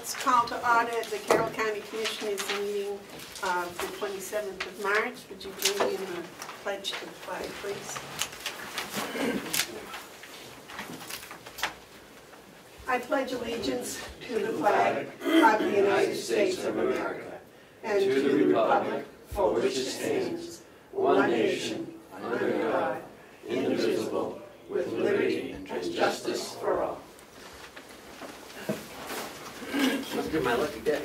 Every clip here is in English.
Let's call to order. The Carroll County Commission is meeting the 27th of March. Would you bring in the pledge to the flag, please? I pledge allegiance to the flag of the United States of America and to the republic for which it stands, one nation, under God, indivisible, with liberty and justice for all. Must be my lucky day.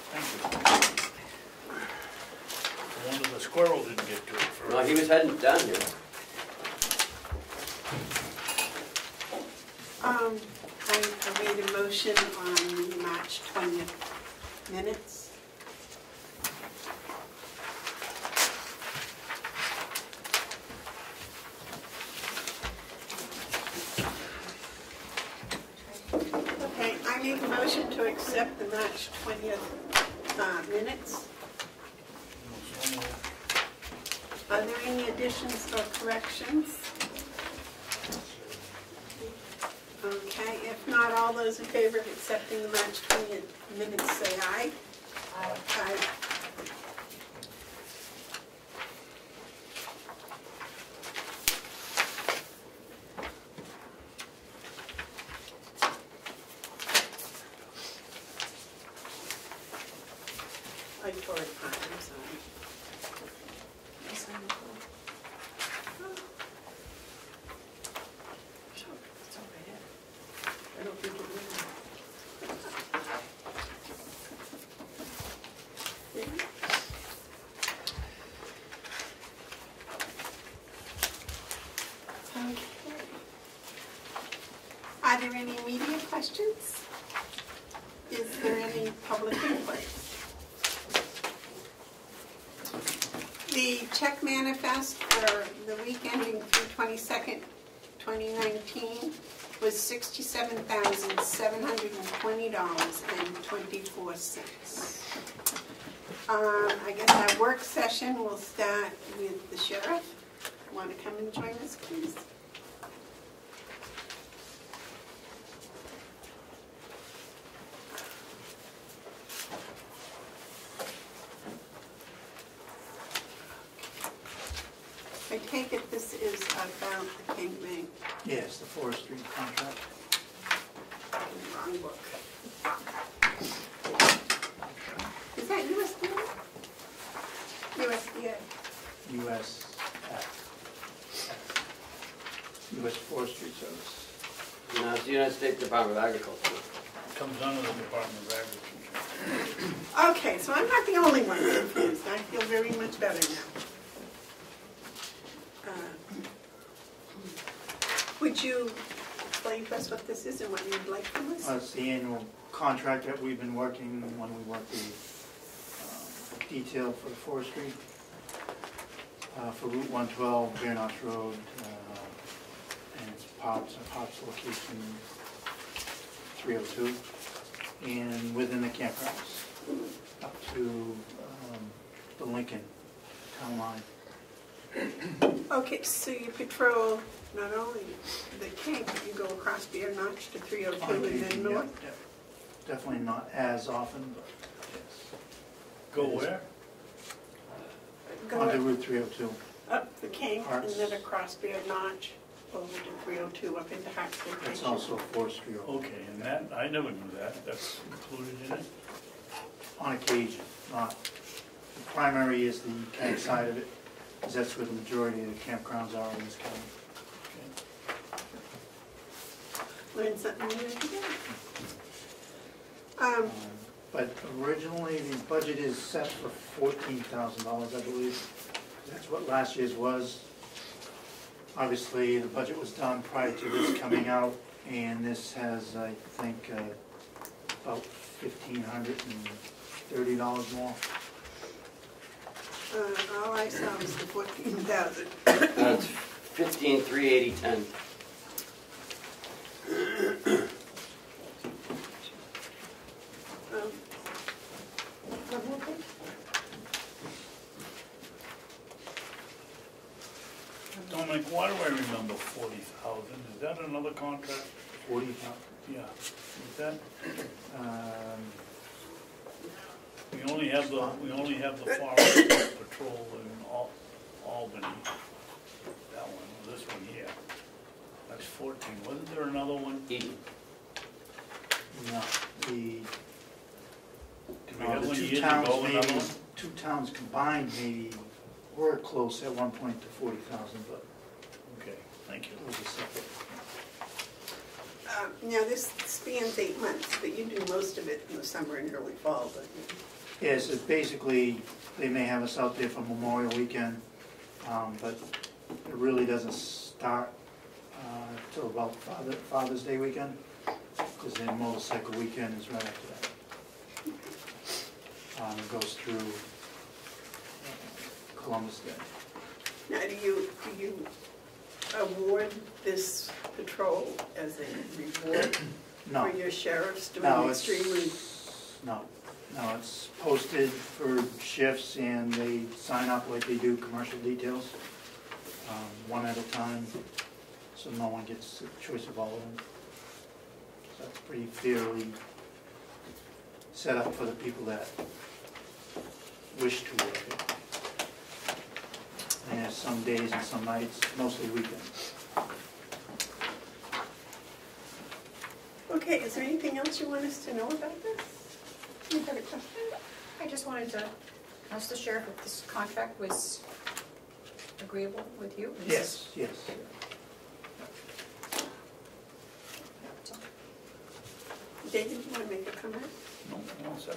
Thank you. I wonder the squirrel didn't get to it first. No, he was heading down here. I made a motion on the March 20th minutes. Okay, I make a motion to accept the March 20th minutes. Are there any additions or corrections? Okay, if not, all those in favor of accepting the March 20th minutes say aye. Aye. Aye. I tore it apart, I'm sorry. I don't think it will. Okay. Are there any media questions? Is there any public input? The check manifest for the week ending through 22nd, 2019 was $67,720.24. I guess our work session will start with the sheriff. Want to come and join us, please? I take it this is about the King Bank. Yes, the forestry contract. Wrong book. Is that USDA? USDA. U.S. Forestry Service. No, it's the United States Department of Agriculture. Comes under the Department of Agriculture. Okay, so I'm not the only one confused. I feel very much better now. Would you explain to us what this is and what you'd like from us? It's the annual contract that we've been working when we work the detail for the forestry for Route 112, Bear Notch Road, and it's Pops location 302, and within the campgrounds up to the Lincoln town line. Okay, so you patrol not only the Cape, but you go across Bear Notch to 302 and then north? Yeah, definitely not as often, but yes. Go where? Go Onto Route 302. up the Cape and Hearts. then across Bear Notch over to 302 up into Hartsville. That's also forestry. Okay, and that, I never knew that. That's included in it? On occasion, not. The primary is the Cape side of it, because that's where the majority of the campgrounds are in this county. Learn something new today. But originally, the budget is set for $14,000, I believe. That's what last year's was. Obviously, the budget was done prior to this coming out, and this has, I think, about $1,530 more. All I saw was the 14,000. That's 15,380.10. Dominic, why do I remember 40,000? Is that another contract? 40,000. Yeah, with that, we only have the forest patrol in Albany. That one, this one here. That's 14. Wasn't there another one? Eden. No, Did we have the one two years towns ago, another maybe, one? two towns combined maybe were close at one point to 40,000, but Okay, thank you. it was a separate. Now, this spans 8 months, but you do most of it in the summer and early fall, don't you? Yes, it's basically, they may have us out there for Memorial Weekend, but it really doesn't start till about Father's Day weekend, because then motorcycle weekend is right after that. It goes through Columbus Day. Now, do you award this patrol as a reward No, for your sheriffs doing no, it's, extremely? no, it's posted for shifts and they sign up like they do commercial details, one at a time, so no one gets a choice of all of them. So that's pretty fairly set up for the people that wish to work it. And there's some days and some nights, mostly weekends. Okay, is there anything else you want us to know about this? You had a question? I just wanted to ask the sheriff if this contract was agreeable with you? Yes. So, David, you want to make a comment? No, no, sir.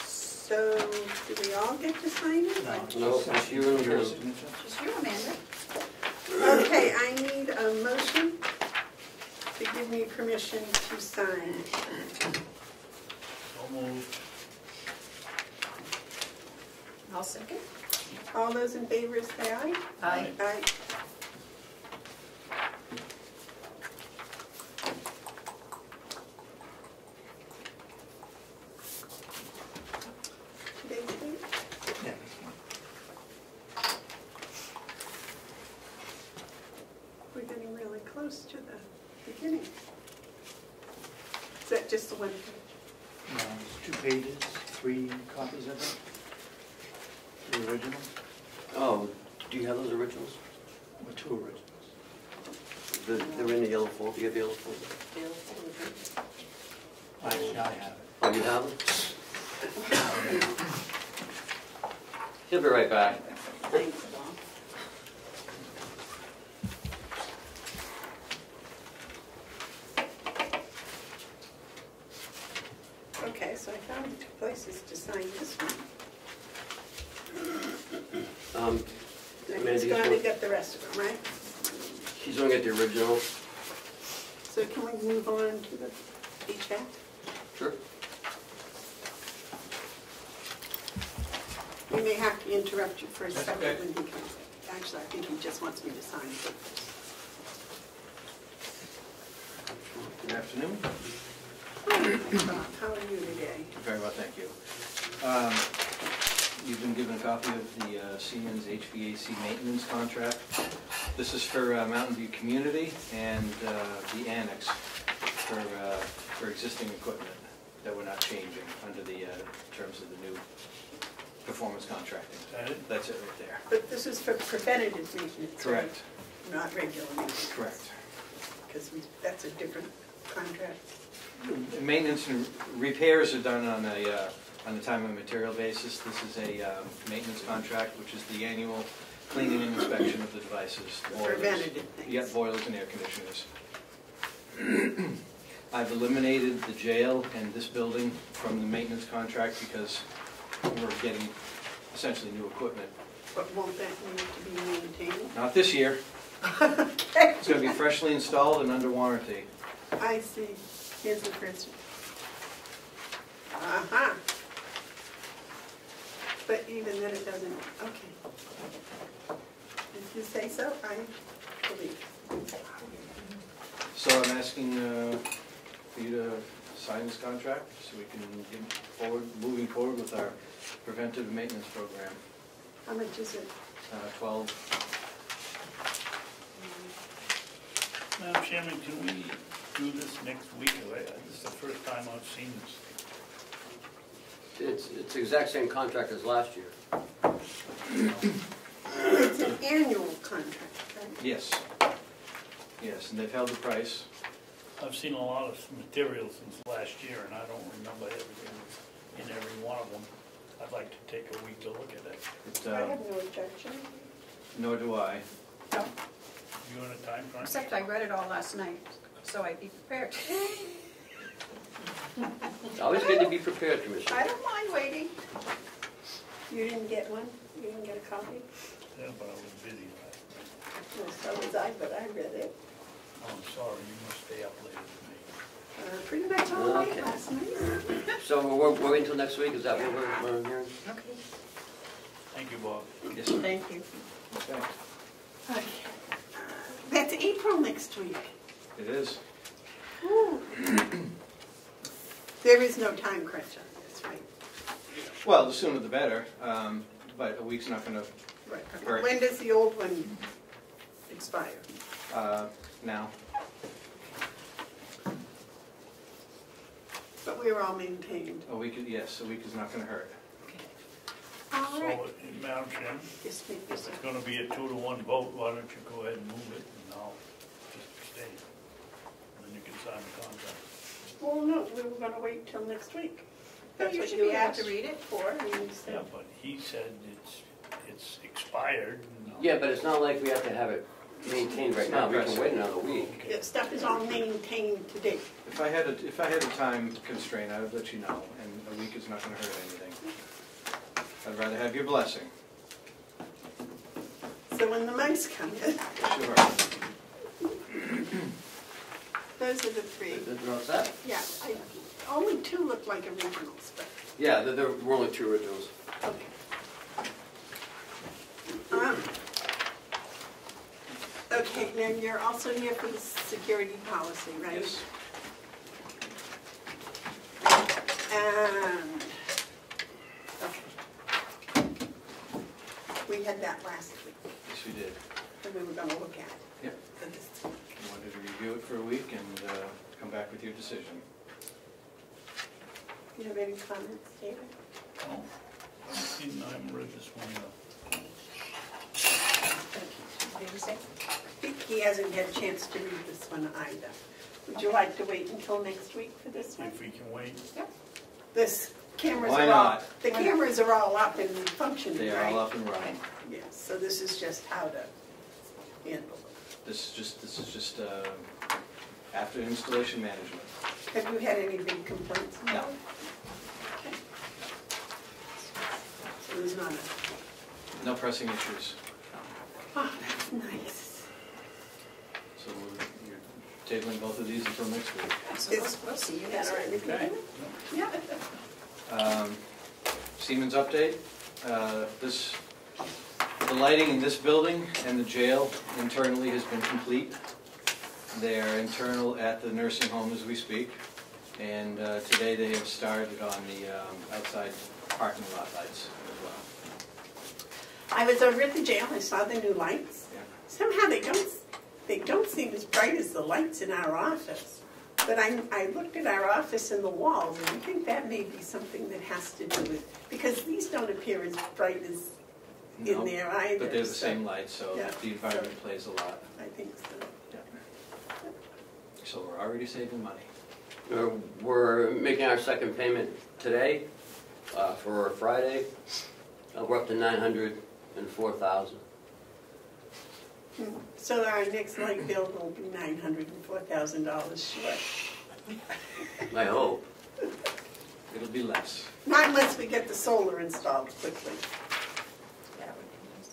So, do we all get to sign it? No, it's you and your him. signature. just you, Amanda. Okay, I need a motion to give me permission to sign. So moved. I'll second. All those in favor say aye. Aye. Aye. Today's date? Yeah. We're getting really close to the beginning. Is that just the one page? There's 2 pages, 3 copies of it. The original, Oh, do you have those originals? or 2 originals. They're in the yellow folder. Do you have the yellow folder? Actually, I have it. Oh, you have them? He'll be right back. Thanks, Bob. Okay, so I found 2 places to sign this one. And Amanda, he's you going to want- get the rest of them, right? She's gonna get the original. So can we move on to the HVAC? Sure. We may have to interrupt you for a That's second okay. when he comes. Actually, I think he just wants me to sign it. Good afternoon. Bob, how are you today? Very well, thank you. You've been given a copy of the Siemens HVAC maintenance contract. This is for Mountain View Community and the annex for existing equipment that we're not changing under the terms of the new performance contracting. Is that it? That's it right there. But this is for preventative maintenance, right? Correct. Not regular maintenance? Correct. Because that's a different contract. Maintenance and repairs are done on a time and material basis. This is a maintenance contract, which is the annual cleaning and inspection of the devices. Boilers. Preventative things. Yeah, boilers and air conditioners. I've eliminated the jail and this building from the maintenance contract because we're getting essentially new equipment. But won't that need to be maintained? Not this year. Okay. It's going to be freshly installed and under warranty. I see. Here's the first one. Uh-huh. But even then it doesn't, okay. If you say so, I believe. So I'm asking for you to sign this contract so we can get moving forward with our preventive maintenance program. How much is it? 12. Madam Chairman, can we do this next week? This is the first time I've seen this. It's the exact same contract as last year. It's an annual contract, right? Yes. Yes, and they've held the price. I've seen a lot of material since last year, and I don't remember everything in every one of them. I'd like to take a week to look at it. I have no objection. Nor do I. No, You in a time crunch? except I read it all last night, so I'd be prepared. It's always good to be prepared, Commissioner. I don't mind waiting. You didn't get one? You didn't get a copy? Yeah, but I was busy last night. Well, so was I, but I read it. Oh, I'm sorry, you must stay up later than me. Pretty much all night Okay. last night. So we're waiting until next week, is that what we're hearing? Okay. Thank you, Bob. Yes, sir. Thank you. Okay. Okay. That's April next week. It is. Ooh. There is no time crunch on this, right? Well, the sooner the better, but a week's not gonna Right. Right. When does the old one expire? now. But we were all maintained. A week, yes, a week is not gonna hurt. All right. So, Madam Chairman, Yes, ma'am. if it's gonna be a 2-to-1 vote, why don't you go ahead and move it, and I'll just abstain. And then you can sign the contract. Well, no, we were gonna wait till next week. No, That's you what should you be able asked to read it. for, and you said. Yeah, but he said it's expired. and- Yeah, but it's not like we have to have it maintained right now, we can wait another week. Yeah, stuff is all maintained today. If I had a time constraint, I would let you know, and a week is not gonna hurt anything. I'd rather have your blessing. So when the mice come in, Sure. those are the three. What's that? Yeah, only two look like originals, but, Yeah, there were only two originals. okay. Okay, now you're also here for the security policy, right? Yes. And, okay. We had that last week, Yes, you did. and we were gonna look at it Yep. for this week. I wanted to review it for a week and come back with your decision. Do you have any comments, David? No, I haven't read this one yet. What did you say? I think he hasn't had a chance to read this one either. Would you like to wait until next week for this one? If we can wait. Yep. This cameras Why are all, not? the cameras are all up and functioning, They right? are all up and running. Yes, so this is just how to handle it. This is just after installation management. Have you had any big complaints? No. Okay. So there's none. No pressing issues. Oh, that's nice. So you're tabling both of these until next week. So It's- we'll see you Is next that all right week. with you? Okay. Yeah. Siemens update. The lighting in this building and the jail internally has been complete. They're internal at the nursing home as we speak. And today they have started on the outside parking lot lights as well. I was over at the jail, I saw the new lights. Yeah. Somehow they don't seem as bright as the lights in our office. But I looked at our office and the walls, and I think that may be something that has to do with, because these don't appear as bright as in No, there either. But they're the so same lights, so Yeah. the environment plays a lot. I think so. Yeah. So we're already saving money. We're making our second payment today for Friday. We're up to $904,000. So our next light bill will be $904,000 short. I hope. It'll be less. Not unless we get the solar installed quickly. That would be nice.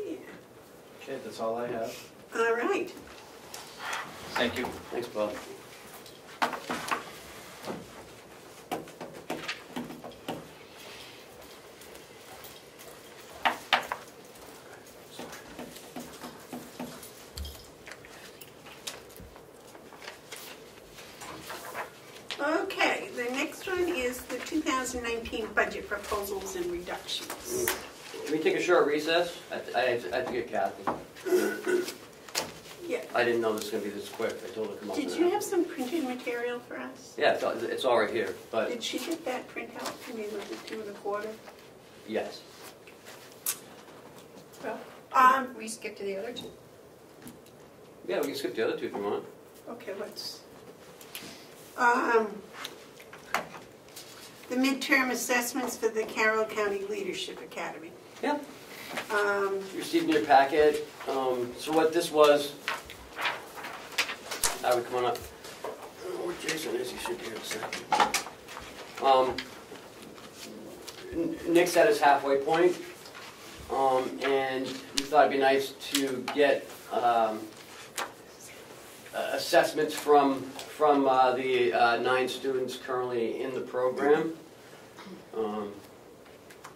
Yeah. Okay, that's all I have. All right. Thank you. Thanks, Bob. Okay, the next one is the 2019 budget proposals and reductions. Can we take a short recess? I have to get Kathy. Yeah. I didn't know this was gonna be this quick. I told her to come up. Did you have some printed material for us? Yeah, it's all right here, but Did she get that printout for me, was it 2 1/4? yes. Well, We skip to the other two. Yeah, we can skip the other two if you want. okay, let's, the midterm assessments for the Carroll County Leadership Academy. Yeah. Um, You received in your packet. So what this was, I would come on up. I don't know where Jason is. He should be here in a second. Nick's at his halfway point, and we thought it'd be nice to get assessments from the 9 students currently in the program.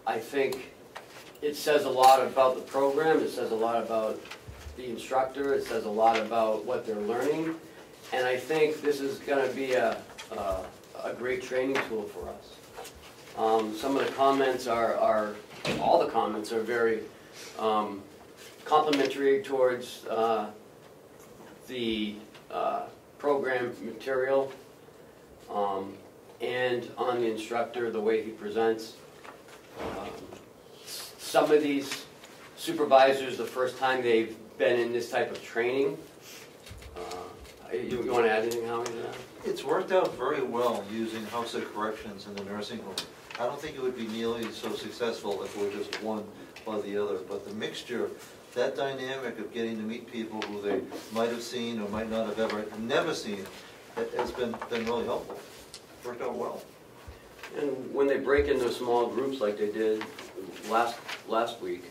I think it says a lot about the program, it says a lot about the instructor, it says a lot about what they're learning, and I think this is going to be a great training tool for us. Some of the comments are all the comments are very complimentary towards the program material and on the instructor, the way he presents. Some of these supervisors, the first time they've been in this type of training. You want to add anything, Howie, to that? It's worked out very well using house of corrections in the nursing home. I don't think it would be nearly so successful if it were just one or the other, but the mixture, that dynamic of getting to meet people who they might have seen or might not have ever, never seen, has been really helpful. Worked out well. And when they break into small groups like they did last week,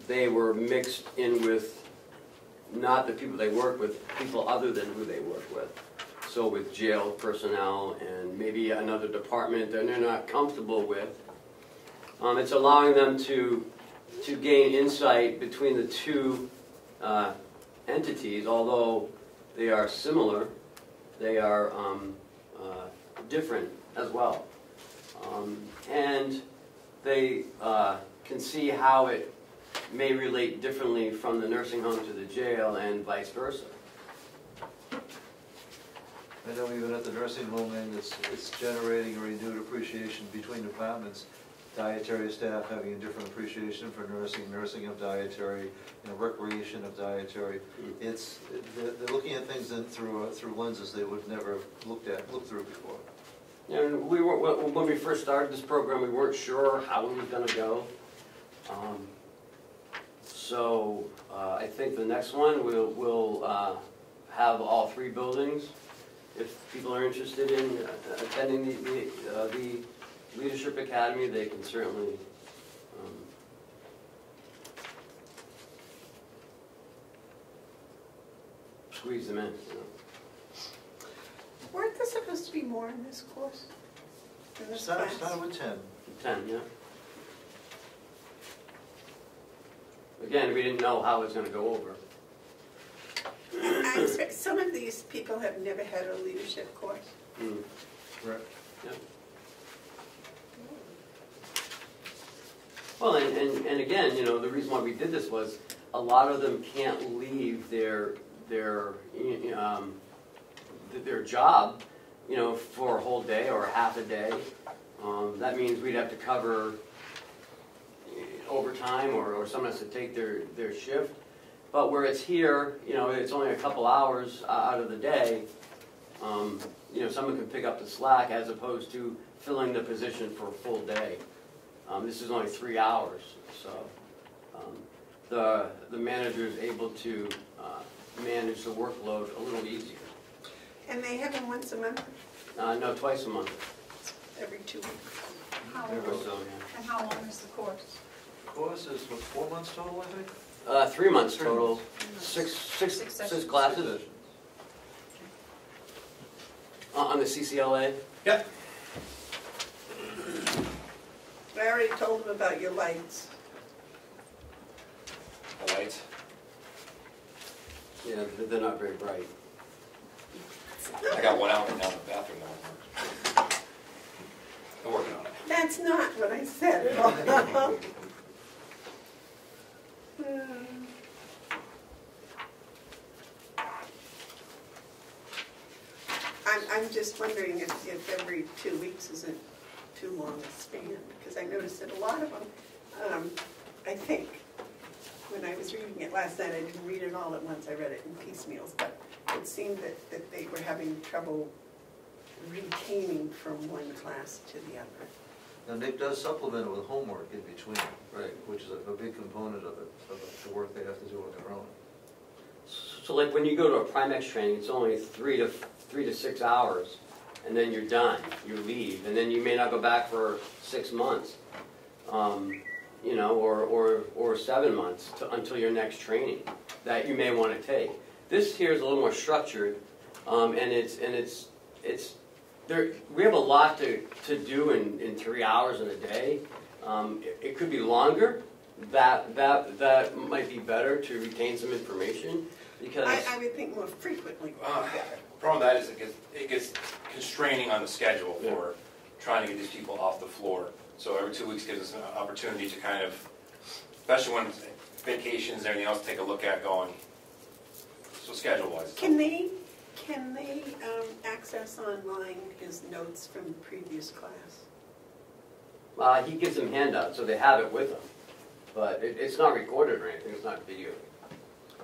they were mixed in with not the people they work with, people other than who they work with. So with jail personnel and maybe another department that they're not comfortable with. It's allowing them to gain insight between the two entities, although they are similar, they are different as well. And they can see how it may relate differently from the nursing home to the jail and vice versa. I know even at the nursing home end, it's generating a renewed appreciation between departments. Dietary staff having a different appreciation for nursing of dietary, recreation of dietary. They're looking at things through lenses they would never have looked through before. And when we first started this program, we weren't sure how it was going to go. So I think the next one we'll have all 3 buildings. If people are interested in attending the Leadership Academy, they can certainly squeeze them in. You know. weren't there supposed to be more in this course? In this class? Started with 10. 10, yeah. Again, we didn't know how it was going to go over. I expect some of these people have never had a leadership course. Right. Yeah. Well, and again, the reason why we did this was a lot of them can't leave their job, for a whole day or half a day. That means we'd have to cover overtime or someone has to take their shift. But where it's here, it's only a couple hours out of the day. Someone can pick up the slack as opposed to filling the position for a full day. This is only 3 hours, so the manager is able to manage the workload a little easier. And they have them once a month, No, twice a month. every 2 weeks. How Or long, so, yeah. and how long is the course? Course is, 4 months total, I think? 3 months 3 total. months. Six sessions. classes on the CCLA. Yep. I already told them about your lights. The lights. Yeah, they're not very bright. I got one out right now in the bathroom that won't work. I'm working on it. That's not what I said at all. I'm just wondering if every 2 weeks isn't too long a span, because I noticed that a lot of them, I think, when I was reading it last night, I didn't read it all at once, I read it in piecemeals, but it seemed that they were having trouble retaining from one class to the other. Now Nick does supplement it with homework in between, Right. which is a big component of the work they have to do on their own. So like when you go to a Primex training, it's only 3 to 6 hours, and then you're done, you leave, and then you may not go back for 6 months, you know, or 7 months until your next training that you may want to take. This here is a little more structured, and it's there. We have a lot to do in 3 hours in a day. It could be longer. That might be better to retain some information because I would think more frequently. Problem with that is it gets constraining on the schedule for trying to get these people off the floor. So every 2 weeks gives us an opportunity to kind of, especially when it's vacations and everything else, take a look at going, so schedule-wise. Can they access online his notes from the previous class? he gives them handouts, so they have it with them. But it's not recorded or anything. It's not video.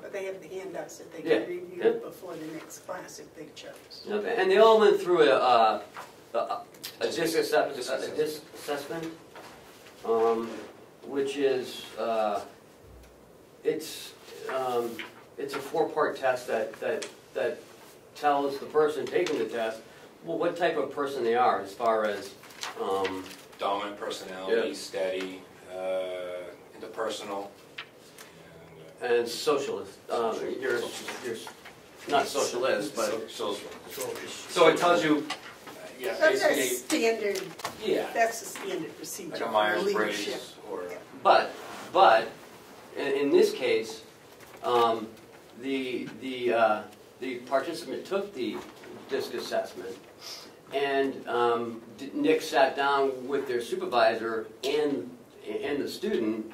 But they have the handouts that they Yeah, can review yeah. before the next class if they chose. And they all went through a disc assessment, which is it's a 4-part test that tells the person taking the test what type of person they are as far as Dominant personality, steady, interpersonal, and socialist. You're not socialist, but social. So it tells you, That's a basically, standard, yeah, that's a standard procedure like a for Myers-Briggs leadership. or. but in this case, the participant took the disc assessment, and Nick sat down with their supervisor and the student,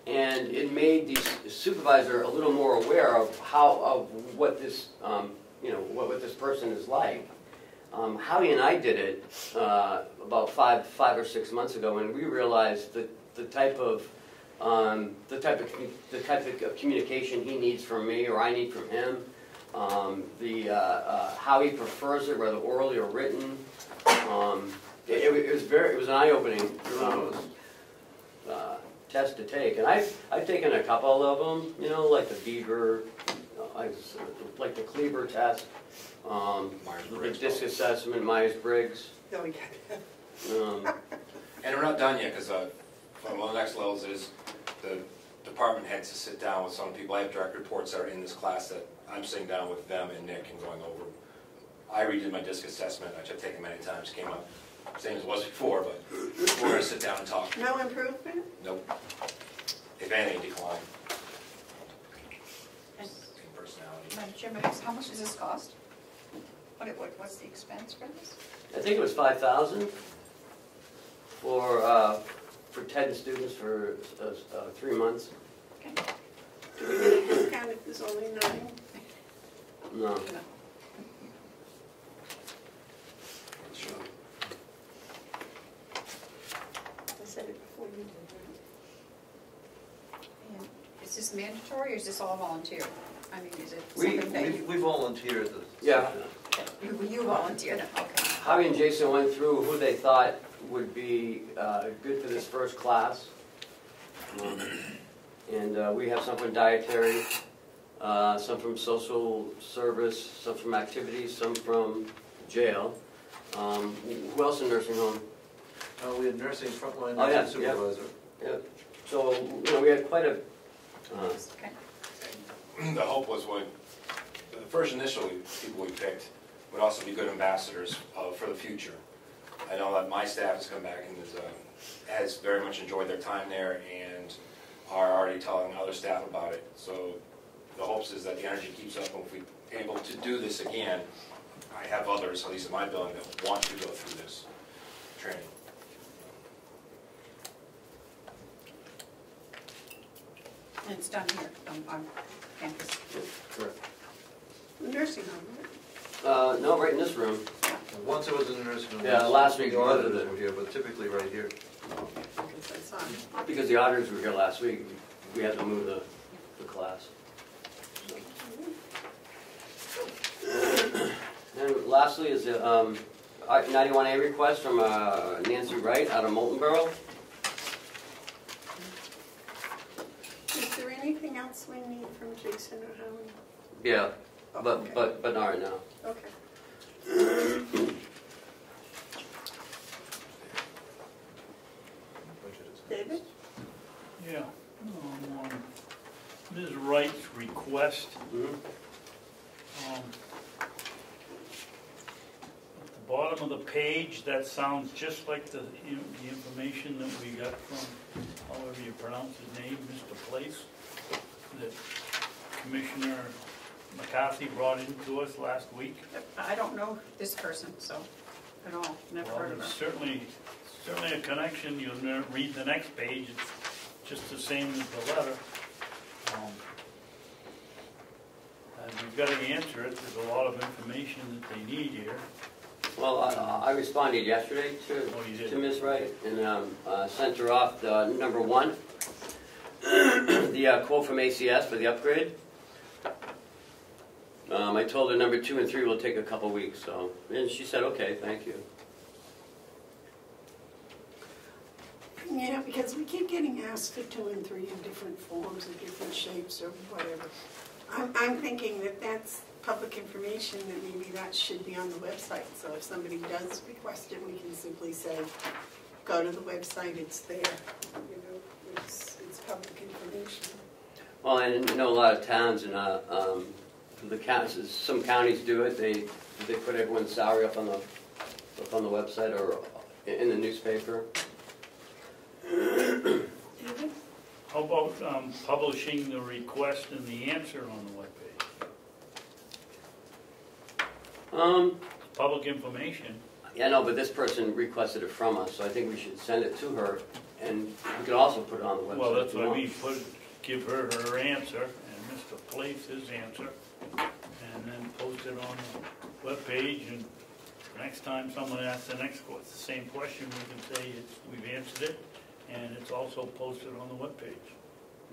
and it made the supervisor a little more aware of what this what this person is like. Howie and I did it about five or 6 months ago, and we realized that the type of communication he needs from me or I need from him, how he prefers it, whether orally or written. It was an eye-opening test to take, and I've taken a couple of them, like the Beaver, like the Cleaver test, the disc assessment, Myers-Briggs. No, we got And we're not done yet, because one of the next levels is the department heads to sit down with some people. I have direct reports that are in this class that I'm sitting down with them and Nick and going over. I redid my disc assessment, which I've taken many times, came up same as it was before, but we're going to sit down and talk. No improvement? Nope. If anything, decline. And- In personality. Madam Chairman, how much does this cost? What's the expense for this? I think it was $5,000 for 10 students for 3 months. Okay. Do we get a discount if there's only 9? No. No. Sure. I said it before you did, And is this mandatory or is this all volunteer? I mean, is it We- something that We volunteered. Yeah. you volunteer? Okay. Howie and Jason went through who they thought would be good for this first class. And we have some from dietary, some from social service, some from activities, some from jail. Who else in nursing home? We had nursing frontline Oh, yeah, nursing yeah. supervisor. Yeah. So, we had quite a, Okay. The hope was the first initial people we picked would also be good ambassadors for the future. I know that my staff has come back and has very much enjoyed their time there and are already telling other staff about it. So the hopes is that the energy keeps up, and if we're able to do this again, I have others, at least in my building, that want to go through this training. And it's done here on campus. correct. The nursing home, right? No, right in this room. Once it was in the nursing home. Yeah, last week The it was. auditors were here, but typically right here. That's on. Because the auditors were here last week, we had to move the class. And lastly is the 91A request from Nancy Wright out of Molten Borough. Is there anything else we need from Jason or Howard? Yeah, Oh, but okay. but not right now. Okay. David? Yeah. Ms. Wright's request, Mhm. at the bottom of the page, that sounds just like the information that we got from, however you pronounce his name, Mr. Place, that Commissioner McCarthy brought into us last week. I don't know this person, so, at all, never Well, heard of there's her. certainly a connection. You'll read the next page, it's just the same as the letter. And we've got to answer it, there's a lot of information that they need here. Well, I responded yesterday Oh, you did? to Ms. Wright and sent her off the number 1, the quote from ACS for the upgrade. I told her number 2 and 3 will take a couple weeks, so, and she said, okay, thank you. Yeah, because we keep getting asked for 2 and 3 in different forms or different shapes or whatever. I'm thinking that that's public information, that maybe that should be on the website. So if somebody does request it, we can simply say, go to the website, it's there. You know, it's public information. Well, and I know a lot of towns and the counties, some counties do it. They put everyone's salary up on the website or in the newspaper. David? How about publishing the request and the answer on the webpage? Public information. Yeah, no, but this person requested it from us, so I think we should send it to her, and we could also put it on the website. Well, that's if you what I want. mean, give her her answer, and Mr. Place his answer, and then post it on the webpage, and next time someone asks the same question, we can say we've answered it, and it's also posted on the webpage.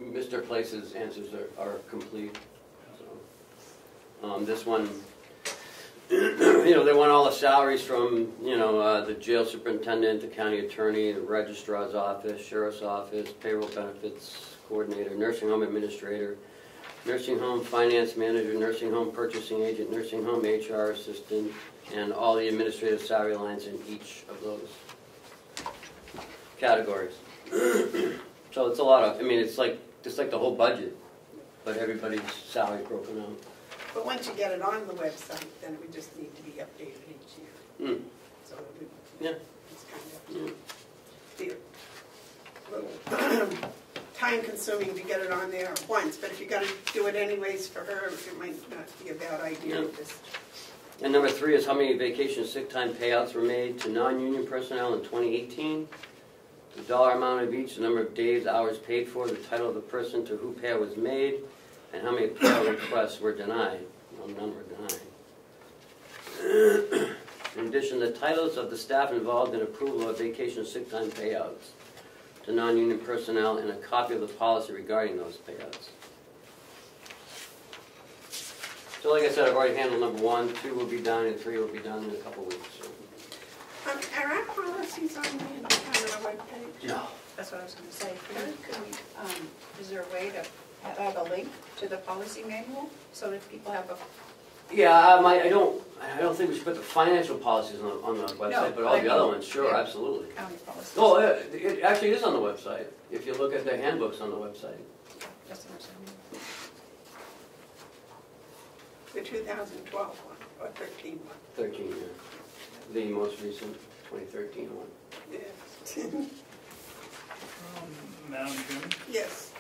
Mr. Place's answers are complete. So, this one, they want all the salaries from, the jail superintendent, the county attorney, the registrar's office, sheriff's office, payroll benefits coordinator, nursing home administrator, nursing home finance manager, nursing home purchasing agent, nursing home HR assistant, and all the administrative salary lines in each of those categories. So it's a lot of, it's like the whole budget, but everybody's salary broken out. But once you get it on the website, then it would just need to be updated each year. Mm. So it would, Yeah. it's kind of be a little time consuming to get it on there at once, but if you're gonna do it anyways for her, it might not be a bad idea. Yeah. Just And number 3 is how many vacation sick time payouts were made to non-union personnel in 2018. The dollar amount of each, the number of days, hours paid for, the title of the person to who payout was made, and how many payout requests were denied. Well, none were denied. In addition, the titles of the staff involved in approval of vacation sick time payouts to non-union personnel and a copy of the policy regarding those payouts. So like I said, I've already handled number 1, 2 will be done, and 3 will be done in a couple weeks. So. are our policies on the webpage? No. That's what I was gonna say. Is there a way to have a link to the policy manual so that people have a? Yeah, I don't think we should put the financial policies on the website, No, but all I the other mean, ones, sure, yeah. absolutely. County policies. Oh, it actually is on the website. If you look at the handbooks on the website. That's what I'm saying. The 2012 one, or 13 one? 13, yeah. The most recent 2013 one. Yeah. Madam Chairman? Yes.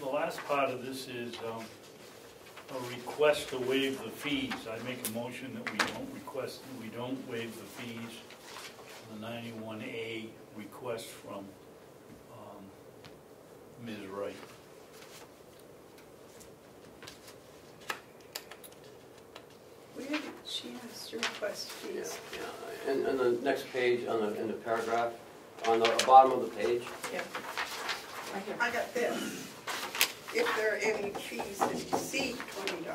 The last part of this is a request to waive the fees. I make a motion that we don't waive the fees. The 91A request from Ms. Wright. to request fees. Yeah, and the next page, in the paragraph, on the bottom of the page, Yeah. Right here. I got this. If there are any fees that exceed $20,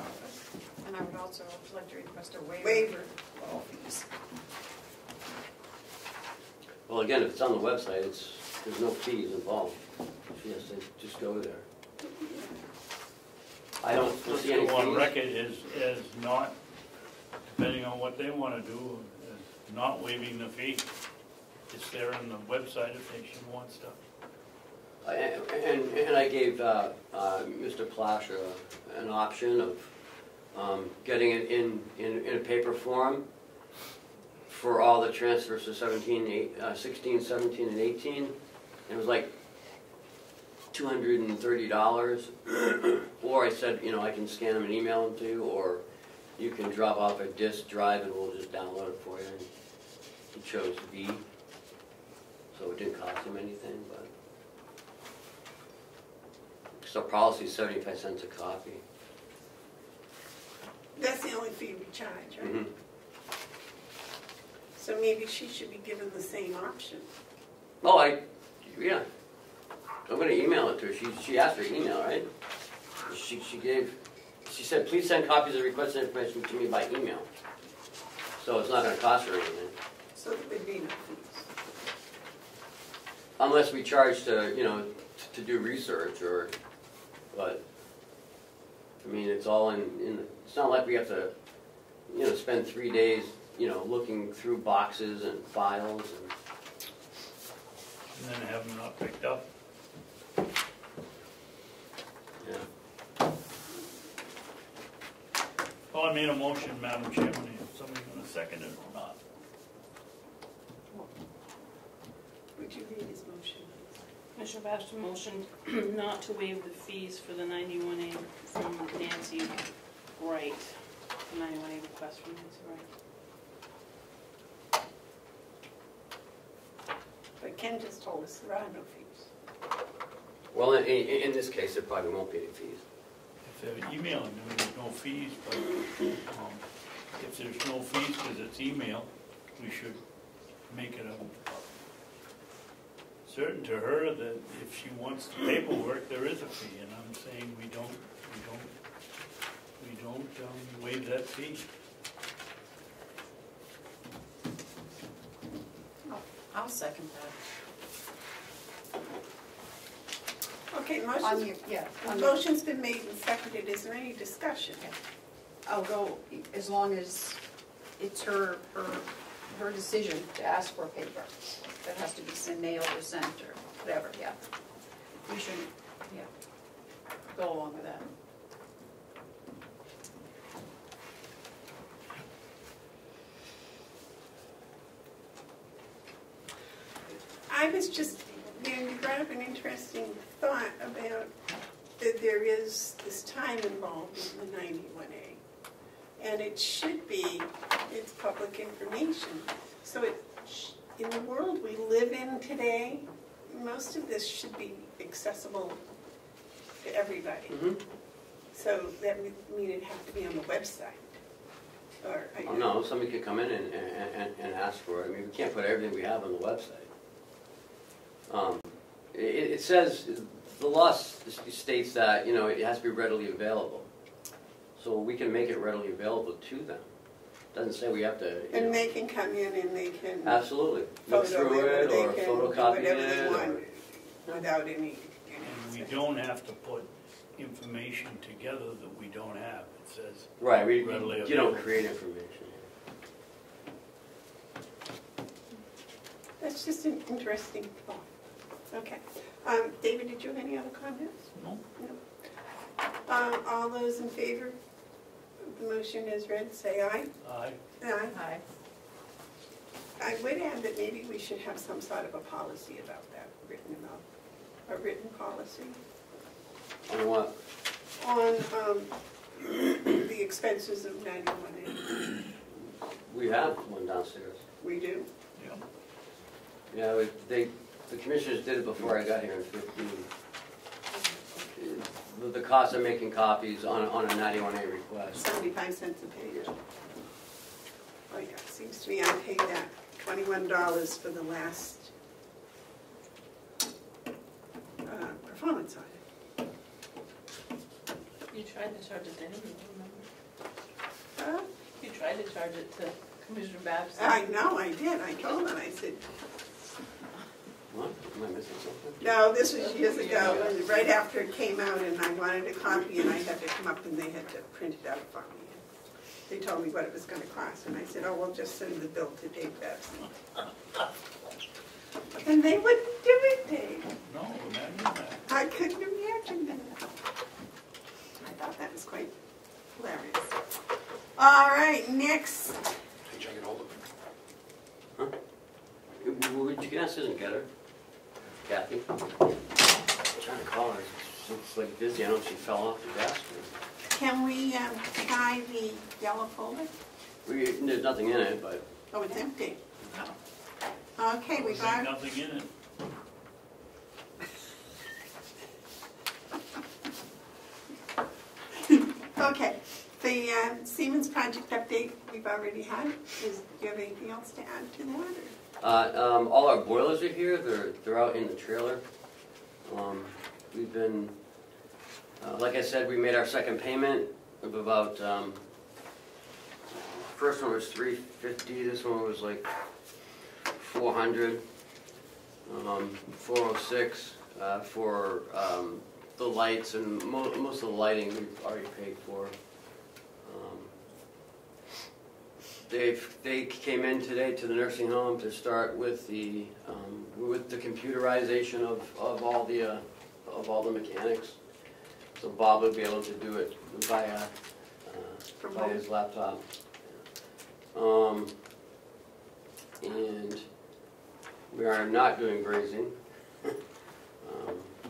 And I would also like to request a waiver. waiver of all fees. well, again, if it's on the website, there's no fees involved. She has to just go there. I don't see any Let's go on fees. record as not, depending on what they want to do, as not waiving the fee. It's there on the website if they should want stuff. And I gave Mr. Plash an option of getting it in a paper form for all the transfers to 16, 17, and 18. And it was like $230. Or I said, I can scan them and email them to you, or you can drop off a disk drive and we'll just download it for you. And he chose B, so it didn't cost him anything, but. So policy is 75 cents a copy. That's the only fee we charge, right? Mhm. So maybe she should be given the same option. Oh, yeah. I'm gonna email it to her. She asked for email, right? She said, please send copies of requested information to me by email. So it's not gonna cost her anything. So there would be no fees. Unless we charge to do research but, I mean, it's all it's not like we have to, spend 3 days, looking through boxes and files And then have them not picked up. yeah. Well, I made a motion, Madam Chairman, if somebody's going to second it or not. Would you read his motion? Commissioner Babson motioned not to waive the fees for the 91A from Nancy Wright. The 91A request from Nancy Wright. But Ken just told us there are no fees. Well, in this case, there probably won't be any fees. If they're emailing them, there's no fees, but if there's no fees because it's email, we should make it certain to her that if she wants the paperwork, there is a fee, and I'm saying we don't waive that fee. I'll second that. Okay, On motion, your, yeah. the on motion's been made and seconded. Is there any discussion? I'll go as long as it's her decision to ask for a paper. That has to be mailed or sent or whatever, yeah. We should, yeah, go along with that. I was just, you brought up an interesting thought about that there is this time involved in the 91A. And it should be, it's public information. So in the world we live in today, most of this should be accessible to everybody. Mm-hmm. So that would mean it'd have to be on the website. Or, Oh, no, somebody could come in and ask for it. I mean, we can't put everything we have on the website. It says, the law states that, it has to be readily available. So we can make it readily available to them. Doesn't say we have to. And they can come in and they can Absolutely. Look photo through it, it or or they can do photocopy whatever they it. want without any. And we don't have to put information together that we don't have. It says Right, readily you don't available. create information. That's just an interesting thought. Okay. David, did you have any other comments? No? No. All those in favor of the motion as read, say aye. Aye. Aye. Aye. I would add that maybe we should have some sort of a policy about that, a written policy On what? on the expenses of 91A. We have one downstairs. We do. Yeah. Yeah, the commissioners did it before I got here in 15. The cost of making copies on a 91A request. 75 cents a page. Oh, yeah, seems to me I paid that $21 for the last performance audit. You tried to charge it to him, remember? Huh? You tried to charge it to Commissioner Babson. I know, I did. I told him, I said, What? Am I missing something? no, this was years ago, and right after it came out, and I wanted a copy, and I had to come up and they had to print it out for me. They told me what it was gonna cost, and I said, oh, we'll just send the bill to Dave Babson. And they wouldn't do it, Dave. No, imagine that. I couldn't imagine that. I thought that was quite hilarious. All right, next. Hey, check it hold of it. Huh? Would you guys didn't get her? Kathy? I'm trying to call her. She's like busy. I don't know if she fell off the desk. Can we try the yellow folder? There's nothing in it, but Oh, it's empty. Okay, we There's got. nothing in it. Okay, the Siemens project update we've already had. Do you have anything else to add to that? Or? all our boilers are here. They're out in the trailer. We've been, like I said, we made our second payment of about. First one was $350. This one was like $400. 406 for the lights, and most of the lighting we've already paid for. They came in today to the nursing home to start with the computerization of all the mechanics. So Bob would be able to do it via his laptop. And we are not doing brazing.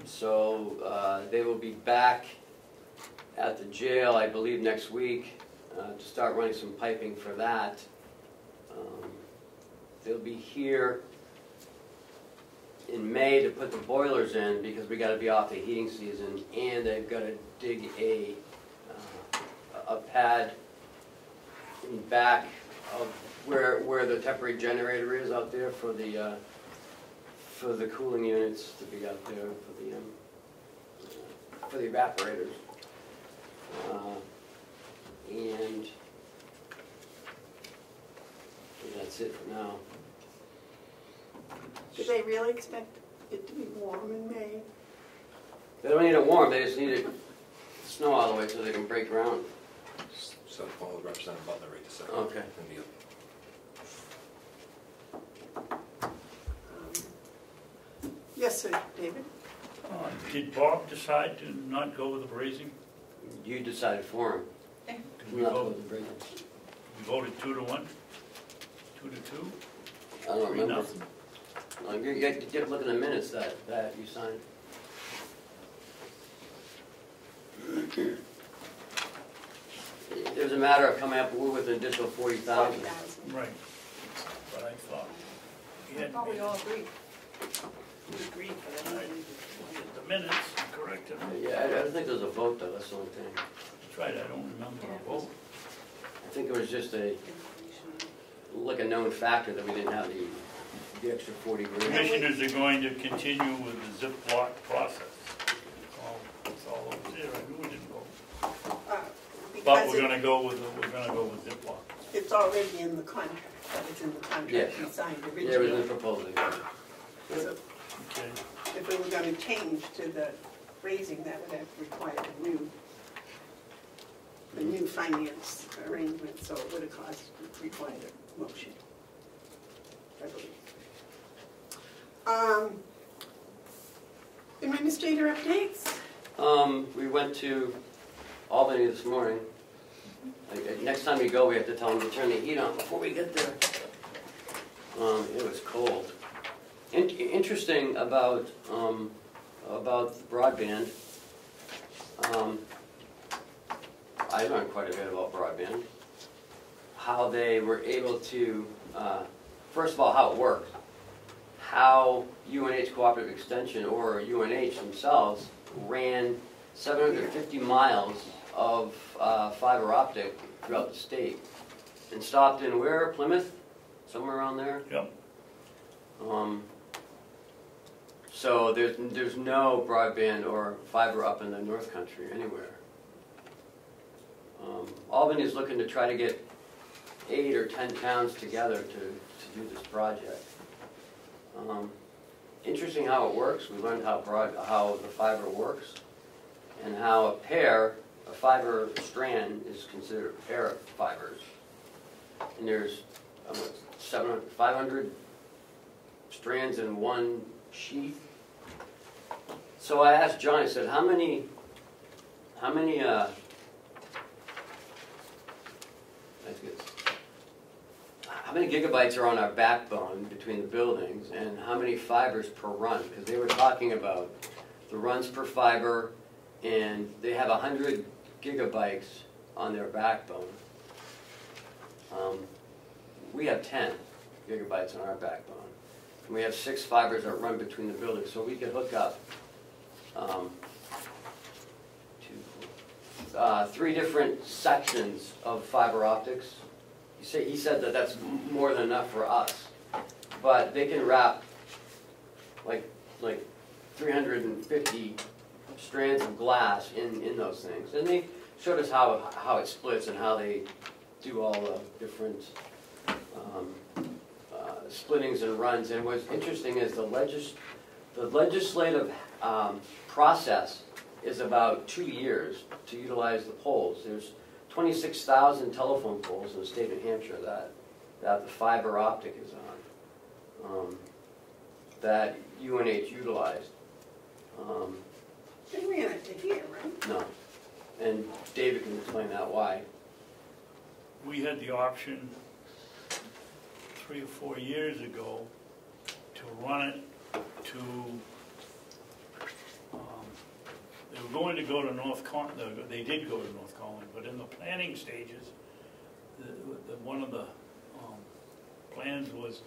So they will be back at the jail, I believe, next week to start running some piping for that. They'll be here in May to put the boilers in because we got to be off the heating season, and they've got to dig a pad in back of where the temporary generator is out there for the cooling units to be out there for the evaporators. And that's it for now. Do they really expect it to be warm in May? They don't need it warm, they just need it snow all the way so they can break ground. So follow Representative Butler right this second. Okay. Yes, sir, David? Did Bob decide to not go with the brazing? You decided for him. Did we Not vote? with the brazing. We voted 2-1? 2-2? I don't 3-0? remember. You have to look at the minutes that you signed. It was a matter of coming up with an additional 40,000. 40,000. Right. But I thought he I had thought we all agreed. we agreed for that. The minutes corrected him. Yeah, I don't think there was a vote though, that's the only thing. That's right, I don't remember a vote. I think it was just like a known factor that we didn't have the extra 40 grand. Commissioners are going to continue with the Ziploc process. That's all that was there. I knew we didn't vote. But Because we're gonna go with Ziploc. it's already in the contract. That was in the contract Yes. we signed Yeah, it was in originally. the proposal. So Okay. if we were going to change to the raising, that would have required a new finance arrangement, so it would have required a motion, I believe. Administrator updates? We went to Albany this morning. Next time we go, we have to tell them to turn the heat on before we get there. It was cold. Interesting about broadband. I learned quite a bit about broadband. How they were able to, first of all, how it works. How UNH Cooperative Extension, or UNH themselves, ran 750 miles of fiber optic throughout the state. and stopped in where? Plymouth? Somewhere around there? Yep. So there's no broadband or fiber up in the North Country anywhere. Albany is looking to try to get 8 or 10 towns together to do this project. Interesting how it works. We learned how the fiber works, and how a fiber strand is considered a pair of fibers. And there's 500 strands in one sheath. So I asked John, I said, how many gigabytes are on our backbone between the buildings, and how many fibers per run? Because they were talking about the runs per fiber, and they have 100 gigabytes on their backbone. We have 10 gigabytes on our backbone. And we have 6 fibers that run between the buildings, so we could hook up 3 different sections of fiber optics. He said that that's more than enough for us, but they can wrap like 350 strands of glass in those things. And they showed us how it splits and how they do all the different splittings and runs. And what's interesting is the legislative process is about 2 years to utilize the poles. There's 26,000 telephone poles in the state of New Hampshire that the fiber optic is on, that UNH utilized. They ran it to here, right? No. And David can explain that why. We had the option 3 or 4 years ago to run it to, they were going to go to North Conway, they did go to North Conway, but in the planning stages, one of the plans was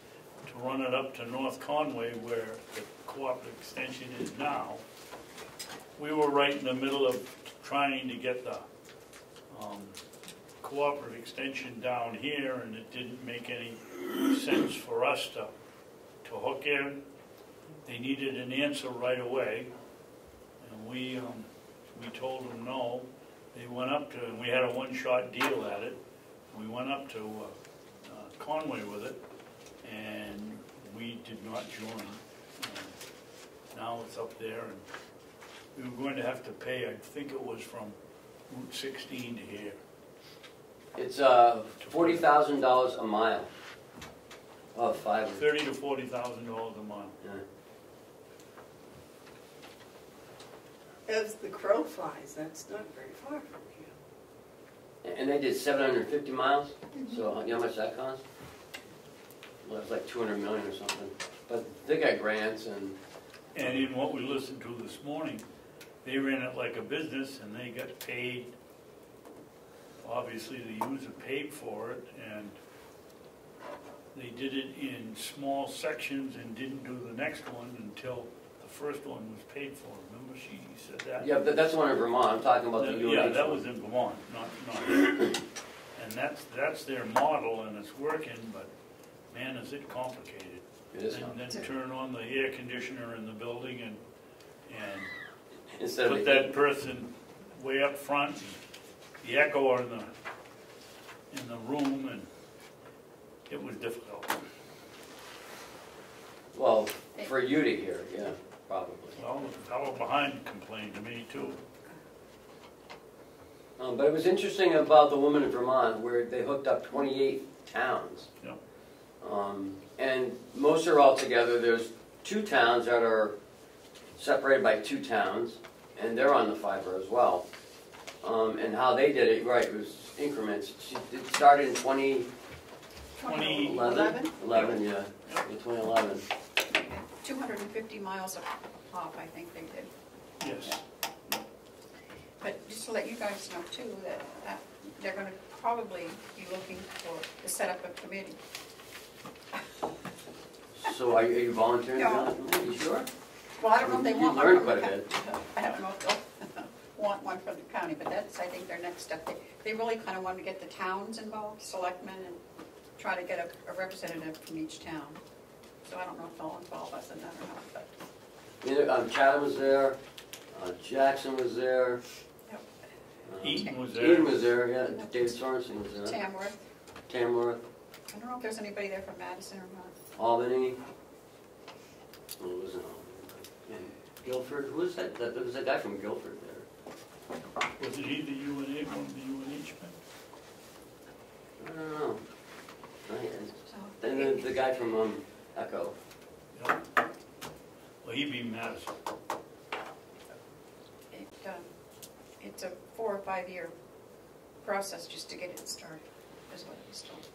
to run it up to North Conway where the cooperative extension is now. We were right in the middle of trying to get the cooperative extension down here, and it didn't make any sense for us to hook in. They needed an answer right away, and we told them no. They went up to, and we had a one-shot deal at it. We went up to Conway with it, and we did not join. Now it's up there, and we were going to have to pay, I think it was from Route 16 to here. It's $40,000 a mile of fiber. $30,000 to $40,000 a mile. Yeah. As the crow flies, that's not very far from here. And they did 750 miles, so you know how much that cost? Well, it was like 200 million or something. But they got grants and... And in what we listened to this morning, they ran it like a business, and they got paid. Obviously, the user paid for it, and they did it in small sections and didn't do the next one until the first one was paid for. Remember she said that? Yeah, but that's one in Vermont. I'm talking about the UNH. Yeah, that was in Vermont, not here. And that's their model, and it's working, but man, is it complicated. It is. And then turn on the air conditioner in the building and Instead put that person way up front, and the echo in the room, and it was difficult. Well, for you to hear, yeah, probably. Well, the fellow behind complained to me too. But it was interesting about the woman in Vermont where they hooked up 28 towns. Yep. And most are all together. There's 2 towns that are separated by 2 towns, and they're on the fiber as well. And how they did it, right, it was increments. It started in 2011? 11, yeah, in 2011. 250 miles a pop, I think they did. Yes. But just to let you guys know too, that they're going to probably be looking to set up a committee. So are you volunteering? No. Are you sure? Well, I don't know if they want You one. learned quite a bit. I don't know if they'll want one for the county, but that's, I think, their next step. They really kind of want to get the towns involved, selectmen, and try to get a representative from each town. So I don't know if they'll involve us in that or not, but. Chatham was there, Jackson was there. Yep. Eaton was there. Eaton was there, yeah, David Sorensen was there. Tamworth. Tamworth, I don't know if there's anybody there from Madison or not. Albany. What was it? And Guilford, who was that? There was a guy from Guilford there. Was it either UNH, one of the UNH men? I don't know. So, And the guy from Echo. Yeah. Well, he'd be Madison. It's a 4 or 5 year process just to get it started, is what he's told.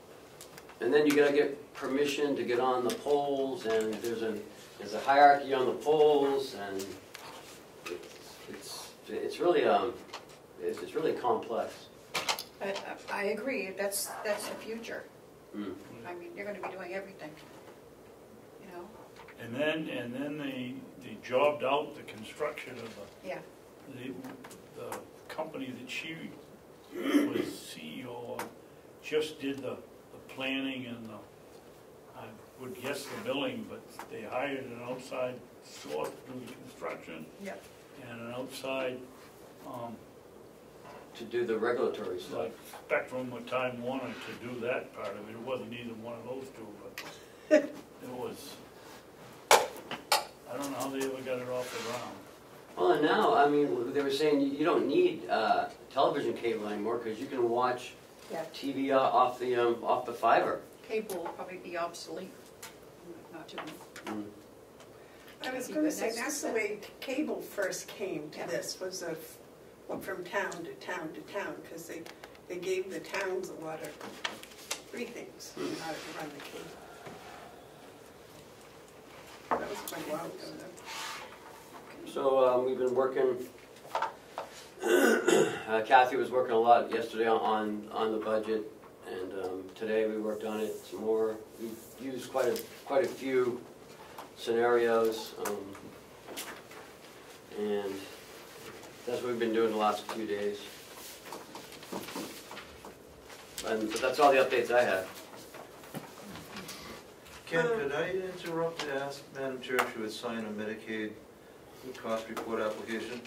And then you gotta get permission to get on the polls, and there's a hierarchy on the polls, and it's really it's really complex. I agree, that's the future. Mm. I mean, you're gonna be doing everything, you know? And then they jobbed out the construction of Yeah, the company that she was CEO of, just did the planning and I would guess the billing, but they hired an outside source to do the construction yep. and an outside, To do the regulatory stuff. like Spectrum or Time Warner to do that part of it. It wasn't either one of those two, but it was, I don't know how they ever got it off the ground. Well, and now, I mean, they were saying you don't need television cable anymore because you can watch Yeah, TV off the fiber. cable will probably be obsolete, not too long. Mm. I was going to say, that's the way cable first came to this, was from town to town to town, because they gave the towns a lot of free things in how to run the cable. That was quite a while ago, though. So we've been working, Kathy was working a lot yesterday on the budget, and today we worked on it some more. We've used quite a few scenarios, and that's what we've been doing the last few days. But that's all the updates I have. Ken, could I interrupt to ask Madam Chair if she would sign a Medicaid cost report application?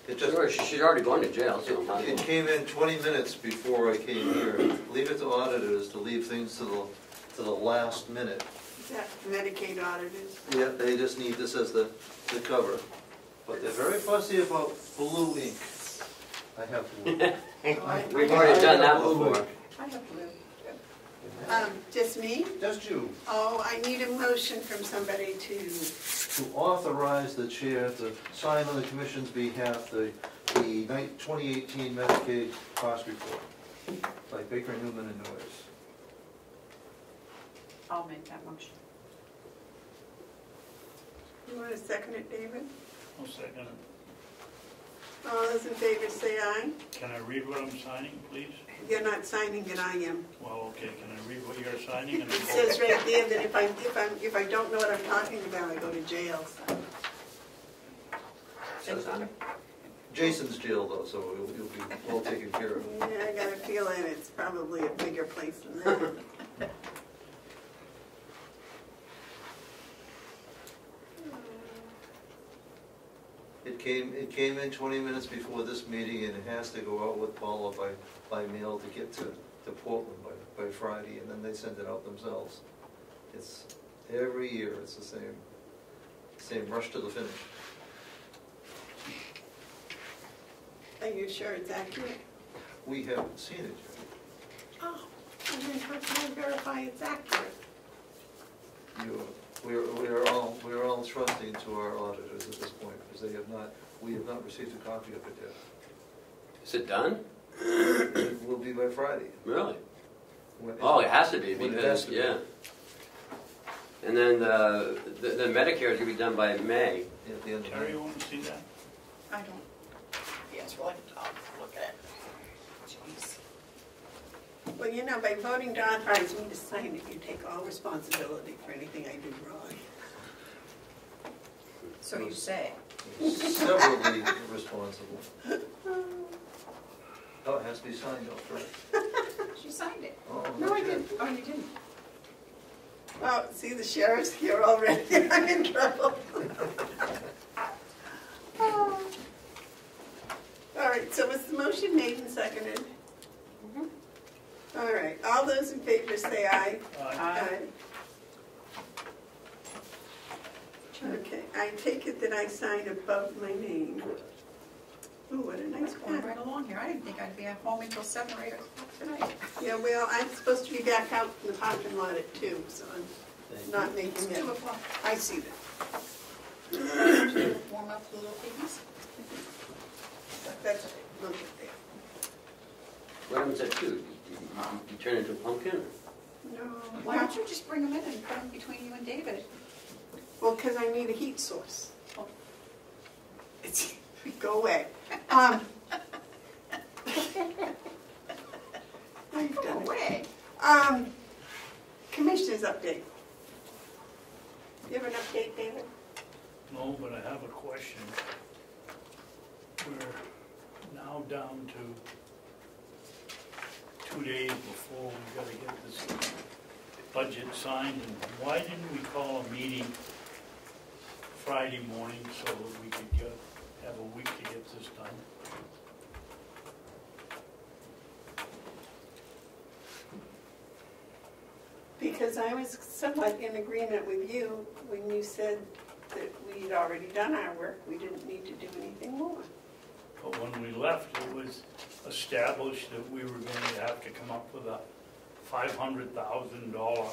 It just, Sure, she's already going to jail, so it came in 20 minutes before I came here. Leave it to auditors to leave things to the last minute. Is that Medicaid auditors? Yeah, they just need this as the cover. But they're very fussy about blue ink. I have blue. we've already done that before. I have blue. Just me? Just you. Oh, I need a motion from somebody to, To authorize the chair to sign on the commission's behalf the 2018 Medicaid cost report by Baker, Newman, and Noyes. I'll make that motion. you want to second it, David? I'll second it. All those in favor say aye. Can I read what I'm signing, please? You're not signing it, I am. Well, okay, can I read what you're signing? And It says right there that if I don't know what I'm talking about, I go to jail, so. Jason's jail though, so you'll be well taken care of. Yeah, I got a feeling it's probably a bigger place than that. It came in 20 minutes before this meeting, and it has to go out with Paula by mail to get to Portland by Friday, and then they send it out themselves. It's, every year, it's the same rush to the finish. Are you sure it's accurate? We haven't seen it yet. Oh, and then how can I verify it's accurate? We're all trusting to our auditors at this point, because we have not received a copy of it yet. Is it done? It will be by Friday. Really? When- Oh, it has to be, When it has because, to be. yeah. And then the Medicare is gonna be done by May. At the end of Terry, May. you want to see that? I don't. Yes, well, I'll look at it. Jeez. Well, you know, by voting to authorize me to sign it, you take all responsibility for anything I do wrong. So you say. severally responsible. Oh, it has to be signed off first. She signed it. Oh, No, I okay. didn't. Oh, you didn't? Oh, see, the sheriff's here already. I'm in trouble. Oh. All right, so was the motion made and seconded? Mhm. All right, all those in favor say aye. Aye. Okay, I take it that I sign above my name. Ooh, what a nice Going pen. right along here. I didn't think I'd be at home until 7 or 8 o'clock tonight. Yeah, well, I'm supposed to be back out in the parking lot at 2, so I'm Thank not you. making it. 2 o'clock. I see that. Warm up the little piggies. That's okay, look at that. What happens at 2? You turn into a pumpkin? No. Why don't you just bring them in and put them between you and David? Well, because I need a heat source. Oh. It's, go away. I've Go done it. away. Commissioners update. You have an update, David? No, but I have a question. We're now down to 2 days before we gotta get this budget signed, and why didn't we call a meeting Friday morning so that we could have a week to get this done? Because I was somewhat in agreement with you when you said that we'd already done our work, we didn't need to do anything more. But when we left, it was established that we were going to have to come up with a $500,000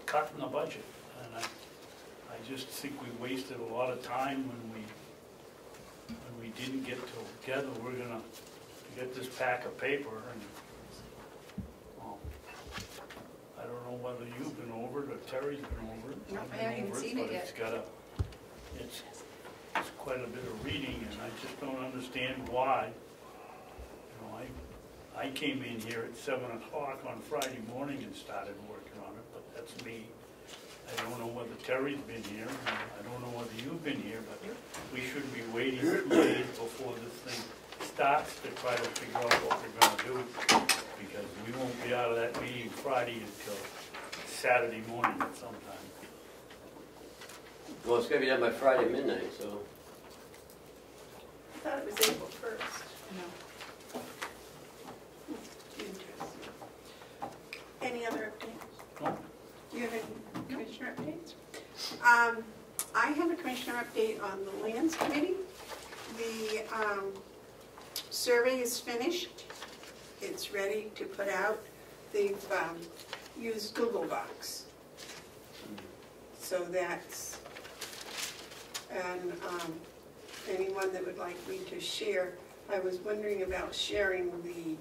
cut in the budget. And I just think we wasted a lot of time when we didn't get together. We're gonna get this pack of paper and I don't know whether you've been over it or Terry's been over it. No, I've I been haven't even over seen it but yet. it's quite a bit of reading, and I just don't understand why. You know, I came in here at 7 o'clock on Friday morning and started working on it, but that's me. I don't know whether Terry's been here, and I don't know whether you've been here, but we shouldn't be waiting 2 days before this thing starts to try to figure out what we're gonna do, because we won't be out of that meeting Friday until Saturday morning sometime. Well, it's gonna be done by Friday midnight, so. I thought it was April 1st. No. Interesting. Any other updates? No? Do you have any commissioner updates? I have a commissioner update on the Lands Committee. The survey is finished. It's ready to put out. They've used Google Docs. So that's, and anyone that would like me to share, I was wondering about sharing the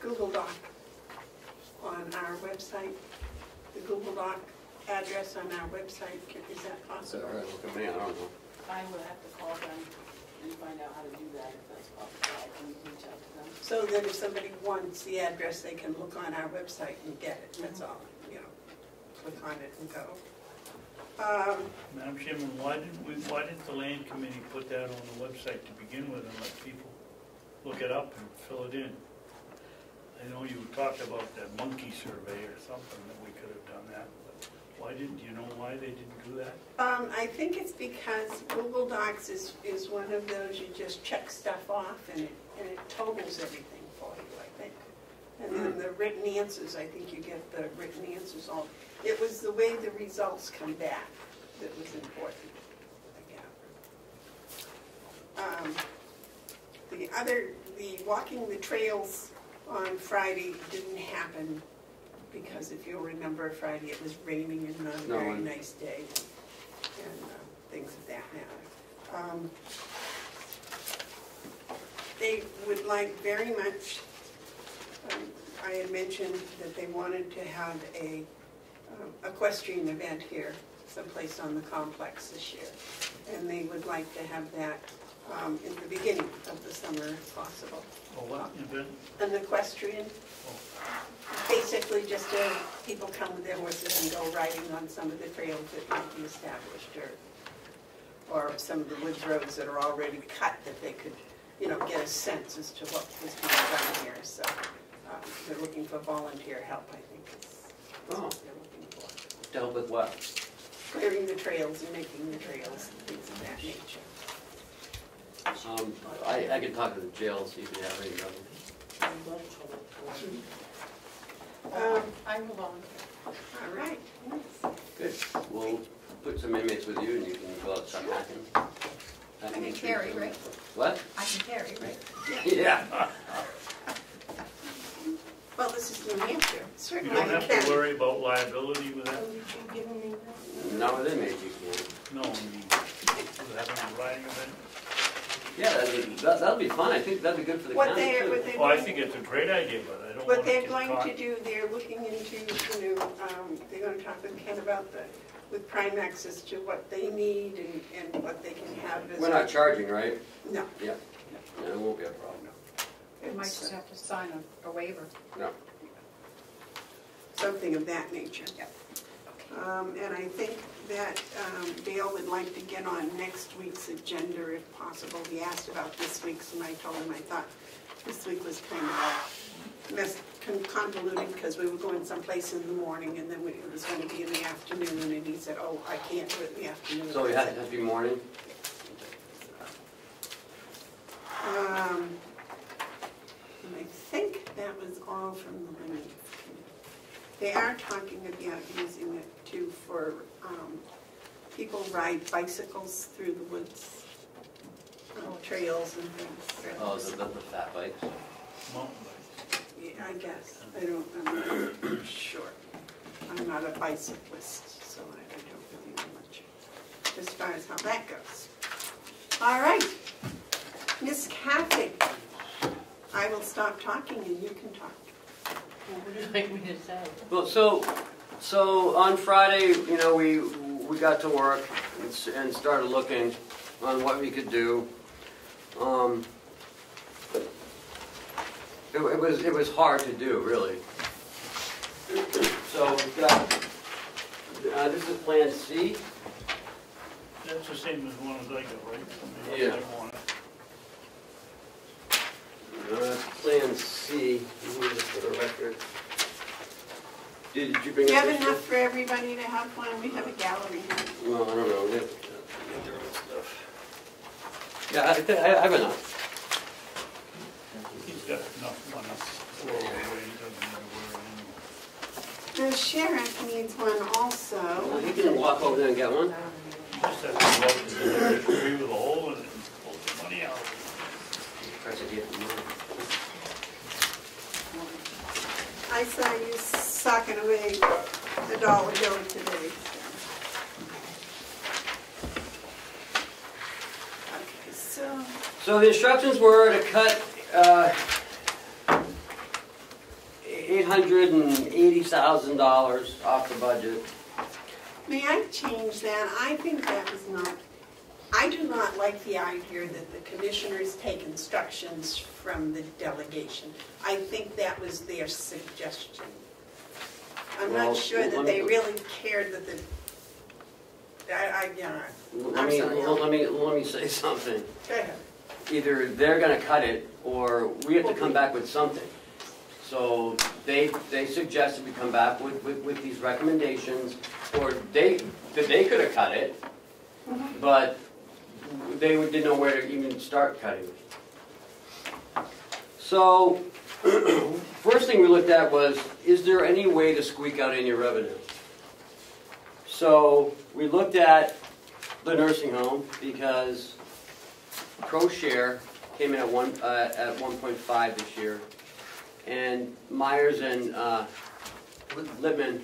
Google Doc on our website, the Google Doc address on our website. Is that So, possible? look at me, I don't know. I would have to call them and find out how to do that, if that's possible. I can reach out to them. So that if somebody wants the address, they can look on our website and get it, that's all, you know, click on it and go. Madam Chairman, why didn't the land committee put that on the website to begin with and let people look it up and fill it in? I know you talked about that monkey survey or something, that we could have done that, but why didn't, you know why they didn't do that? I think it's because Google Docs is one of those, you just check stuff off and it totals everything for you, I think. And then the written answers, I think you get the written answers all. It was the way the results come back that was important, again. The walking the trails on Friday didn't happen because if you'll remember Friday, it was raining and not a very nice day and things of that matter. They would like very much, I had mentioned that they wanted to have a equestrian event here, someplace on the complex this year. And they would like to have that in the beginning of the summer if possible. Or what event? An equestrian, basically just people come with their horses and go riding on some of the trails that might be established or or some of the woods roads that are already cut, that they could, get a sense as to what was being done here. So they're looking for volunteer help, I think is what they're looking for. To help with what? Clearing the trails and making the trails and things of that nature. I could talk to the jail and see if they have any trouble. I will volunteer. All right. Good. We'll put some inmates with you and you can go out and start hacking. I can carry, right? What? I can carry, right? Yeah. Well, this is New Hampshire. You Certainly don't you have can. to worry about liability with that? Not with inmates you can. No, I mean, with having a riding event? Yeah, that'll be fun. I think that'd be good for the What county they're, too. what they're Oh, I doing- think it's a great idea, but I don't want What to they're get going caught. to do, they're looking into, they're going to talk with Ken about with Primex as to what they need and what they can have as. We're not charging, right? No. Yeah. No, it won't be a problem. You might just have to sign a waiver. No. Something of that nature. Yep. And I think that Dale would like to get on next week's agenda if possible. He asked about this week's and I told him I thought this week was kind of convoluted because we were going someplace in the morning and then it was going to be in the afternoon and he said, oh, I can't do it in the afternoon. So it has to be morning? And I think that was all from the money. They are talking about using it too for, people ride bicycles through the woods, trails and things. Oh, the fat bikes? Mountain bikes. Yeah, I guess. I'm not sure. I'm not a bicyclist, so I don't really know much as far as how that goes. All right. Miss Kathy, I will stop talking and you can talk. What would you like me to say? Well, so on Friday, we got to work and started looking on what we could do. It was hard to do, really. So we've got this is Plan C. That's the same as the one that I got, right? I mean, Yeah. I want it. Plan C. Just for the record. Did you bring Do you up have this enough stuff? for everybody to have one? We have a gallery here. Well, I don't know. They have their own stuff. Yeah, I have enough. He's got enough money to throw away, he doesn't know where The sheriff needs one also. Well, you can walk over there and get one. You just have to go out to the tree with a hole in it and pull the money out. Try to get the money. I saw you socking away the dollar bill today. Okay, so. So the instructions were to cut $880,000 off the budget. May I change that? I think that was not, I do not like the idea that the commissioners take instructions from the delegation. I think that was their suggestion. I'm Well, not sure that let they me- really cared that the, yeah, Let I'm me, sorry. let me say something. Go ahead. Either they're gonna cut it, or we have to come back with something. So they suggested we come back with these recommendations, or they could have cut it, but they didn't know where to even start cutting it. So, first thing we looked at was, is there any way to squeak out any revenue? So, we looked at the nursing home, because Pro Share came in at 1.5 this year, and Myers and Lippman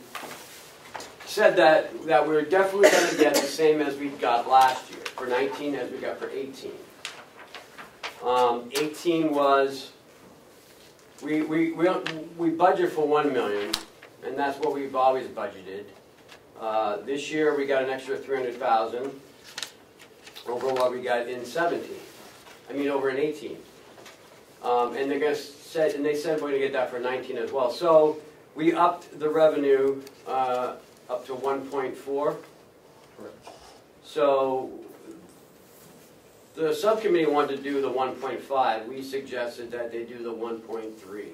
said that we were definitely going to get the same as we got last year, for 19 as we got for 18. 18 was, we budgeted for $1 million, and that's what we've always budgeted. This year we got an extra $300,000 over what we got in 17. I mean over in 18. And they said we're going to get that for 19 as well. So we upped the revenue up to 1.4. So The subcommittee wanted to do the 1.5. We suggested that they do the 1.3.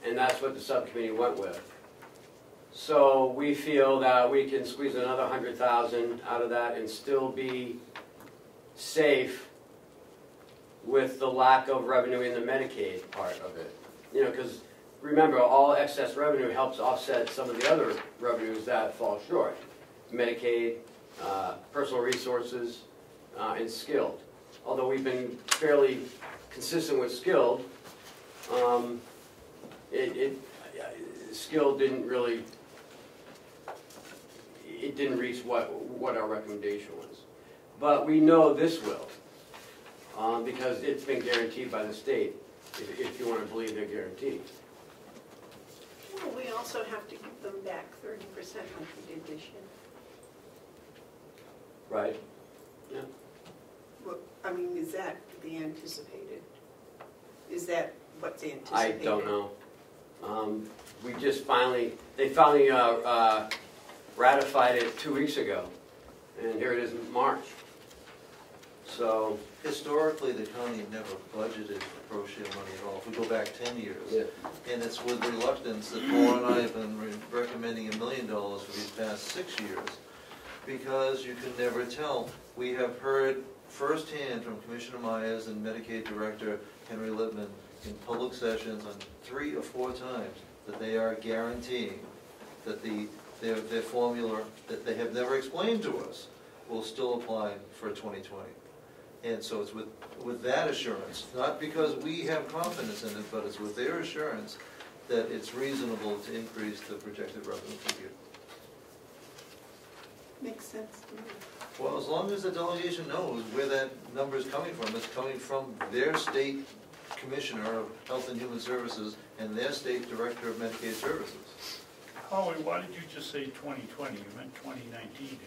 And that's what the subcommittee went with. So we feel that we can squeeze another 100,000 out of that and still be safe with the lack of revenue in the Medicaid part of it. You know, because remember, all excess revenue helps offset some of the other revenues that fall short. Medicaid, personal resources, and skilled. Although we've been fairly consistent with skilled, skilled didn't really, it didn't reach what our recommendation was. But we know this will, because it's been guaranteed by the state, if you want to believe they're guaranteed. Well, we also have to give them back 30% like we did this year. Right? Yeah. Well, I mean, is that the anticipated? Is that what's I anticipated? don't know. We just they finally ratified it 2 weeks ago, and here it is in March. So, Historically, the county never budgeted for pro share money at all, if we go back 10 years. yeah. And it's with reluctance that Paul and I have been recommending $1 million for these past 6 years, because you can never tell. We have heard firsthand from Commissioner Myers and Medicaid Director Henry Lippman in public sessions on 3 or 4 times that they are guaranteeing that their formula that they have never explained to us will still apply for 2020. And so it's with that assurance, not because we have confidence in it, but it's with their assurance that it's reasonable to increase the projected revenue figure. Makes sense to me. Well, as long as the delegation knows where that number is coming from, it's coming from their state commissioner of Health and Human Services and their state director of Medicaid Services. Howie, why did you just say 2020? You meant 2019, didn't you?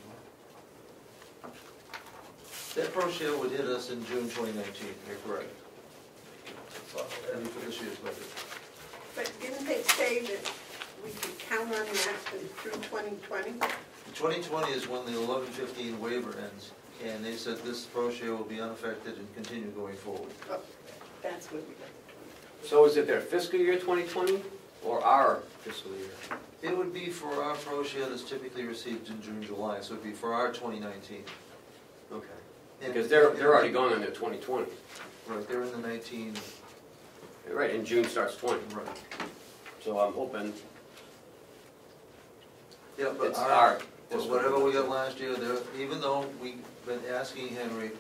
That pro share would hit us in June 2019, you're correct. And for this year's budget. But didn't they say that we could count on that through 2020? 2020 is when the 11-15 waiver ends, and they said this pro share will be unaffected and continue going forward. Oh, that's what we got. So is it their fiscal year 2020 or our fiscal year? It would be for our pro share that's typically received in June, July, so it would be for our 2019. Okay. And Because they're already going on their 2020. Right, they're in the 19. Right, and June starts 20. Right. So I'm hoping Yeah, but it's our. whatever we got last year, even though we've been asking Henry,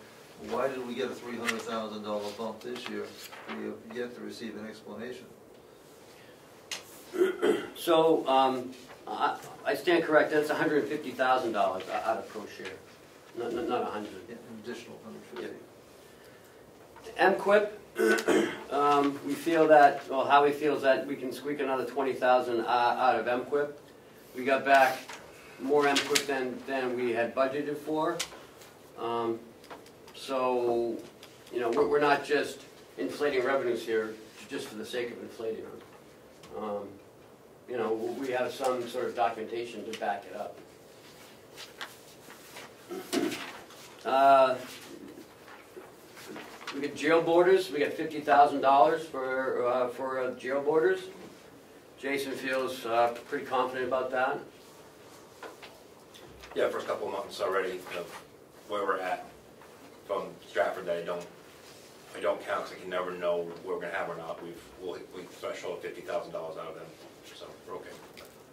why did we get a $300,000 bump this year? We have yet to receive an explanation. So I stand corred. That's $150,000 out of pro share, not 100. Yeah, an additional 150. MQIP, we feel that, well, Howie feels that we can squeak another 20,000 out of MQIP. We got back more MQIP than we had budgeted for. So, you know, we're not just inflating revenues here just for the sake of inflating them. You know, we have some sort of documentation to back it up. We got jail boarders. We got $50,000 for jail boarders. Jason feels pretty confident about that. Yeah, first couple of months already, where we're at from Stratford, that I don't count, because I can never know what we're gonna have or not. We threshold $50,000 out of them, so we're okay.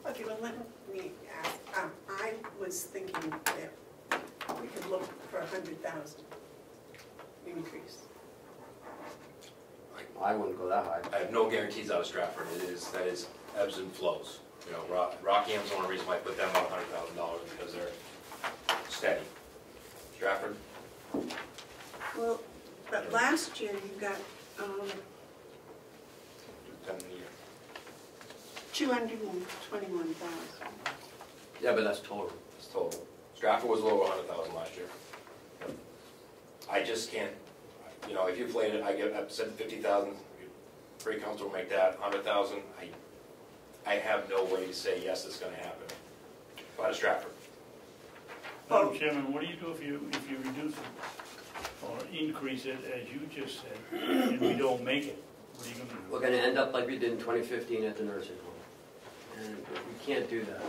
Okay, well, let me ask, I was thinking that we could look for 100,000 increase. I wouldn't go that high. I have no guarantees out of Stratford. That is ebbs and flows. You know, Rockham's the only reason why I put them on $100,000 because they're steady. Stratford. Well, but last year you got 10 a year. 221,000. Yeah, but that's total. It's total. Stratford was lower 100,000 last year. I just can't, you know, if you inflate it, I've said 50,000, free council will make that 100,000. I have no way to say yes, it's going to happen. Out of Stratford. Madam Chairman, what do you do if you reduce it or increase it, as you just said, and we don't make it? What are you gonna do? We're gonna end up like we did in 2015 at the nursing home. And we can't do that.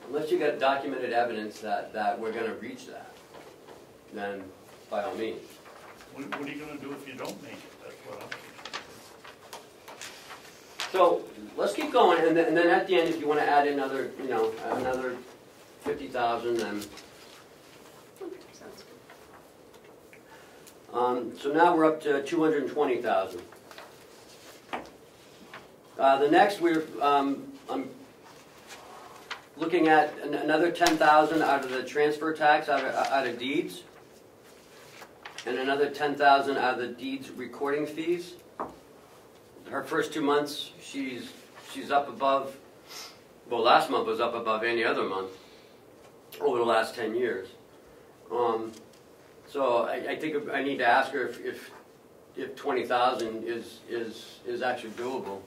Unless you got documented evidence that we're gonna reach that, then by all means. What are you gonna do if you don't make it? That's what I'm. So let's keep going, and then at the end, if you want to add in another, another 50,000, then. Sounds So now we're up to 220,000. The next, I'm looking at another 10,000 out of the transfer tax out of deeds, and another 10,000 out of the deeds recording fees. Her first 2 months, she's up above. Well, last month was up above any other month over the last 10 years. So I think I need to ask her if 20,000 is actually doable.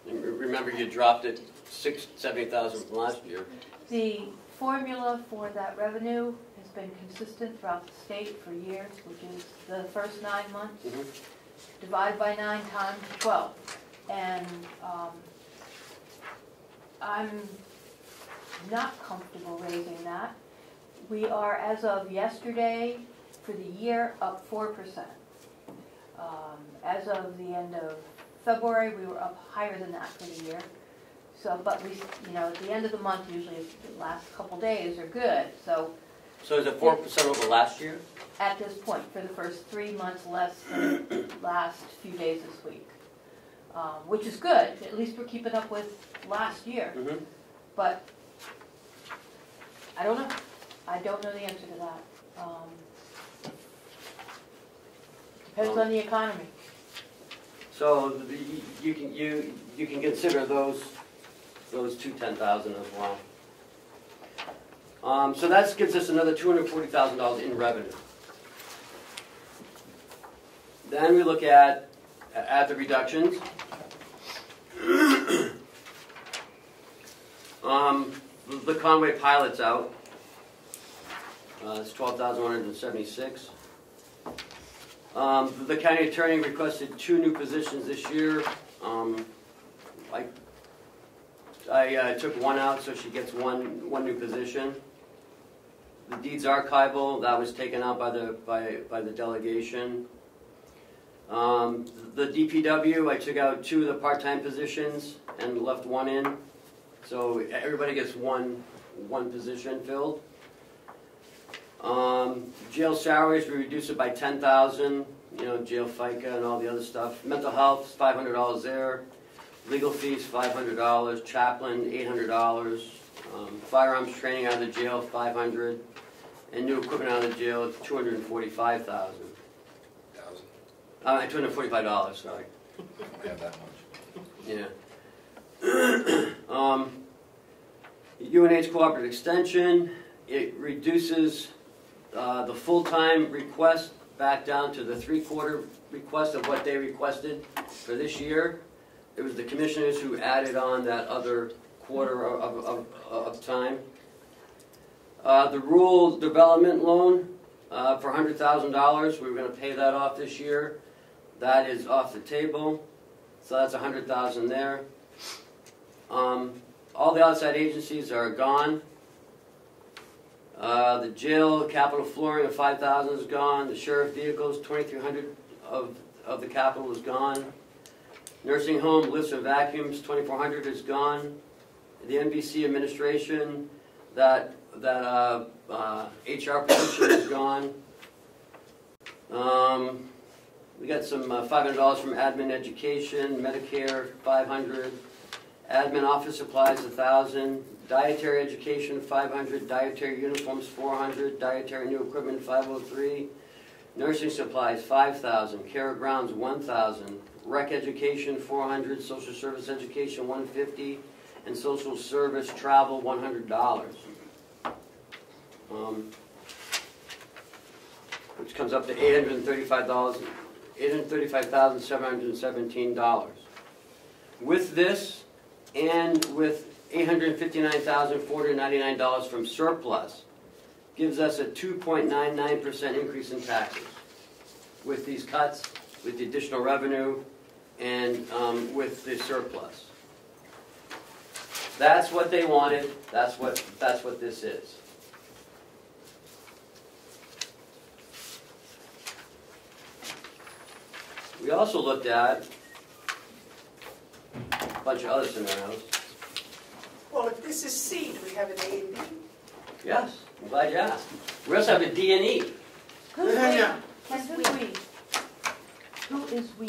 Remember, you dropped it 70,000 from last year. The formula for that revenue has been consistent throughout the state for years, which is the first 9 months, divide by 9 times 12. And I'm not comfortable raising that. We are, as of yesterday, for the year, up 4%. As of the end of February, we were up higher than that for the year. So, but we, at the end of the month, usually the last couple days are good. So is it 4% over last year? at this point, for the first 3 months, less than the last few days this week, which is good. At least we're keeping up with last year. But I don't know. I don't know the answer to that. Depends on the economy. So you can consider those two 10,000 as well. So that gives us another $240,000 in revenue. Then we look at the reductions. The Conway pilot's out. It's $12,176. The county attorney requested 2 new positions this year. I took one out, so she gets one new position. The deeds archival, that was taken out by the delegation. The DPW, I took out 2 of the part-time positions and left 1 in, so everybody gets one position filled. Jail salaries, we reduced it by 10,000. Jail FICA and all the other stuff. Mental health, $500 there. Legal fees, $500. Chaplain, $800. Firearms training out of the jail, $500. And new equipment out of the jail, it's $245,000. $245, sorry. We have that much. Yeah. UNH Cooperative Extension, it reduces the full-time request back down to the 3/4 request of what they requested for this year. It was the commissioners who added on that other quarter of time. The rural development loan for $100,000, we were going to pay that off this year. That is off the table, so that's $100,000 there. All the outside agencies are gone. The jail capital flooring of $5,000 is gone. The sheriff vehicles, $2,300 of the capital is gone. Nursing home lifts or vacuums, $2,400 is gone. The NBC administration, that HR position is gone. We got some $500 from admin education, Medicare, $500. Admin office supplies, $1,000. Dietary education, $500. Dietary uniforms, $400. Dietary new equipment, $503. Nursing supplies, $5,000. Care of grounds, $1,000. Rec education, $400. Social service education, $150. And social service travel, $100. Which comes up to $835,717. With this, and with $859,499 from surplus. Gives us a 2.99% increase in taxes. With these cuts, with the additional revenue, and with the surplus. That's what they wanted, that's what this is. We also looked at a bunch of other scenarios. Well, if this is C, do we have an A and B? Yes, I'm glad you asked. We also have a D and E. Who's No, we? no. Who's we? Who is we?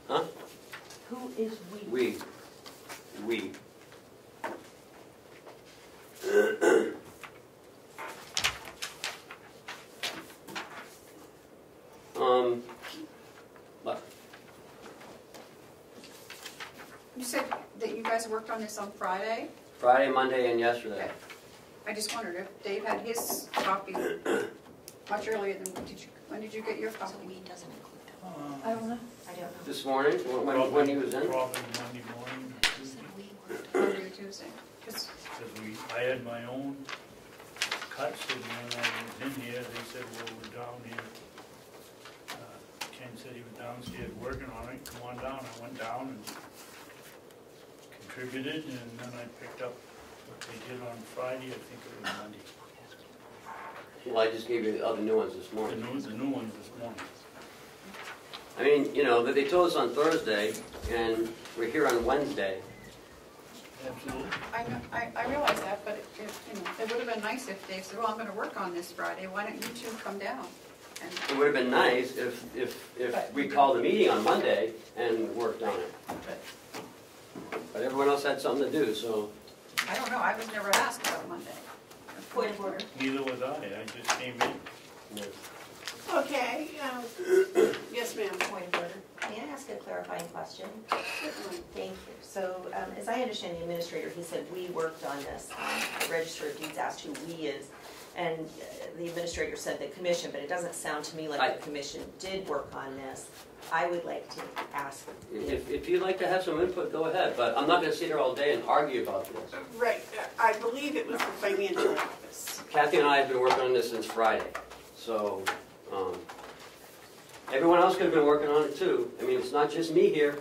Huh? Who is we? We. What? You said that you guys worked on this on Friday? Friday, Monday, and yesterday. Okay. I just wondered if Dave had his copy much earlier than, when did you get your copy? Doesn't include them. I don't know. I don't know. This morning, when he was in. Probably Monday morning or Tuesday. Monday or Tuesday? 'Cause Because I had my own cuts, and when I was in here, they said, well, we're down here. Ken said he was downstairs working on it, come on down. I went down and contributed, and then I picked up what they did on Friday, I think it was Monday. Well, I just gave you the other new ones this The morning. new ones this morning. I mean, you know, they told us on Thursday, and we're here on Wednesday. Absolutely. I realize that, but it would have been nice if Dave said, well, I'm gonna work on this Friday, why don't you two come down? And It would have been nice if we called a meeting on Monday and worked on it. But everyone else had something to do, so. I don't know, I was never asked about Monday. Point of order. Neither was I just came in. Okay, yes, ma'am. Point of order. May I ask a clarifying question? Certainly. Thank you. So, as I understand the administrator, he said we worked on this. The Register of Deeds asked who we is, and the administrator said the commission, but it doesn't sound to me like the commission did work on this. I would like to ask. If you'd like to have some input, go ahead, but I'm not gonna sit here all day and argue about this. Right, I believe it was the financial office. Kathy and I have been working on this since Friday, so, everyone else could have been working on it too. I mean, it's not just me here,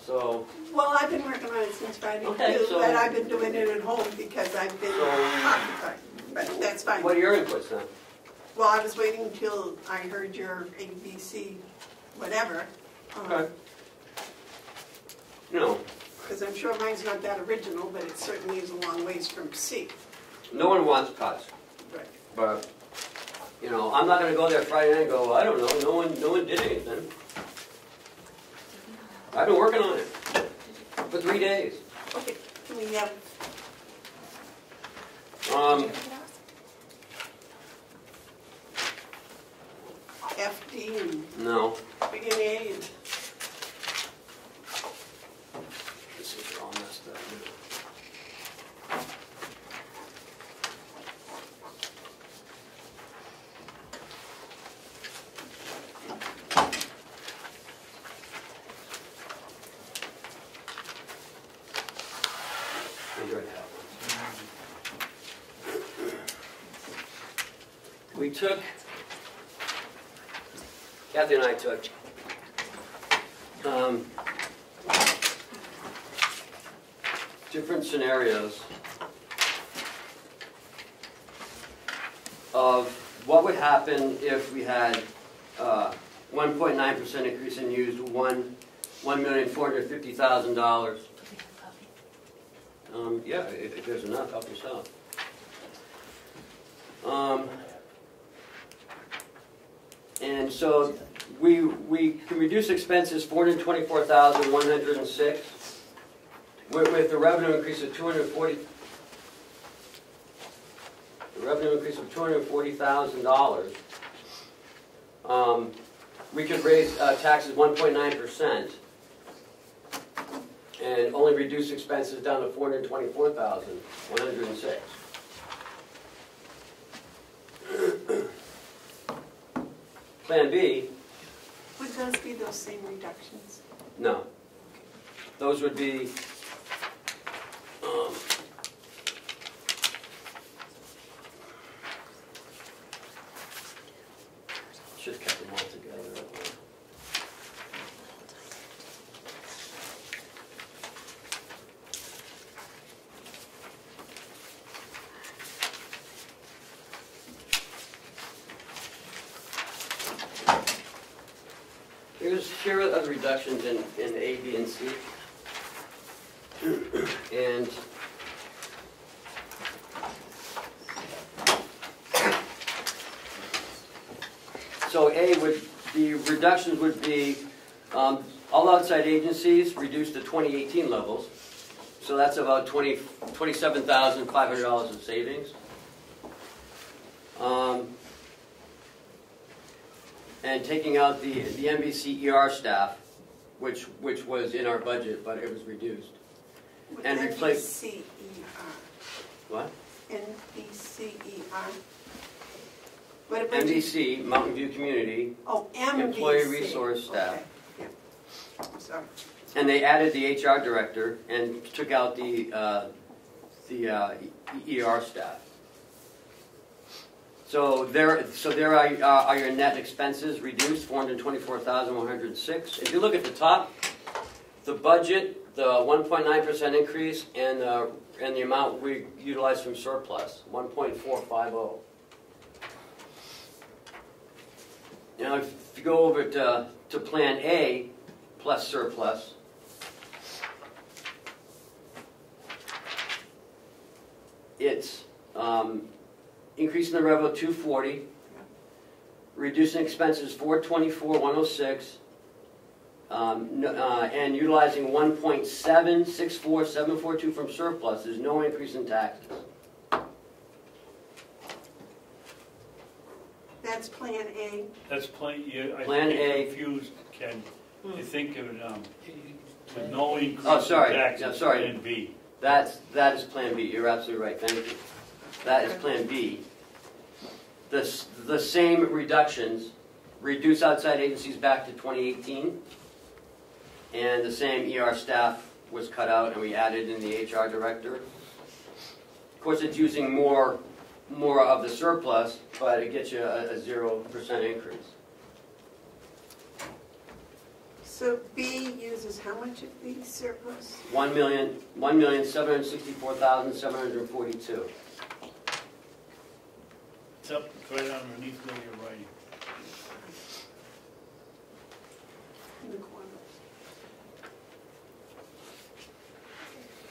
so. Well, I've been working on it since Friday Okay, too, so- but I've been doing it at home because I've been occupied, but that's fine. What are your inputs then? Well, I was waiting until I heard your ABC, whatever. Okay. You know, Because I'm sure mine's not that original, but it certainly is a long ways from C. no one wants cuts, Right. but, you know, I'm not gonna go there Friday night and go, I don't know, no one did anything. I've been working on it for 3 days. Okay, can we have, FD and No. big and A and This is all messed up. Enjoy that one. We took, Kathy and I took different scenarios of what would happen if we had 1.9% increase in used, $1,450,000. Yeah, if there's enough, help yourself. And so we can reduce expenses 424,106 with the revenue increase of 240. The revenue increase of $240,000. We could raise taxes 1.9% and only reduce expenses down to 424,106. Plan B, would those be those same reductions? no. Those would be here are the reductions in A, B, and C. And so A would, the reductions would be, all outside agencies reduced to 2018 levels. So that's about $27,500 of savings. And taking out the NBC ER staff, which was in our budget, but it was reduced. And replace NBCER. what? NBCER. What about NBC, Mountain View Community, Oh, MBC. Employee Resource Staff. Okay, yeah. I'm sorry. And they added the HR director and took out the ER staff. So there are your net expenses reduced, $424,106. If you look at the top, the budget, the 1.9% increase, and the amount we utilized from surplus, 1.450. Now, if you go over to Plan A plus surplus, it's increasing the revenue 240, reducing expenses 424,106, and utilizing 1.764742 from surplus. There's no increase in taxes. That's Plan A. That's Plan, I Plan think A. you're confused, Ken. You think of it, with no increase Oh, in sorry. taxes, Yeah, sorry. Plan B. That is Plan B. You're absolutely right. Thank you. That is Plan B. The same reductions, reduce outside agencies back to 2018, and the same ER staff was cut out, and we added in the HR director. Of course, it's using more of the surplus, but it gets you a 0% increase. So B uses how much of the surplus? 1,764,742. It's up, it's right underneath where you're writing. In the corner.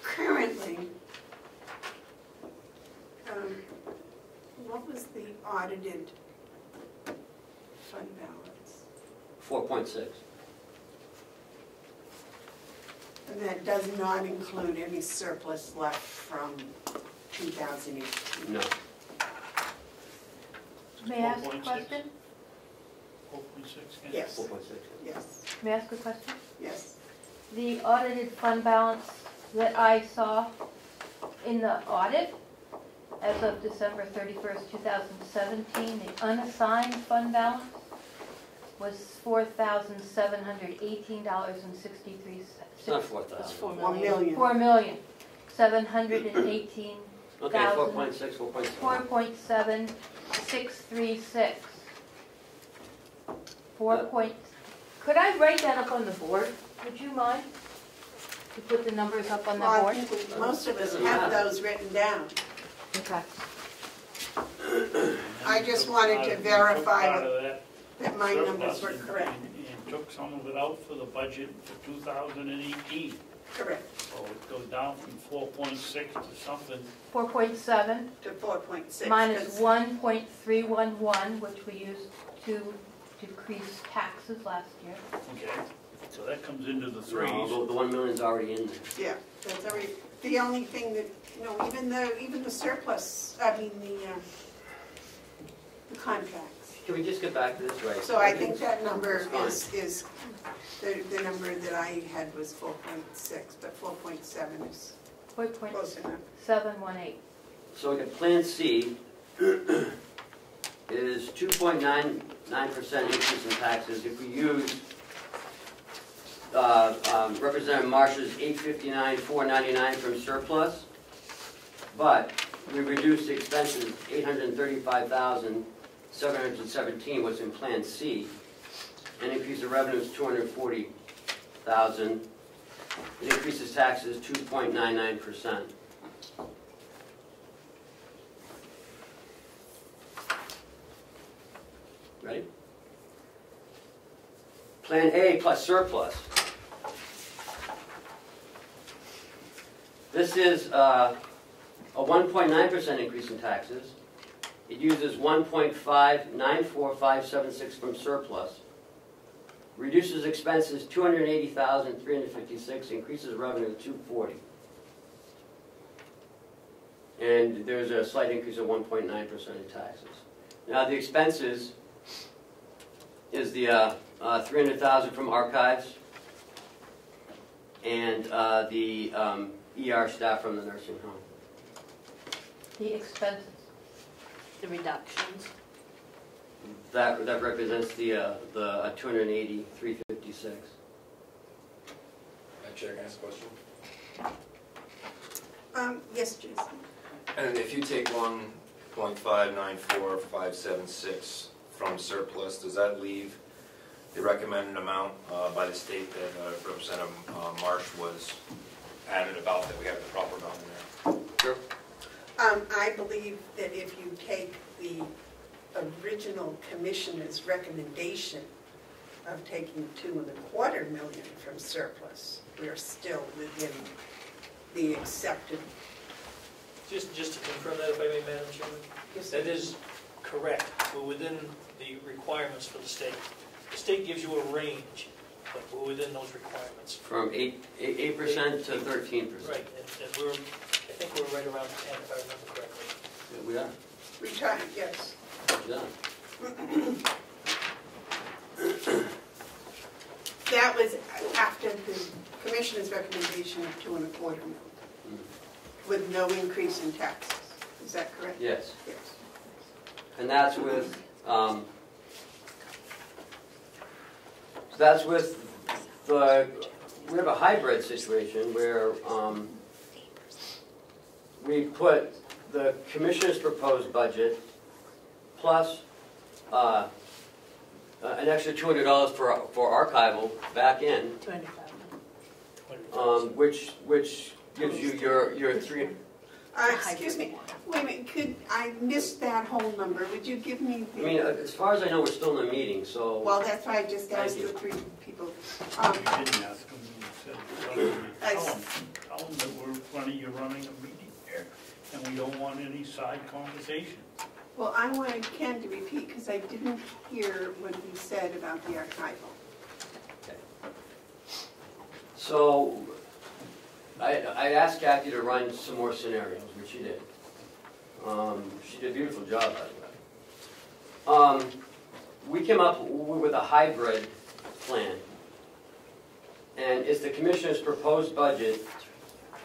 Currently, what was the audited fund balance? 4.6. And that does not include any surplus left from 2018. No. May I ask a 4.6? question? 4.6, Ken? Yes, 4.6. yes, May I ask a question? yes. The audited fund balance that I saw in the audit as of December 31st, 2017, the unassigned fund balance was $4,718.63. It's not 4,000. 1 million. $4,718,000. Okay, 4.6, 4.7. 4.7636. 4 point, could I write that up on the board? Would you mind? To put the numbers up on the Well, I board? think most of us Doesn't have matter. those written down. Okay. I just You wanted took to part of- verify you took part of that that my numbers surplus were and- correct. And took some of it out for the budget for 2018. Correct, So it goes down from 4.6 to something. 4.7 to 4.6. minus 'cause 1.311, which we used to decrease taxes last year. Okay, so that comes into the No, threes. the 1 million's already in there. Yeah, that's already, the only thing that, even the surplus, the contracts. Can we just get back to this right? So I think that number That's is, the number that I had was 4.6, but 4.7 is close enough. 4.718. So the Plan C is 2.99% increase in taxes. If we use Representative Marsh's $859,499 from surplus, but we reduce the expenses $835,717 was in Plan C, and increase the revenues $240,000. It increases taxes 2.99%. Ready? Plan A plus surplus. This is a 1.9% increase in taxes. It uses 1.594576 from surplus. Reduces expenses 280,356, increases revenue 240. And there's a slight increase of 1.9% in taxes. Now the expenses is the 300,000 from archives and the ER staff from the nursing home. The expenses. The reductions. That represents the 280, 356. Chair, can I ask a question? Yes, Jason. And if you take 1.594576 from surplus, does that leave the recommended amount by the state that Representative Marsh was adamant about, that we have the proper amount in there? Sure. I believe that if you take the original commissioner's recommendation of taking $2.25 million from surplus, we are still within the accepted. Just to confirm that, if I may, Madam Chairman, that is correct. We're within the requirements for the state. The state gives you a range, but we're within those requirements. From 8% to 13%. Right, and I think we're right around 10, if I remember correctly. Yeah, we are. Retired, yes. Yeah. That was after the commissioner's recommendation of $2.25 million, with no increase in taxes. Is that correct? Yes. Yes. And that's with we have a hybrid situation where we put the commissioner's proposed budget plus an extra $200 for archival back in, which gives you your three. Excuse me. Wait a minute. I missed that whole number. Would you give me the... I mean, as far as I know, we're still in the meeting, so. Well, that's why I just Thank asked you. the three people. You didn't ask them, you said, tell them that you're running a meeting here, and we don't want any side conversations. Well, I wanted Ken to repeat because I didn't hear what he said about the archival. Okay. So, I asked Kathy to run some more scenarios, which she did. She did a beautiful job, by the way. We came up with a hybrid plan, and it's the commissioner's proposed budget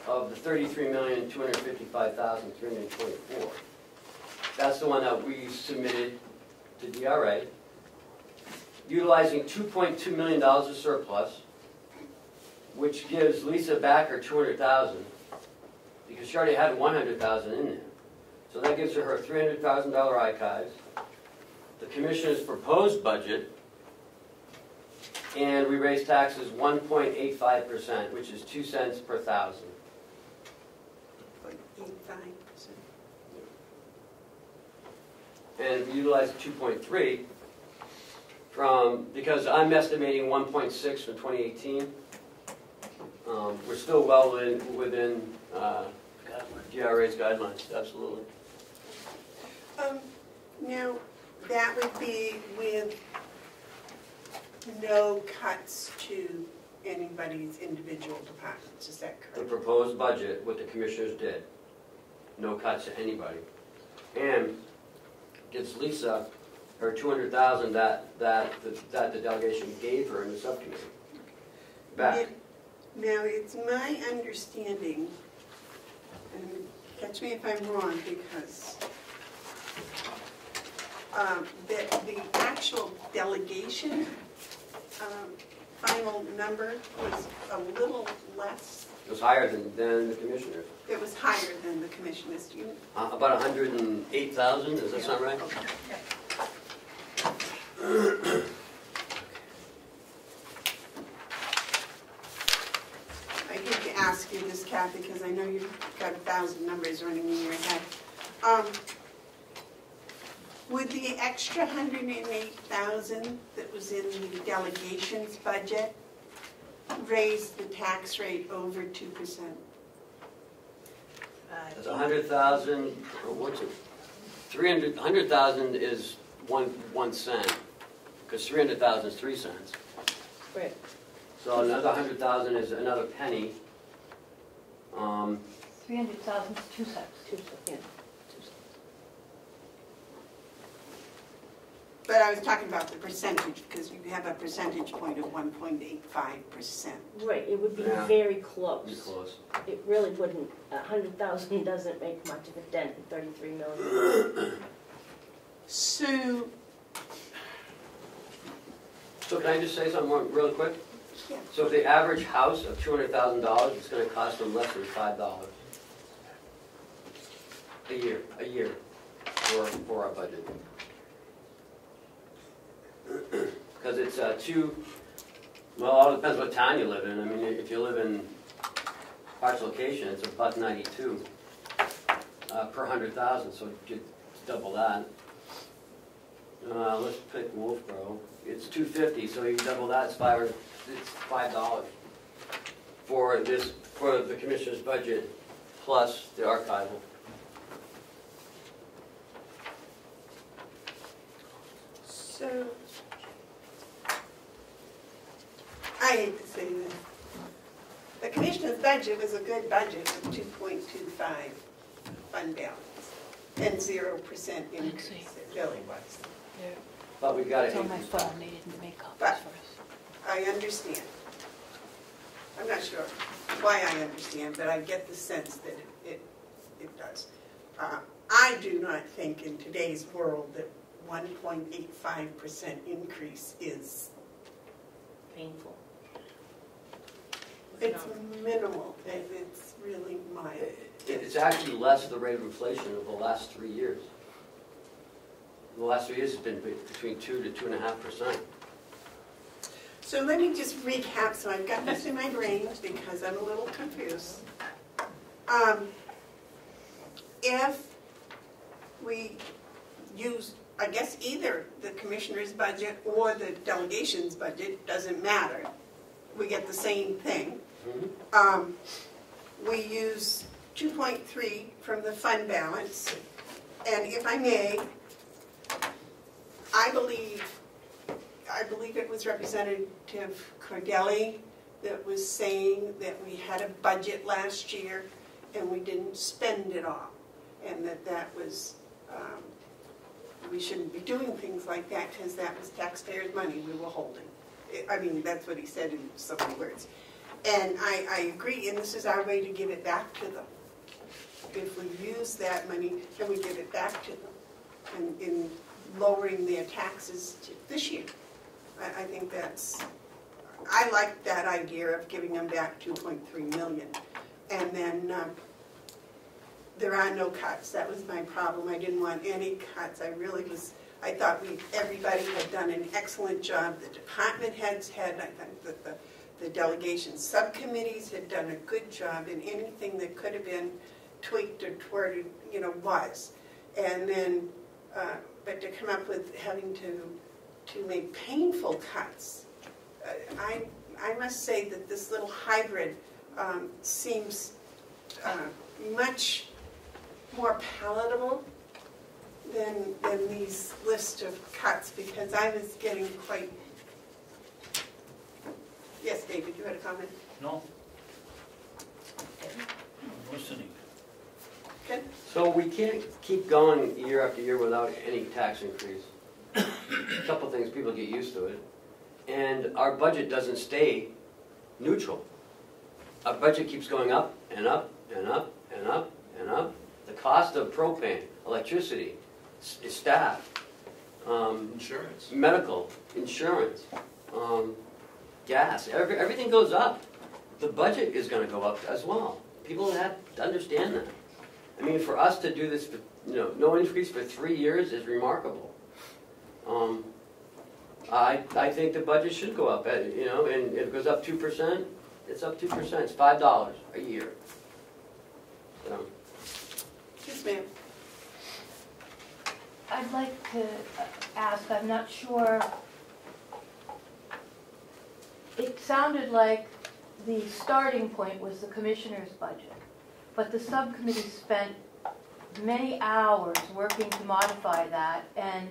of the $33,255,324. That's the one that we submitted to DRA, utilizing $2.2 million of surplus, which gives Lisa back her $200,000 because she already had $100,000 in there. So that gives her $300,000 archives, the commissioner's proposed budget, and we raised taxes 1.85%, which is 2 cents per thousand. 0.85%. And we utilized 2.3 because I'm estimating 1.6 from 2018. We're still well within DRA's guidelines, absolutely. Now, that would be with no cuts to anybody's individual departments, is that The correct? proposed budget, what the commissioners did, no cuts to anybody. And gives Lisa her $200,000 that the delegation gave her in the subcommittee back. Now, it's my understanding, and catch me if I'm wrong, because that the actual delegation final number was a little less. It was higher than the commissioners. It was higher than the commissioners. Do you? About 108,000, does that sound right? I hate to ask you this, Kathy, because I know you've got 1,000 numbers running in your head. Would the extra 108,000 that was in the delegation's budget raise the tax rate over 2%? That's 100,000, or what's it? 100,000 is one cent, because 300,000 is 3 cents. Right. So another 100,000 is another penny. 300,000 is 2 cents. 2 cents, yeah. But I was talking about the percentage, because you have a percentage point of 1.85%. Right, it would be Yeah. very Be close. close. It really wouldn't, 100,000 doesn't make much of a dent in 33 million. So, So can I just say something more really quick? yeah. So if the average house of $200,000, it's going to cost them less than $5 a year for our budget. Because it's well, it depends what town you live in. I mean, if you live in Parks Location, it's $1.92 per 100,000, so you double that. Let's pick Wolfboro. It's $2.50, so you double that, it's $5 for the commissioner's budget plus the archival. So, I hate to say this. The commissioner's budget was a good budget of 2.25 fund balance and 0% increase. It really was. But we got It's on my it. phone, they didn't make copies But- for us. I understand. I'm not sure why I understand, but I get the sense that it does. I do not think in today's world that 1.85% increase is, Painful. it's minimal, and it's really mild. It's actually less the rate of inflation of the last 3 years. The last 3 years has been between 2 to 2.5%. So let me just recap, so I've got this in my brain because I'm a little confused. If we use, I guess, either the commissioner's budget or the delegation's budget, doesn't matter. We get the same thing. We use 2.3 from the fund balance, and if I may, I believe it was Representative Cordelli that was saying that we had a budget last year and we didn't spend it all, and that was, we shouldn't be doing things like that because that was taxpayers' money we were holding. I mean, that's what he said in so many words. And I agree, and this is our way to give it back to them. If we use that money, then we give it back to them in lowering their taxes this year. I think I like that idea of giving them back 2.3 million. And then there are no cuts. That was my problem. I didn't want any cuts. I thought everybody had done an excellent job. The department heads had, I think that the delegation subcommittees had done a good job, and anything that could have been tweaked or twirled, was. And then, but to come up with having to make painful cuts, I must say that this little hybrid seems much more palatable than these list of cuts, because I was getting quite. Yes, David, you had a comment? No? I'm listening. Good. So we can't keep going year after year without any tax increase. A couple things, people get used to it. And our budget doesn't stay neutral. Our budget keeps going up and up and up and up and up. The cost of propane, electricity, staff, Insurance. medical, insurance, gas, everything goes up. The budget is going to go up as well. People have to understand that. I mean, for us to do this, no increase for 3 years is remarkable. I think the budget should go up, and if it goes up 2%, it's up 2%. It's $5 a year. So. Yes, ma'am. I'd like to ask, I'm not sure. It sounded like the starting point was the commissioner's budget, but the subcommittee spent many hours working to modify that, and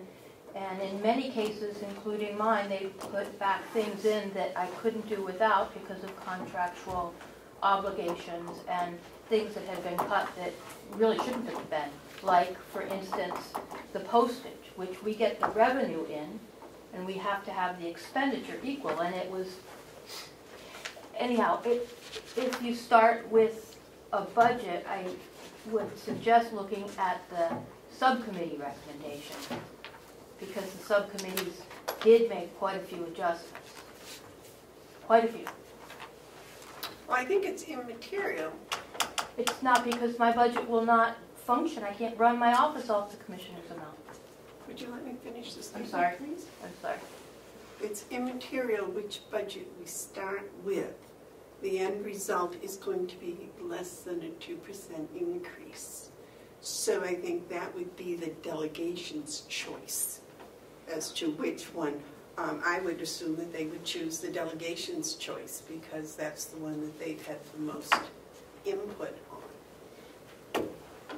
in many cases, including mine, they put back things in that I couldn't do without because of contractual obligations and things that had been cut that really shouldn't have been. Like, for instance, the postage, which we get the revenue in, and we have to have the expenditure equal, and it was, anyhow, if you start with a budget, I would suggest looking at the subcommittee recommendation, because the subcommittees did make quite a few adjustments. Quite a few. Well, I think it's immaterial. It's not, because my budget will not function. I can't run my office off the commissioner's amount. Would you let me finish this? I'm sorry. Please? I'm sorry. It's immaterial which budget we start with. The end result is going to be less than a 2% increase. So I think that would be the delegation's choice as to which one. I would assume that they would choose the delegation's choice because that's the one that they've had the most input on.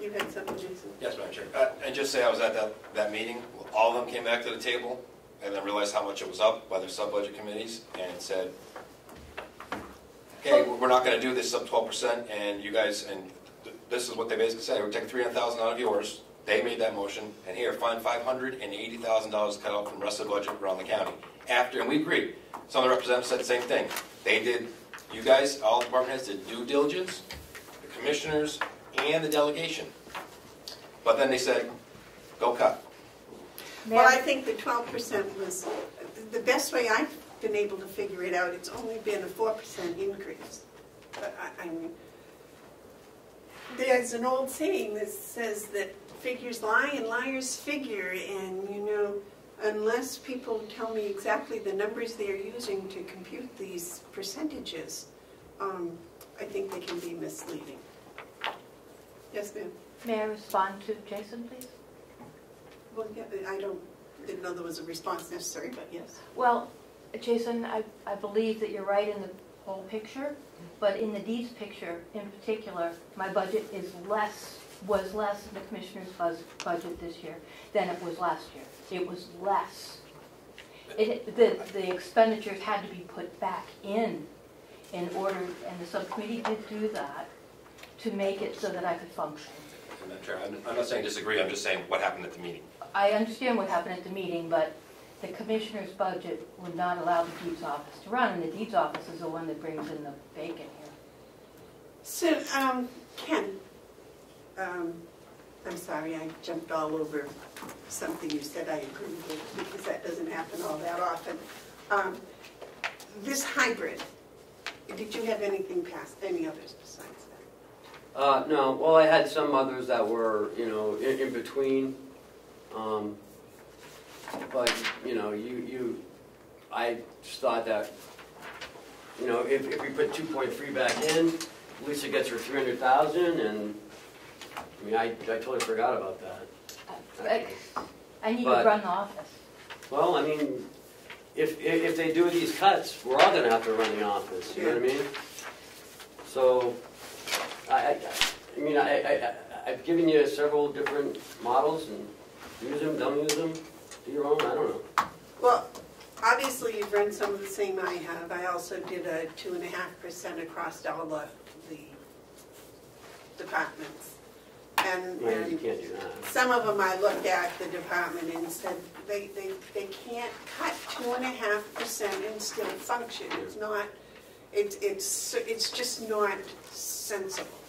You had something, Jason? Yes, Madam Chair. And just say I was at that meeting. All of them came back to the table and then realized how much it was up by their sub-budget committees and said, okay, we're not going to do this sub 12%, and you guys, and this is what they basically said, we're taking $300,000 out of yours. They made that motion, and here, find $580,000 cut out from the rest of the budget around the county. After, and we agreed. Some of the representatives said the same thing. They did, you guys, all department heads did due diligence, the commissioners, and the delegation. But then they said, go cut. Well, I think the 12% was the best way I've been able to figure it out. It's only been a 4% increase. But I mean, there's an old saying that says that figures lie and liars figure, and you know, unless people tell me exactly the numbers they're using to compute these percentages, I think they can be misleading. Yes, ma'am. May I respond to Jason, please? Well, yeah, didn't know there was a response necessary, but yes. Well, Jason, I believe that you're right in the whole picture, but in the deeds picture in particular, my budget was less than the commissioner's budget this year than it was last year. It was less. The expenditures had to be put back in order, and the subcommittee did do that to make it so that I could function. I'm not saying disagree, I'm just saying what happened at the meeting. I understand what happened at the meeting, but the commissioner's budget would not allow the deeds office to run, and the deeds office is the one that brings in the bacon here. So, Ken, I'm sorry I jumped all over something you said I agree with, because that doesn't happen all that often. This hybrid, did you have anything past, any others besides that? No, well, I had some others that were, you know, in between. But, you know, I just thought that, you know, if we put 2.3 back in, Lisa gets her 300,000, and I mean, I totally forgot about that. I need to run the office. Well, I mean, if they do these cuts, we're all going to have to run the office. You know what I mean? So, I've given you several different models, and use them, don't use them, do your own. I don't know. Well, obviously you've run some of the same I have. I also did a 2.5% across all the departments. And You can't do that. some of them I looked at the department and said they can't cut 2.5% and still function. It's not. It's just not sensible.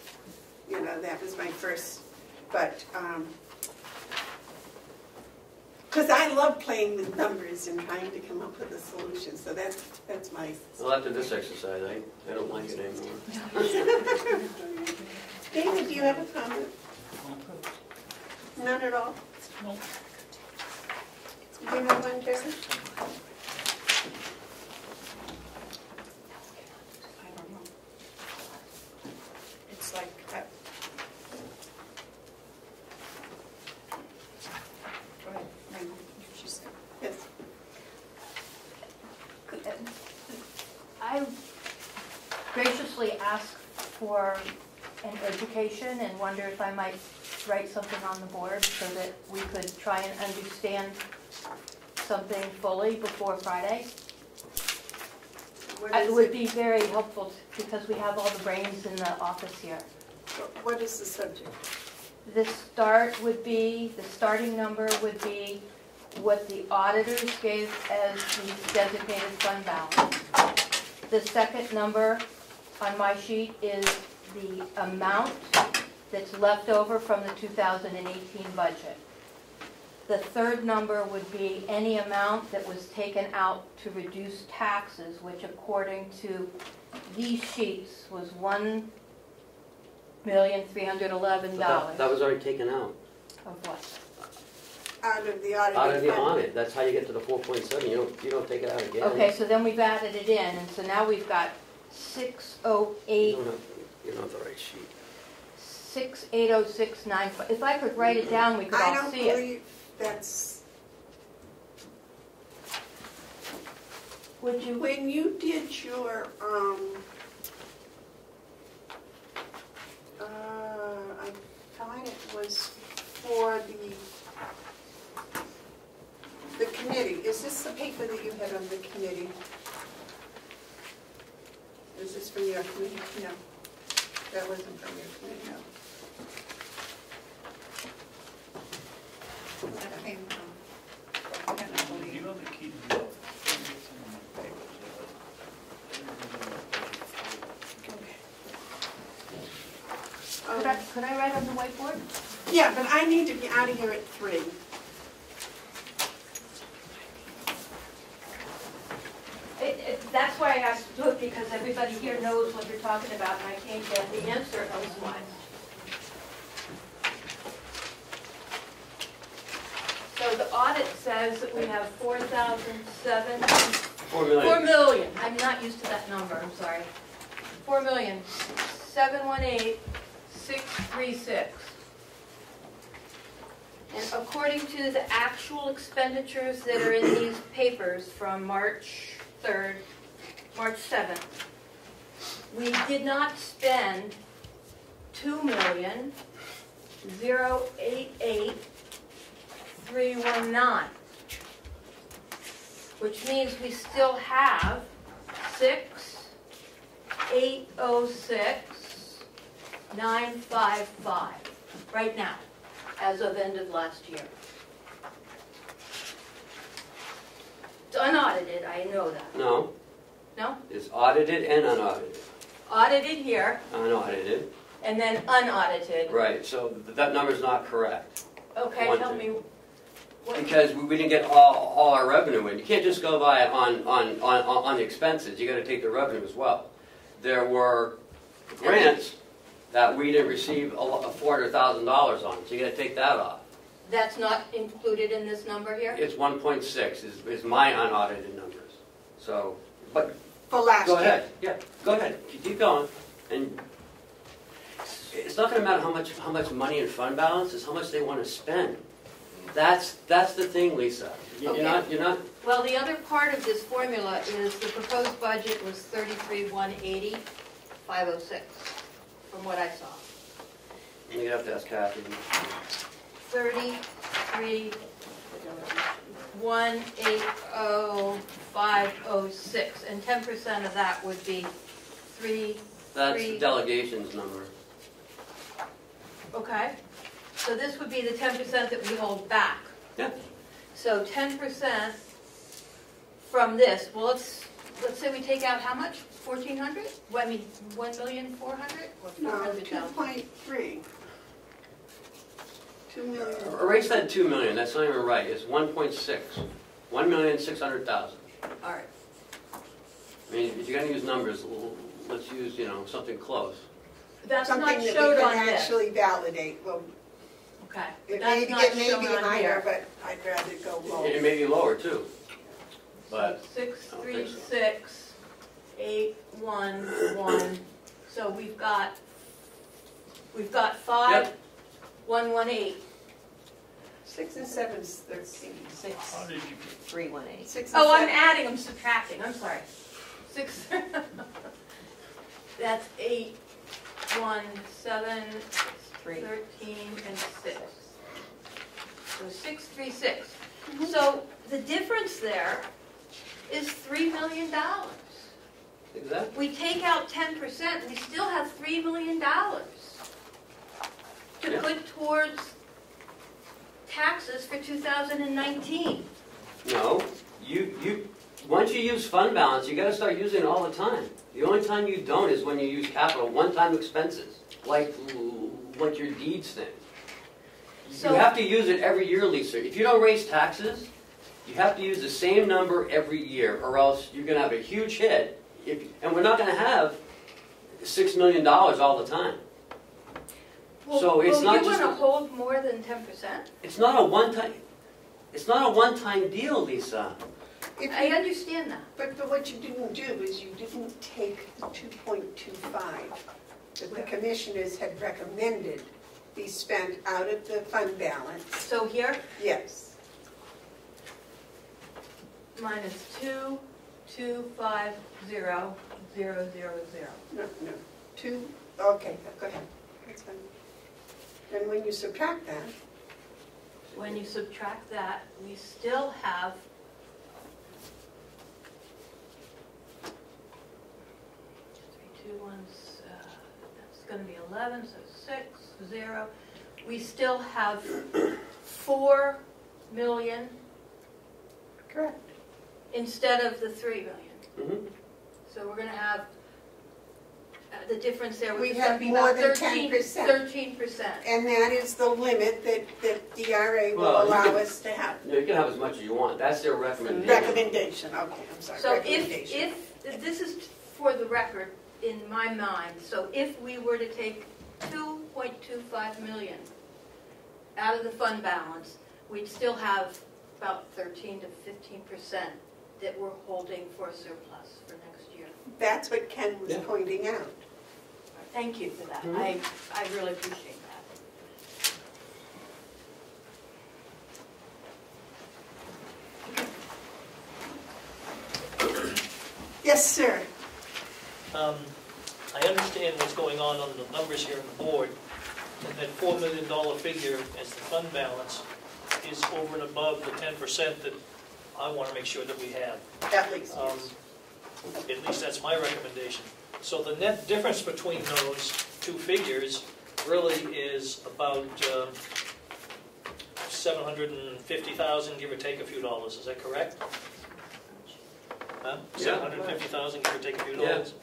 You know, that was my first. But because I love playing with numbers and trying to come up with a solution, so that's my. Well, after this exercise, I don't like it anymore. David, do you have a comment? None at all? No. Do you have one, Jason? I don't know. It's like, go ahead. ask for an education and wonder if I might write something on the board so that we could try and understand something fully before Friday. What It is would it? be very helpful because we have all the brains in the office here. What is the subject? The starting number would be what the auditors gave as the designated fund balance. The second number on my sheet is the amount that's left over from the 2018 budget. The third number would be any amount that was taken out to reduce taxes, which according to these sheets was $1,311,000. That was already taken out. Of what? Out of the audit. Out of the audit, that's how you get to the 4.7, you don't take it out again. Okay, so then we've added it in, and so now we've got 608, You don't have the right sheet. 680695. If I could write it down, we could I all don't see it. believe that's, Would you? when you did your, I thought it was for the committee. Is this the paper that you had on the committee? Is this from your committee? No. That wasn't from your committee, no. That came from, I can't You believe. know the key to it. Could I write on the whiteboard? Yeah, but I need to be out of here at 3. That's why I asked to do it, because everybody here knows what you're talking about, and I can't get the answer otherwise. So the audit says that we have 4,007. 4 million. 4 million, I'm not used to that number, I'm sorry. 4,718,636. And according to the actual expenditures that are in these papers from March 3rd, March 7th, we did not spend $2,088,319, which means we still have 6,806,955 right now, as of end of last year. It's unaudited, I know that. No, No? it's audited and unaudited. Audited here, Unaudited, and then unaudited. right, so that number's not correct. Okay, One tell thing. me. What? Because we didn't get all our revenue in. You can't just go by on the expenses, you gotta take the revenue as well. There were grants that we didn't receive $400,000 on, so you gotta take that off. That's not included in this number here? It's 1.6 is my unaudited numbers. So, but For last go year. ahead, yeah, go ahead, keep going. And it's not gonna matter how much money in fund balance, it's how much they wanna spend. That's the thing, Lisa. You're not, Well, the other part of this formula is the proposed budget was 33,180,506, from what I saw. you have to ask Kathy. 33,180,506, and 10% of that would be That's the delegation's number. Okay, so this would be the 10% that we hold back. Yeah. So 10% from this, well, let's say we take out how much? 1,400? Well, I mean, 1,400,000 or No, 400,000? 2.3. 2 million. Erase that 2 million, that's not even right, it's 1.6. 1,600,000. All right. I mean, if you're gonna use numbers, let's use, something close. That's Something not that we showed can on this. actually validate. Well, Okay. it That's may not be shown on higher, here. but I'd rather go lower. It may be lower too, but. 636,811. So we've got 5,118. 6 and 7 is 13. How did you get? 318. 6 and Oh, I'm 7. adding, I'm subtracting, I'm sorry. 6. That's 8, 1, 7, 3. 13, and 6. So 6, 3, 6. So the difference there is $3 million. Exactly. We take out 10%, we still have $3 million to Yeah. put towards taxes for 2019. No, once you use fund balance, you gotta start using it all the time. The only time you don't is when you use capital, one-time expenses, like your deeds thing. You So- have to use it every year, Lisa. If you don't raise taxes, you have to use the same number every year, or else you're gonna have a huge hit. And we're not gonna have $6 million all the time. So it's not you just want to hold more than 10%? It's not a one-time deal, Lisa. If I you- understand that. But what you didn't do is you didn't take the 2.25 that the commissioners had recommended be spent out of the fund balance. So here, Yes. minus 2, 2, 5, 0, 0, 0, 0. No, 2, okay, go ahead. That's fine. And when you subtract that, When you subtract that, we still have two ones, that's going to be 11, so 6, 0. We still have 4 million correct. instead of the 3 million. Mhm. So we're going to have the difference there, We which is have going to be more about than 13%. 13%. And that is the limit that DRA will Well, you allow can- us to have. No, you can have as much as you want. That's their recommendation. Recommendation, okay, I'm sorry, So recommendation. if, this is for the record in my mind, so if we were to take 2.25 million out of the fund balance, we'd still have about 13 to 15% that we're holding for a surplus for next year. That's what Ken was Yeah. pointing out. Thank you for that. Mhm. I really appreciate that. Yes, sir. I understand what's going on the numbers here on the board, and that $4 million figure as the fund balance is over and above the 10% that I want to make sure that we have. At least, Um, yes. At least that's my recommendation. So the net difference between those two figures really is about 750,000, give or take a few dollars. Is that correct? Huh? Yeah. 750,000, give or take a few Yeah. dollars.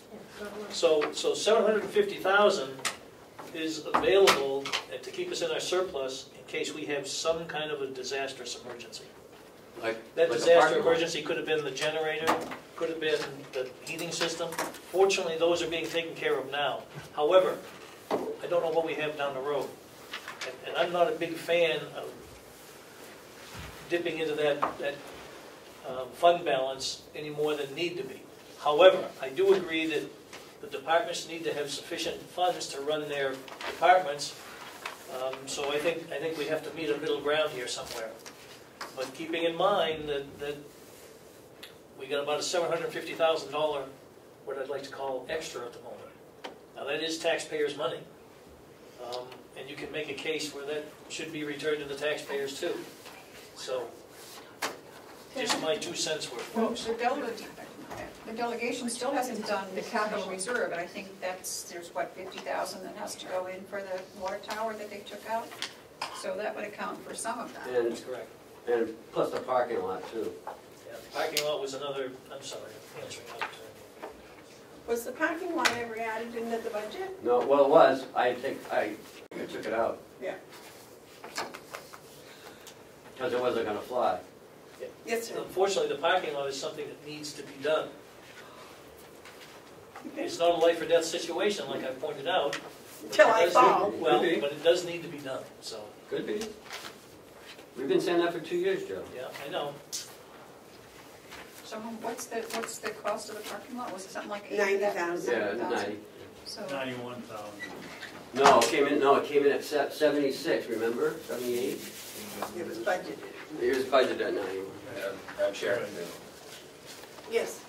So 750,000 is available to keep us in our surplus in case we have some kind of a disastrous emergency. That Like a disaster parking lot. emergency could have been the generator, could have been the heating system. Fortunately, those are being taken care of now. However, I don't know what we have down the road. And I'm not a big fan of dipping into that fund balance any more than need to be. However, I do agree that the departments need to have sufficient funds to run their departments. So I think we have to meet a middle ground here somewhere. But keeping in mind that we got about a $750,000, what I'd like to call extra at the moment. Now that is taxpayers' money. And you can make a case where that should be returned to the taxpayers too. So, just my 2 cents worth, Well, folks. the delegation still hasn't done the capital reserve, and I think there's what, 50,000 that has to go in for the water tower that they took out? So that would account for some of that. And, That's correct. and plus the parking lot too. Yeah, the parking lot was another, I'm sorry, I'm answering out of turn. Was the parking lot ever added into the budget? No, well, it was. I took it out Yeah. because it wasn't gonna fly. Yes, sir. Unfortunately, the parking lot is something that needs to be done. It's not a life or death situation, like I pointed out. but Till it I does fall. need- Well, Could be. but it does need to be done, so, Could be. We've been saying that for 2 years, Joe. yeah, I know. So what's the cost of the parking lot? Was it something like 90,000. Yeah, 90. So 91,000. No, it came in at 76, remember? 78? It was budgeted. It was budgeted at 91. Madam Chair, Yes.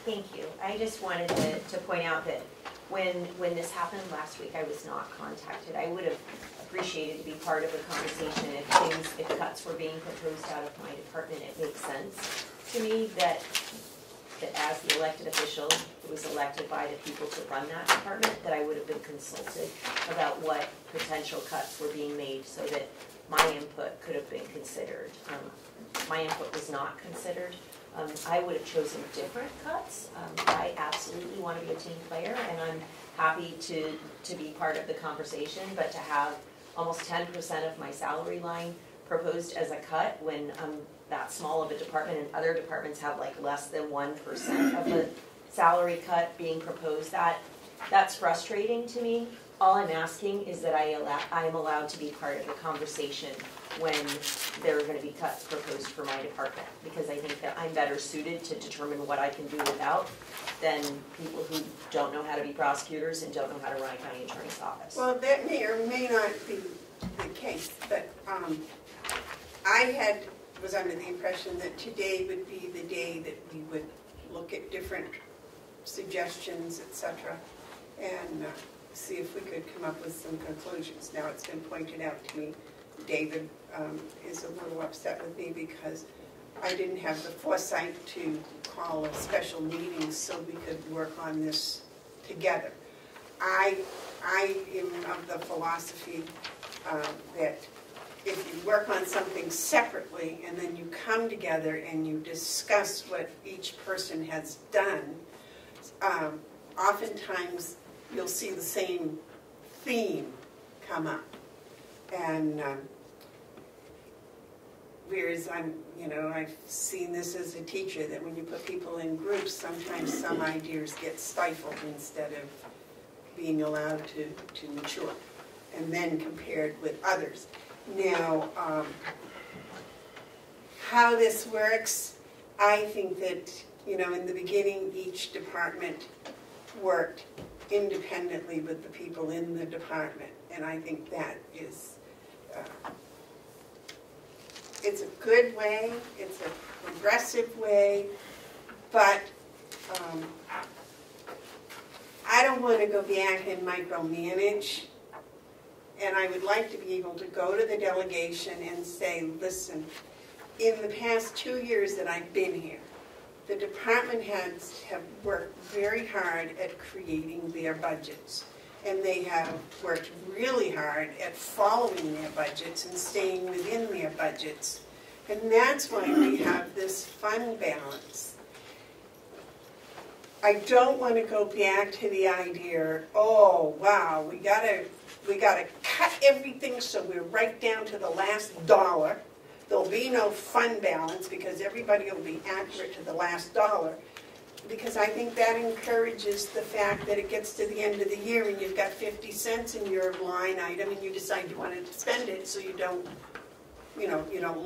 Thank you. I just wanted to point out that when this happened last week, I was not contacted. I would have appreciated to be part of the conversation if cuts were being proposed out of my department. It makes sense to me that as the elected official who was elected by the people to run that department, that I would have been consulted about what potential cuts were being made so that my input could have been considered. My input was not considered. I would have chosen different cuts. I absolutely want to be a team player, and I'm happy to be part of the conversation, but to have almost 10% of my salary line proposed as a cut when I'm that small of a department and other departments have like less than 1% of the salary cut being proposed, that's frustrating to me. All I'm asking is that I am allowed to be part of the conversation when there are going to be cuts proposed for my department, because I think that I'm better suited to determine what I can do without than people who don't know how to be prosecutors and don't know how to run a county attorney's office. Well, that may or may not be the case, but I was under the impression that today would be the day that we would look at different suggestions, etc., and see if we could come up with some conclusions. Now, it's been pointed out to me, David is a little upset with me because I didn't have the foresight to call a special meeting so we could work on this together. I am of the philosophy that if you work on something separately and then you come together and you discuss what each person has done, oftentimes you'll see the same theme come up. And whereas I've seen this as a teacher, that when you put people in groups, sometimes some ideas get stifled instead of being allowed to mature, and then compared with others. Now, how this works, I think that, in the beginning, each department worked independently with the people in the department, and I think that is, it's a good way, it's a progressive way, but I don't want to go back and micromanage, and I would like to be able to go to the delegation and say, listen, in the past 2 years that I've been here, the department heads have worked very hard at creating their budgets, and they have worked really hard at following their budgets and staying within their budgets, and that's why we have this fund balance. I don't want to go back to the idea, oh wow, we gotta cut everything so we're right down to the last dollar. There'll be no fund balance because everybody will be accurate to the last dollar. Because I think that encourages the fact that it gets to the end of the year and you've got 50 cents in your line item and you decide you want to spend it so you don't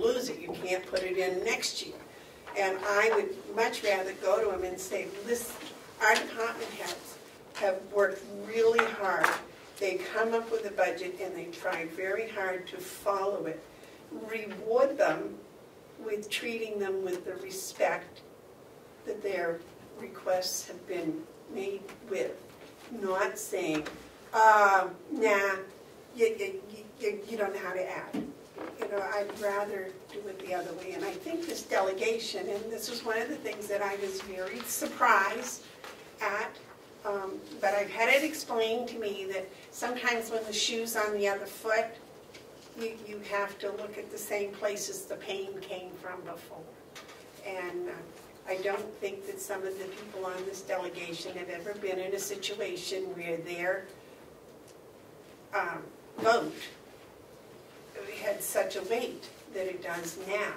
lose it. You can't put it in next year. And I would much rather go to them and say, listen, our department heads have worked really hard. They come up with a budget and they try very hard to follow it. Reward them with treating them with the respect that their requests have been made with. Not saying, nah, you don't know how to add. I'd rather do it the other way. And I think this delegation, and this was one of the things that I was very surprised at, but I've had it explained to me that sometimes when the shoe's on the other foot, you have to look at the same places the pain came from before. And I don't think that some of the people on this delegation have ever been in a situation where their vote had such a weight that it does now.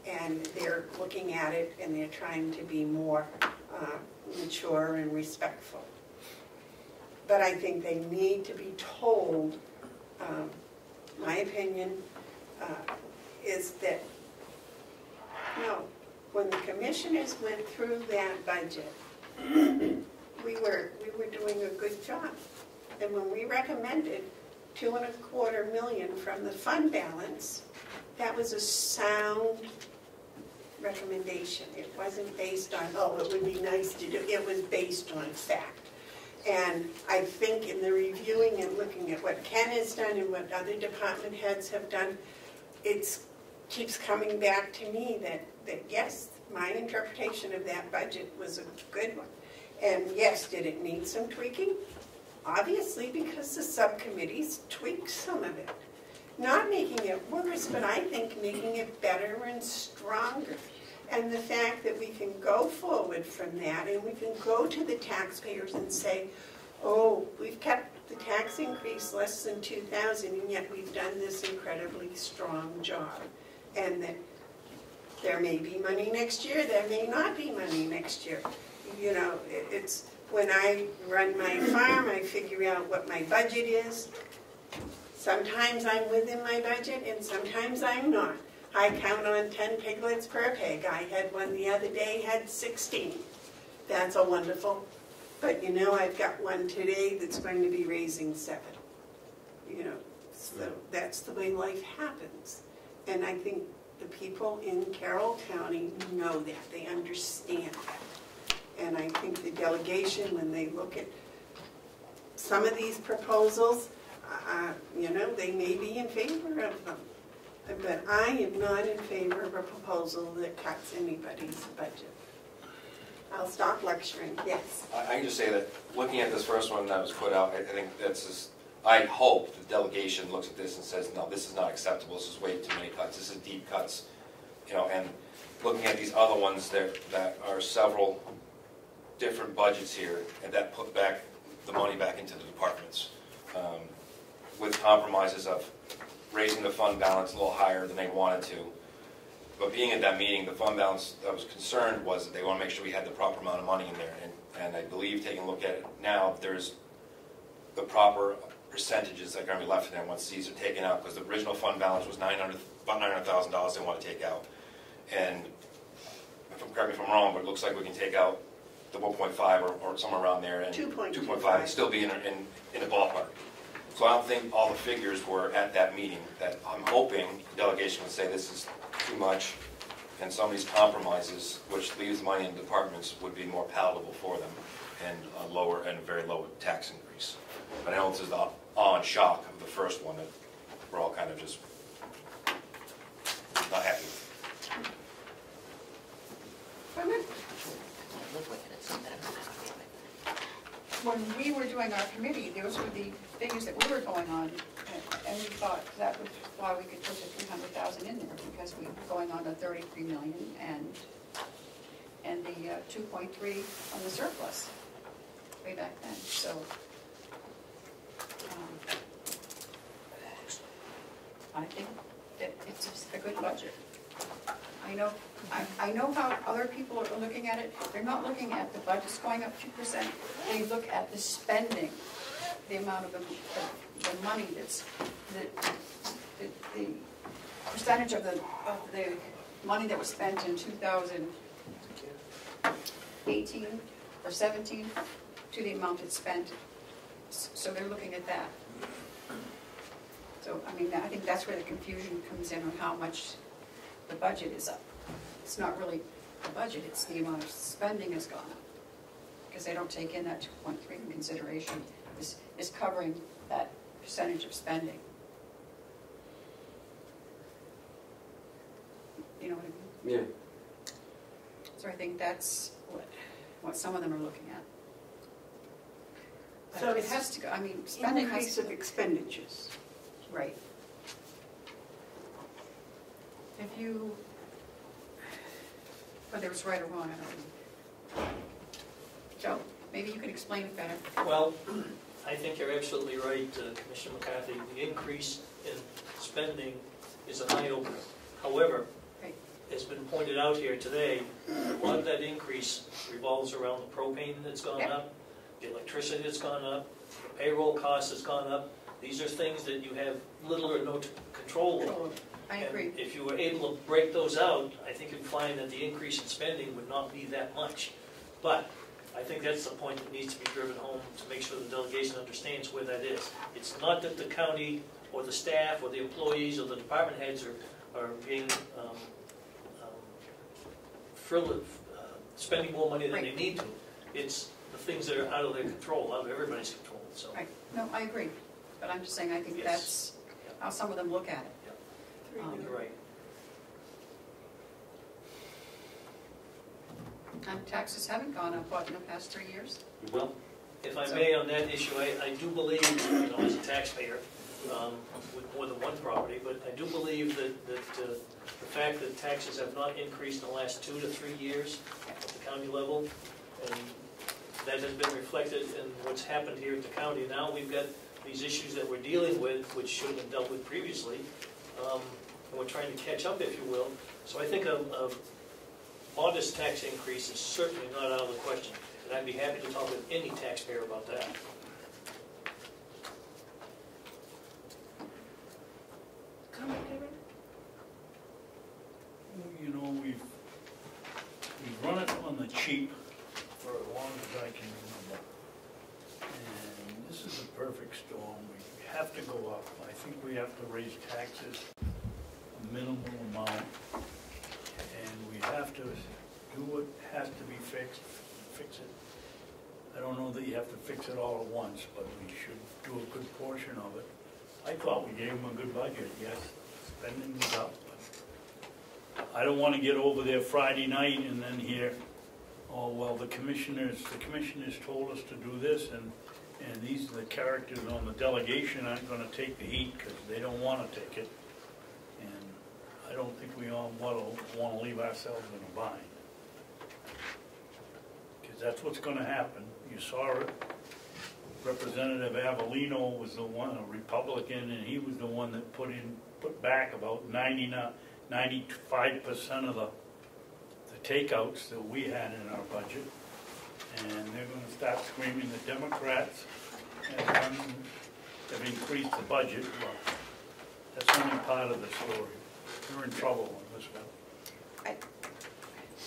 And they're looking at it and they're trying to be more mature and respectful. But I think they need to be told, my opinion is that, no, when the commissioners went through that budget, we were doing a good job. And when we recommended $2.25 million from the fund balance, that was a sound recommendation. It wasn't based on, oh, it would be nice to do, it was based on fact. And I think in the reviewing and looking at what Ken has done and what other department heads have done, it keeps coming back to me that yes, my interpretation of that budget was a good one. And yes, did it need some tweaking? Obviously, because the subcommittees tweaked some of it. Not making it worse, but I think making it better and stronger. And the fact that we can go forward from that and we can go to the taxpayers and say, oh, we've kept the tax increase less than 2,000 and yet we've done this incredibly strong job. And that there may be money next year, there may not be money next year. You know, it's when I run my farm, I figure out what my budget is. Sometimes I'm within my budget and sometimes I'm not. I count on 10 piglets per pig. I had one the other day, had 16. That's a wonderful. But you know, I've got one today that's going to be raising 7. You know, so that's the way life happens. And I think the people in Carroll County know that. They understand that. And I think the delegation, when they look at some of these proposals, you know, they may be in favor of them. But I am not in favor of a proposal that cuts anybody's budget. I'll stop lecturing. Yes. I can just say that looking at this first one that was put out, I think that's just, I hope the delegation looks at this and says, no, this is not acceptable. This is way too many cuts. This is deep cuts. You know, and looking at these other ones that are several different budgets here and that put back the money back into the departments with compromises of raising the fund balance a little higher than they wanted to. But being at that meeting, the fund balance that was concerned was that they want to make sure we had the proper amount of money in there. And I believe, taking a look at it now, there's the proper percentages that are going to be left in there once these are taken out, because the original fund balance was about $900,000 they want to take out. And correct me if I'm wrong, but it looks like we can take out the 1.5 or somewhere around there, and 2.5 and still be in the ballpark. So I don't think all the figures were at that meeting. That I'm hoping the delegation would say this is too much, and some of these compromises, which leaves money in departments, would be more palatable for them, and a lower and a very low tax increase. But I know this is the awe and shock of the first one that we're all kind of just not happy with. When we were doing our committee, those were the figures that we were going on, and we thought that was why we could put the 300,000 in there, because we were going on the 33 million and the 2.3 on the surplus way back then. So I think that it's a good budget. I know how other people are looking at it. They're not looking at the budget's going up 2%. They look at the spending, the amount of the money that's the percentage of the money that was spent in 2018 or 17 to the amount it's spent. So they're looking at that. So I mean, I think that's where the confusion comes in on how much the budget is up. It's not really the budget, it's the amount of spending has gone up. Because they don't take in that 2.3 in consideration. This is covering that percentage of spending. You know what I mean? Yeah. So I think that's what some of them are looking at. But So it has to go, I mean, spending has increase to of expenditures. Right. If you, whether it's right or wrong, I don't know. Joe, maybe you can explain it better. Well, I think you're absolutely right, Commissioner McCarthy. The increase in spending is an eye-opener. However, Right. it's been pointed out here today, a lot of that increase revolves around the propane that's gone Yep. up, the electricity that's gone up, the payroll cost that's gone up. These are things that you have little or no control over. I agree. And if you were able to break those out, I think you'd find that the increase in spending would not be that much. But I think that's the point that needs to be driven home to make sure the delegation understands where that is. It's not that the county or the staff or the employees or the department heads are being spending more money than they need to. It's the things that are out of their control, out of everybody's control, so. Right, no, I agree, but I'm just saying, I think Yes. that's how some of them look at it. You're right. And taxes haven't gone up, what, in the past 3 years? Well, If I may, on that issue, I do believe, you know, as a taxpayer, with more than one property, but I do believe that the fact that taxes have not increased in the last 2 to 3 years at the county level, and that has been reflected in what's happened here at the county. Now we've got these issues that we're dealing with, which should have been dealt with previously, and we're trying to catch up, if you will. So I think a modest tax increase is certainly not out of the question, and I'd be happy to talk with any taxpayer about that. You know, we've run it on the cheap for as long as I can remember. And this is a perfect storm. We have to go up. I think we have to raise taxes a minimal amount. And we have to do what has to be fixed, fix it. I don't know that you have to fix it all at once, but we should do a good portion of it. I thought we gave them a good budget, yes, spending was up, but I don't want to get over there Friday night and then hear, oh, well, the commissioners told us to do this, and these are the characters on the delegation aren't going to take the heat because they don't want to take it. And I don't think we all want to leave ourselves in a bind. Because that's what's going to happen. You saw it. Representative Avellino was the one, a Republican, and he was the one that put back about 95% of the takeouts that we had in our budget. And they're going to start screaming the Democrats have increased the budget. Well, that's only part of the story. They're in trouble on this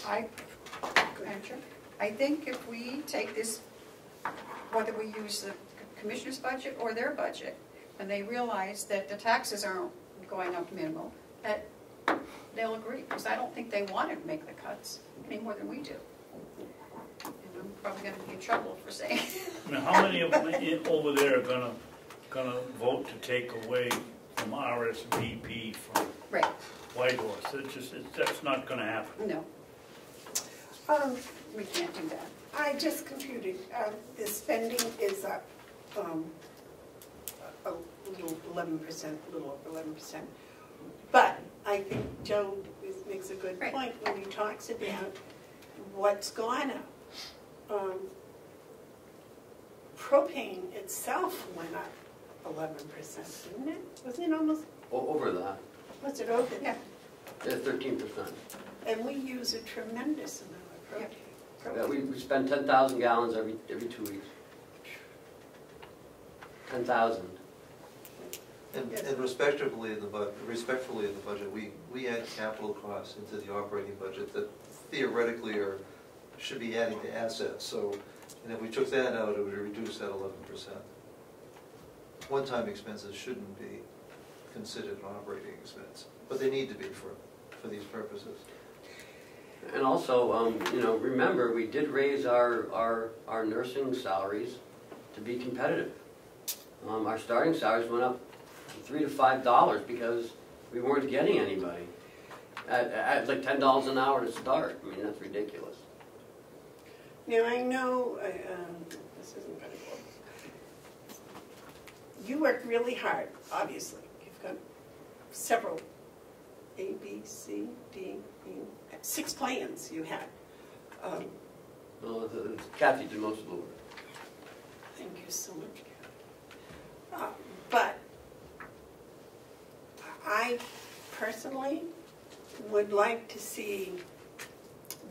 one. I think if we take this, whether we use the commissioner's budget or their budget, and they realize that the taxes aren't going up minimal, that they'll agree, because I don't think they want to make the cuts any more than we do. And I'm probably going to be in trouble for saying. I mean, how many of them over there are gonna vote to take away from RSVP from Right. Whitehorse? That's not going to happen. No. We can't do that. I just computed, the spending is up a little 11%, a little over 11%. But I think Joe makes a good point when he talks about what's gone up. Propane itself went up 11%, didn't it? Wasn't it almost? over that. Was it over? Yeah. Yeah, 13%. And we use a tremendous amount of propane. Yeah, we spend 10,000 gallons every 2 weeks. 10,000. And respectfully in the budget, we add capital costs into the operating budget that theoretically should be adding to assets. So, and if we took that out, it would reduce that 11%. One-time expenses shouldn't be considered an operating expense, but they need to be for these purposes. And also, you know, remember, we did raise our nursing salaries to be competitive. Our starting salaries went up $3 to $5 because we weren't getting anybody at like $10 an hour to start. I mean, that's ridiculous. Now, I know, this isn't going to go. You work really hard, obviously. You've got several, A, B, C, D, E, 6 plans you had. Well, Kathy did most of the work. Thank you so much, Kathy. But I personally would like to see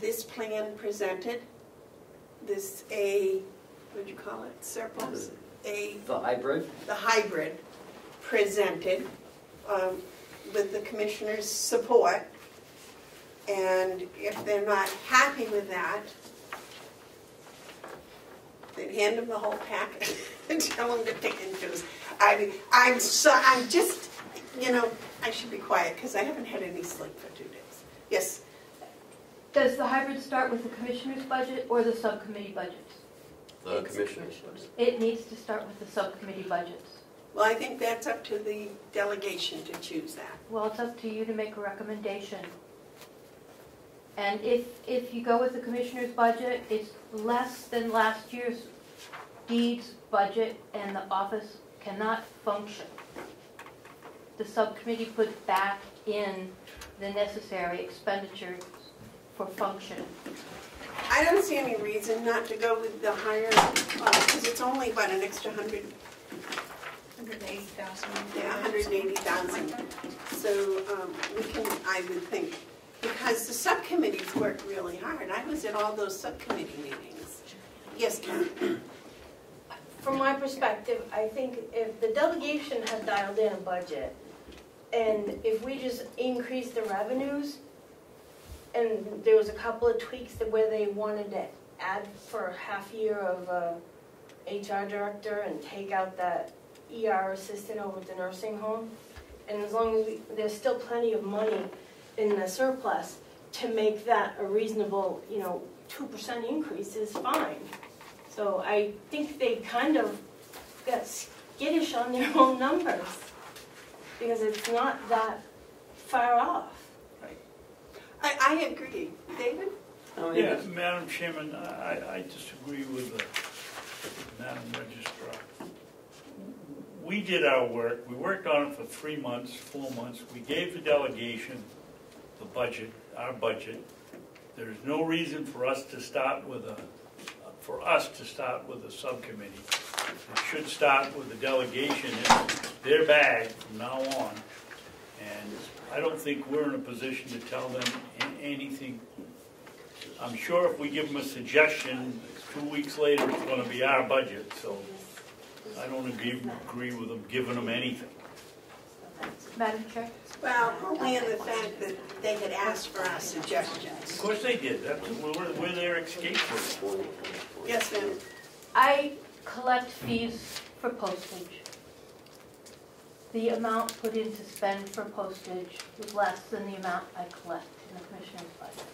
this plan presented, this what do you call it, surplus? The hybrid? The hybrid presented with the commissioner's support. And if they're not happy with that, then hand them the whole packet and tell them to pick and choose. I'm just, you know, I should be quiet because I haven't had any sleep for 2 days. Yes? Does the hybrid start with the commissioner's budget or the subcommittee budgets? The commissioners. It needs to start with the subcommittee budgets. Well, I think that's up to the delegation to choose that. Well, it's up to you to make a recommendation. And if you go with the commissioner's budget, it's less than last year's deeds budget, and the office cannot function. The subcommittee puts back in the necessary expenditures for function. I don't see any reason not to go with the higher, because it's only about an extra 180,000. Yeah, 180,000. So we can, I would think, because the subcommittees work really hard. I was at all those subcommittee meetings. Yes, Karen? From my perspective, I think if the delegation had dialed in a budget, and if we just increased the revenues, and there was a couple of tweaks that where they wanted to add for a half year of HR director and take out that ER assistant over at the nursing home, and as long as there's still plenty of money in the surplus to make that a reasonable, 2% increase is fine. So I think they kind of got skittish on their own numbers because it's not that far off. I agree. David? Yeah, Madam Chairman, I disagree with Madam Registrar. We did our work. We worked on it for 3 months, 4 months. We gave the delegation the budget, our budget. There's no reason for us to start with a subcommittee. It should start with the delegation in their bag from now on. And I don't think we're in a position to tell them anything. I'm sure if we give them a suggestion, 2 weeks later it's going to be our budget. So I don't agree with them giving them anything. Madam Chair? Well, only in the fact that they had asked for our suggestions. Of course they did. We're their escape route. Yes, ma'am. I collect fees for postage. The amount put in to spend for postage was less than the amount I collect in the commissioner's budget.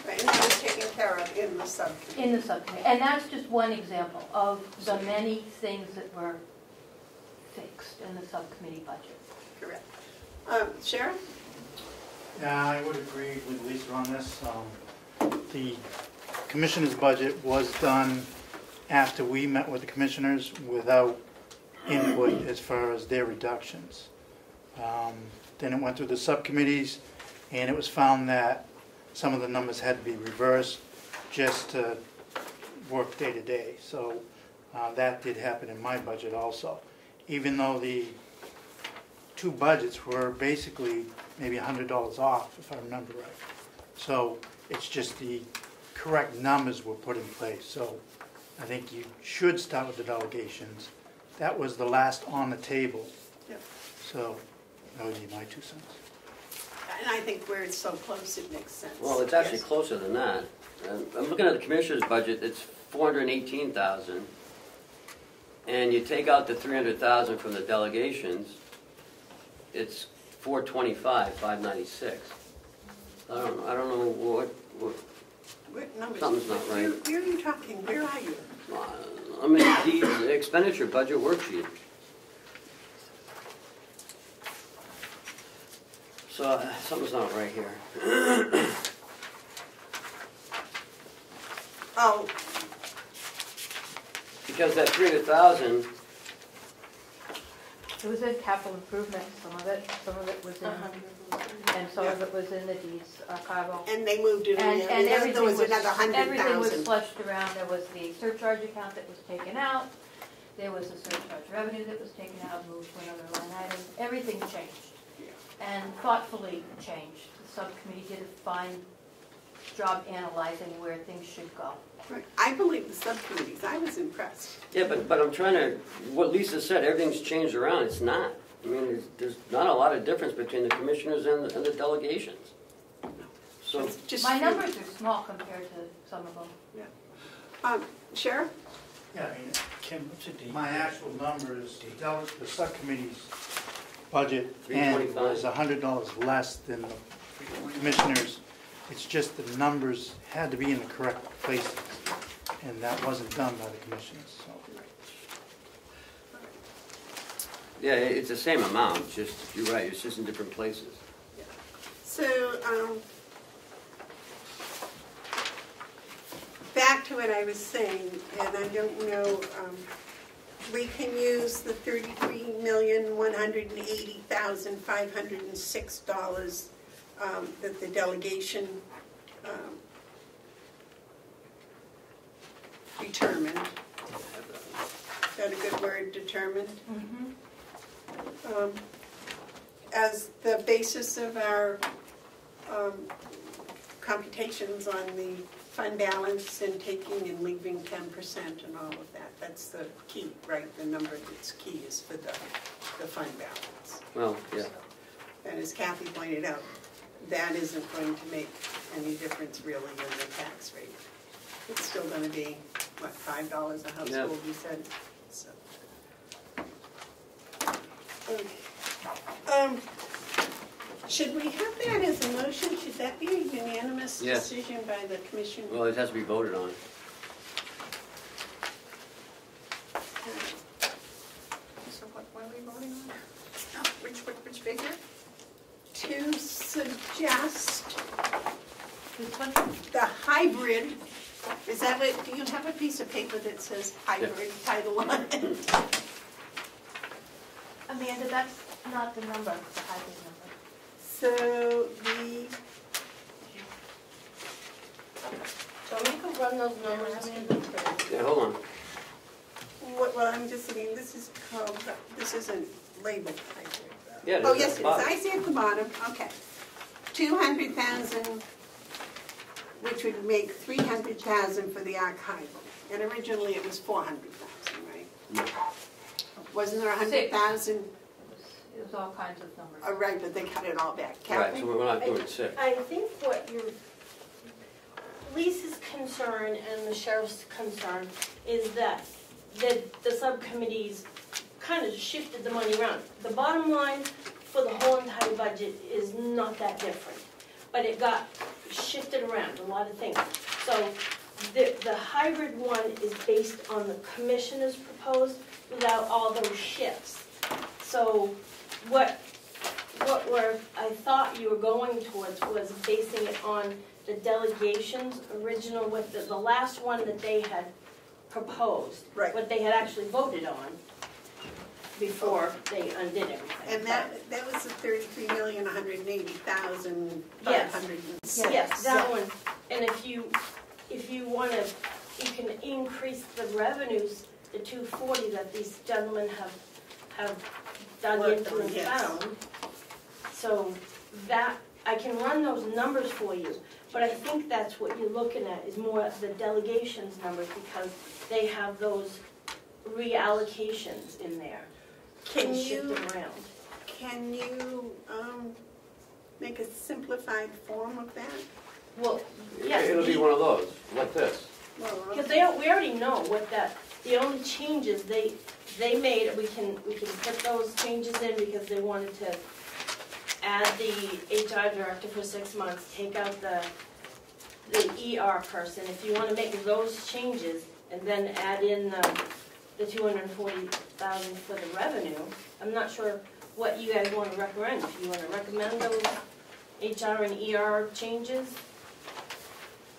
Right, and that was taken care of in the subcommittee. In the subcommittee. And that's just one example of the many things that were fixed in the subcommittee budget. Correct. Sharon? Yeah, I would agree with Lisa on this. The commissioner's budget was done after we met with the commissioners without input as far as their reductions. Then it went through the subcommittees, and it was found that some of the numbers had to be reversed just to work day to day. So that did happen in my budget also. Even though the two budgets were basically maybe $100 off, if I remember right. So it's just the correct numbers were put in place. So I think you should start with the delegations. That was the last on the table. Yep. So that would be my 2 cents. And I think where it's so close, it makes sense. Well, it's actually Yes. closer than that. I'm looking at the commissioner's budget, it's $418,000. And you take out the $300,000 from the delegations, it's $425,596. I don't know what What numbers? something's not right. Where are you talking? Where are you? I'm in the expenditure budget worksheet. So something's not right here. Oh, Because that 300,000, It was in capital improvement, some of it was in, and some of it was in the deeds archival. and they moved it And, in. and There everything was was, another everything was 100,000. flushed around. There was the surcharge account that was taken out. There was the surcharge revenue that was taken out, moved to another line item. Everything changed, and thoughtfully changed. The subcommittee did a fine job analyzing where things should go. Right. I believe the subcommittees. I was impressed. yeah, but I'm trying to, what Lisa said, everything's changed around, it's not. I mean, there's not a lot of difference between the commissioners and the delegations. So, It's just My few. numbers are small compared to some of them. Sheriff? Yeah, I mean, Kim, what's the date? my actual numbers, the subcommittee's budget and was $100 less than the commissioners. It's just the numbers had to be in the correct places, and that wasn't done by the commissioners, so. Yeah, it's the same amount, just, you're right, it's just in different places. So, back to what I was saying, and I don't know, we can use the $33,180,506 that the delegation determined. Is that a good word, determined? As the basis of our computations on the fund balance and taking and leaving 10% and all of that. That's the key, right? The number that's key is for the fund balance. Well, yeah. And as Kathy pointed out, that isn't going to make any difference really in the tax rate. It's still going to be, what, $5 a household, Yeah. you said? So. Okay. Should we have that as a motion? Should that be a unanimous Yes. decision by the commission? Well, it has to be voted on. So what are we voting on? Oh, which figure? To suggest Which one? the hybrid, is that what, do you have a piece of paper that says hybrid title on it? Amanda, that's not the number, the hybrid number. So the, So we can run those numbers. Yeah, hold on. well, I'm just saying, this is called, this isn't labeled hybrid. Yeah, Oh, it is yes, at it the is. bottom. I see at the bottom, okay. 200,000, which would make 300,000 for the archival. And originally it was 400,000, right? No. Wasn't there 100,000? It was all kinds of numbers. Oh, right, but they cut it all back. Right, Kathy? so we're not doing 6. I think what your Lisa's concern and the sheriff's concern is that the subcommittees kind of shifted the money around. The bottom line for the whole entire budget is not that different, but it got shifted around, a lot of things. So the hybrid one is based on the commissioner's proposed without all those shifts. So what I thought you were going towards was basing it on the delegation's original, with the last one that they had proposed. Right. What they had actually voted on before they undid everything. And that was the 33,180,506. Yes, that one. And if you want to, you can increase the revenues, the 240 that these gentlemen have dug Worked into on, and yes. found. So that, I can run those numbers for you, but I think that's what you're looking at, is more the delegations numbers, because they have those reallocations in there. Can and shift you, them around. can you make a simplified form of that? Well, yes. It'll be one of those, like this. Well, Because we already know what the only changes they made, we can put those changes in because they wanted to add the HR director for 6 months, take out the ER person. If you want to make those changes and then add in the 240,000 for the revenue, I'm not sure what you guys want to recommend. If you want to recommend those HR and ER changes.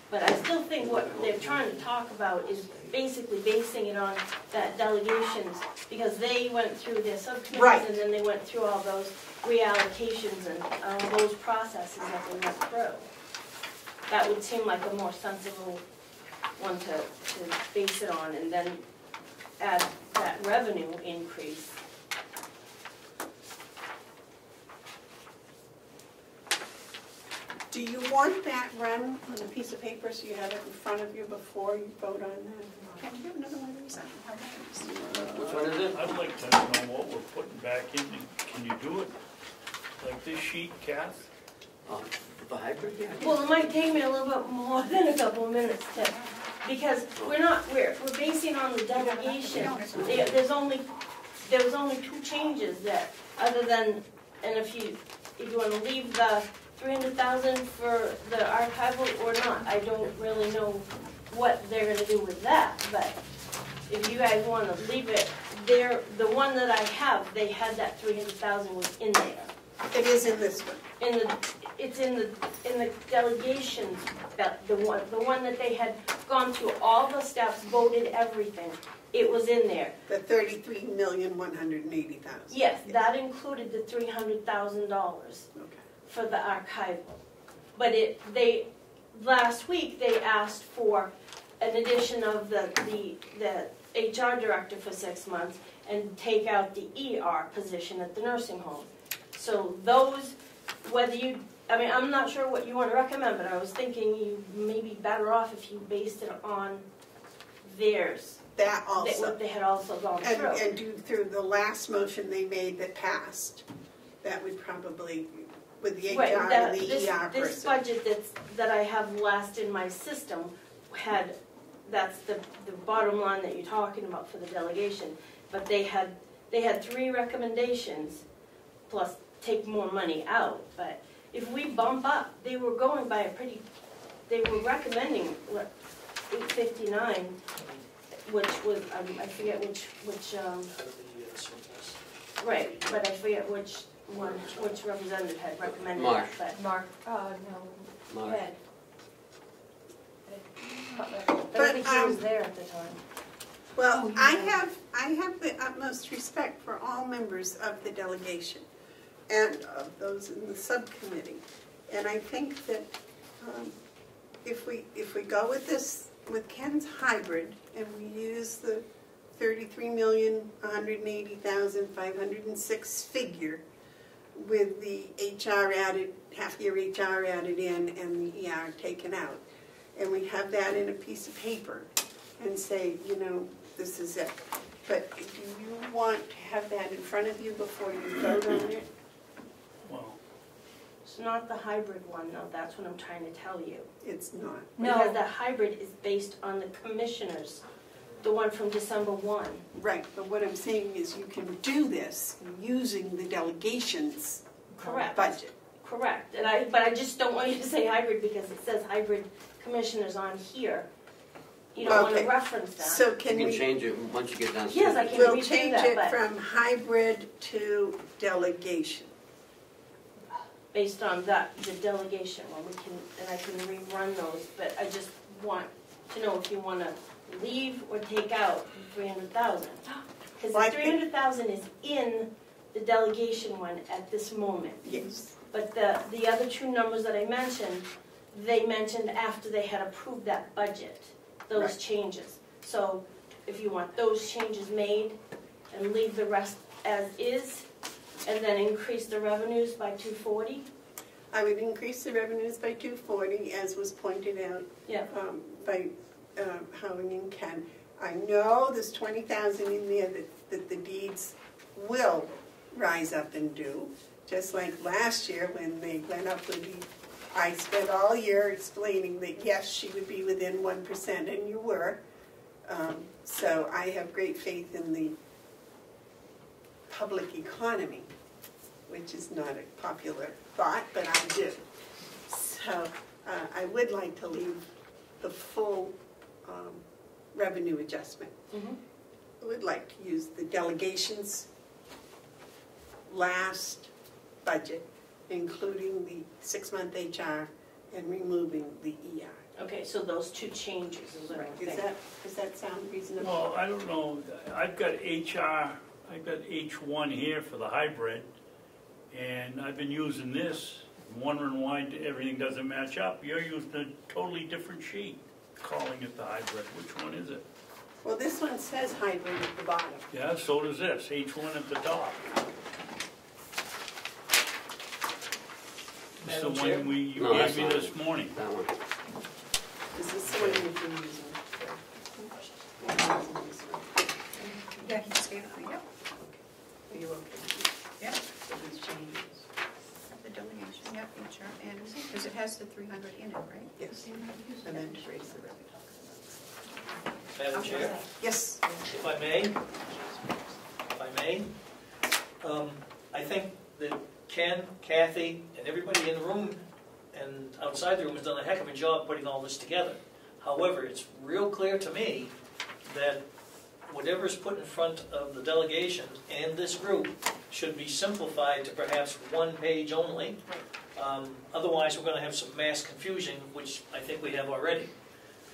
But I still think what they're trying to talk about is basically basing it on that delegations, because they went through their subcommittees Right. and then they went through all those reallocations and those processes that they went through. That would seem like a more sensible one to base it on, and then add that revenue increase. do you want that run on a piece of paper so you have it in front of you before you vote on that? Can you have another one of these? I don't have one. Which one is it? I'd like to know what we're putting back in. Can you do it like this sheet, Kath? The hybrid? Yeah. Well, it might take me a little bit more than a couple of minutes to, because we're basing on the delegation. There was only 2 changes that, other than, and if you want to leave the 300,000 for the archival or not. I don't really know what they're gonna do with that, but if you guys wanna leave it there, the one that I have, they had that 300,000 was in there. It is in this one. It's in the delegations, the one that they had gone through, all the steps, voted everything. It was in there. The 33,180,000. Yes, that included the $300,000 Okay. for the archival. But last week, they asked for an addition of the HR director for 6 months and take out the ER position at the nursing home. So those, I'm not sure what you want to recommend, but I was thinking you may be better off if you based it on theirs. That also. What they had also gone through. And do through the last motion they made that passed. That would probably, with the HR and the ER person. This budget that I have last in my system that's the bottom line that you're talking about for the delegation. But they had 3 recommendations, plus take more money out. But if we bump up, they were going by they were recommending, what, 859, which was, I forget which right, but I forget which representative had recommended Mark. that. Mark, no, Mark. Ed. I don't think he was there at the time. Well, I have the utmost respect for all members of the delegation and of those in the subcommittee. And I think that if we go with this, with Ken's hybrid, and we use the 33,180,506 figure with the HR added, half-year HR added in and the ER taken out, and we have that in a piece of paper and say, this is it. But do you want to have that in front of you before you vote on it? Well, It's not the hybrid one, though, that's what I'm trying to tell you. It's not. Because the hybrid is based on the commissioners, the one from December 1. Right, but what I'm saying is you can do this using the delegation's Correct. budget. Correct, but I just don't want you to say hybrid because it says hybrid commissioners on here. You don't want to Okay. reference that. So You can can we, change it once you get downstairs. Yes, I can we'll redo change that, it but from hybrid to delegation. based on the delegation one, I can rerun those, but I just want to know if you want to leave or take out the 300,000. Because Well, I the think- 300,000 is in the delegation one at this moment. Yes. But the other 2 numbers that I mentioned, they mentioned after they had approved that budget, those Right. changes. So if you want those changes made and leave the rest as is, and then increase the revenues by 240, I would increase the revenues by 240, as was pointed out yeah. by Howard and Ken. I know there's 20,000 in there that the deeds will rise up and do, just like last year when they went up with the, I spent all year explaining that yes, she would be within 1%, and you were. So I have great faith in the public economy, which is not a popular thought, but I do. So I would like to leave the full revenue adjustment. Mhm. I would like to use the delegation's last budget, including the 6-month HR and removing the ER. Okay, so those 2 changes is what I'm thinking. Does that sound reasonable? well, I don't know, I've got H1 here for the hybrid, and I've been using this, wondering why everything doesn't match up. You're using a totally different sheet, calling it the hybrid. Which one is it? Well, this one says hybrid at the bottom. Yeah, so does this, H1 at the top. It's the Madam Chair? one you No, that's gave me not this morning. That one. Is this the one you've been using? Yeah, he just gave it to me, yep, Are you okay? yeah, With these changes? the delegation, yep, HR, and, because it has the 300 in it, right? Yes. And then to raise the revenue. Madam Chair, Yes. if I may, I think that Ken, Kathy, and everybody in the room and outside the room has done a heck of a job putting all this together. However, it's real clear to me that whatever's put in front of the delegation and this group should be simplified to perhaps one page only. Otherwise, we're going to have some mass confusion, which I think we have already.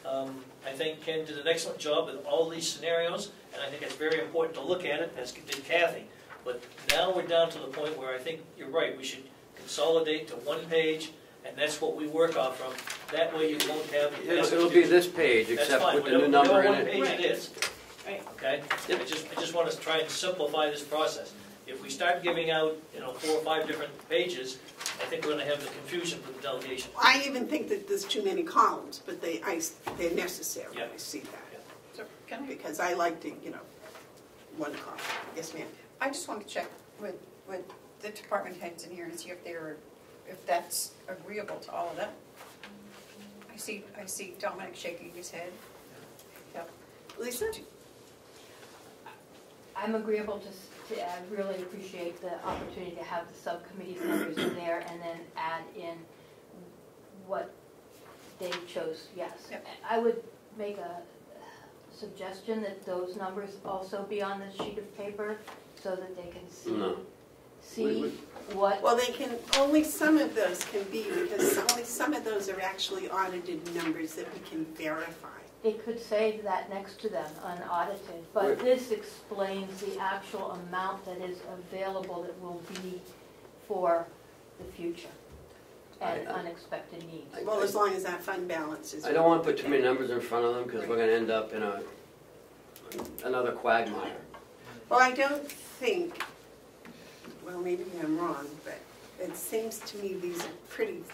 I think Ken did an excellent job with all these scenarios, and I think it's very important to look at it, as did Kathy. But now we're down to the point where I think you're right, we should consolidate to one page, and that's what we work off from. That way you won't have... It'll be this page, except with the new number in it. Whatever page it is. Right. Okay? I just want to try and simplify this process. If we start giving out, 4 or 5 different pages, I think we're going to have the confusion with the delegation. I even think that there's too many columns, but they're necessary. Yeah. I see that. Yeah. So can I, Because I like to, one column. Yes, ma'am. I just want to check with the department heads in here and see if that's agreeable to all of them. I see Dominic shaking his head. Yep. Lisa? I'm agreeable to I really appreciate the opportunity to have the subcommittee's members in there and then add in what they chose, yes. Yep. I would make a suggestion that those numbers also be on this sheet of paper so that they can see what... Well, only some of those can be, because only some of those are actually audited numbers that we can verify. It could say that next to them, unaudited, but this explains the actual amount that is available that will be for the future and unexpected needs. Well, as long as that fund balance is... I don't want to put too many numbers in front of them, because we're going to end up in another quagmire. Well, I don't think, well, maybe I'm wrong, but it seems to me these are pretty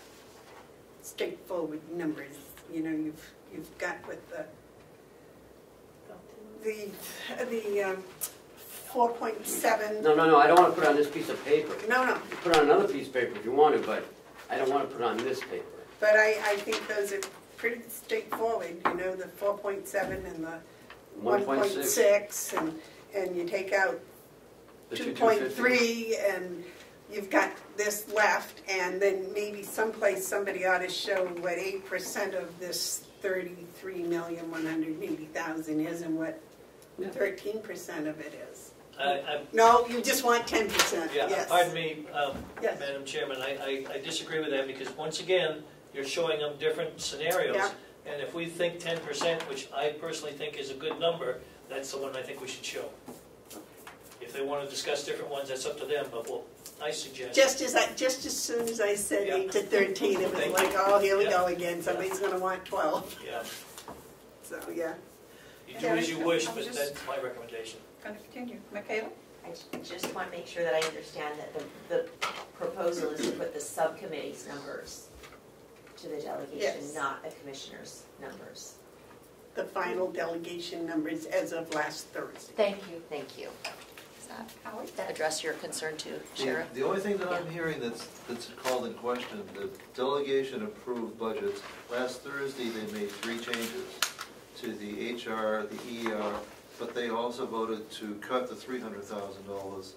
straightforward numbers. You've got with the 4.7. No, I don't want to put it on this piece of paper. No. You put it on another piece of paper if you want to, but I don't want to put it on this paper. But I think those are pretty straightforward, the 4.7 and the 1.6, and you take out The 2.3, and you've got this left, and then maybe someplace somebody ought to show what 8% of this 33,180,000 is and what 13% of it is. No, you just want 10%. Yeah, yes. pardon me, Yes. Madam Chairman, I disagree with that because once again, you're showing them different scenarios. Yeah. And if we think 10%, which I personally think is a good number, that's the one I think we should show. If they want to discuss different ones, that's up to them, but I suggest. Just as soon as I said 8 to 13, it was Thank like, you. oh, here we go again. Somebody's going to want 12. Yeah, So, yeah. you do as you wish, I'm but just- that's my recommendation. Going to continue. Michaela? I just want to make sure that I understand that the proposal is to put the subcommittee's numbers to the delegation, Yes. not the commissioner's numbers. The final delegation numbers as of last Thursday. Thank you. Thank you. Is that Howard? Does that address your concern too, Sheriff? The only thing that I'm hearing that's called in question, the delegation approved budgets. Last Thursday, they made 3 changes to the HR, the ER, but they also voted to cut the $300,000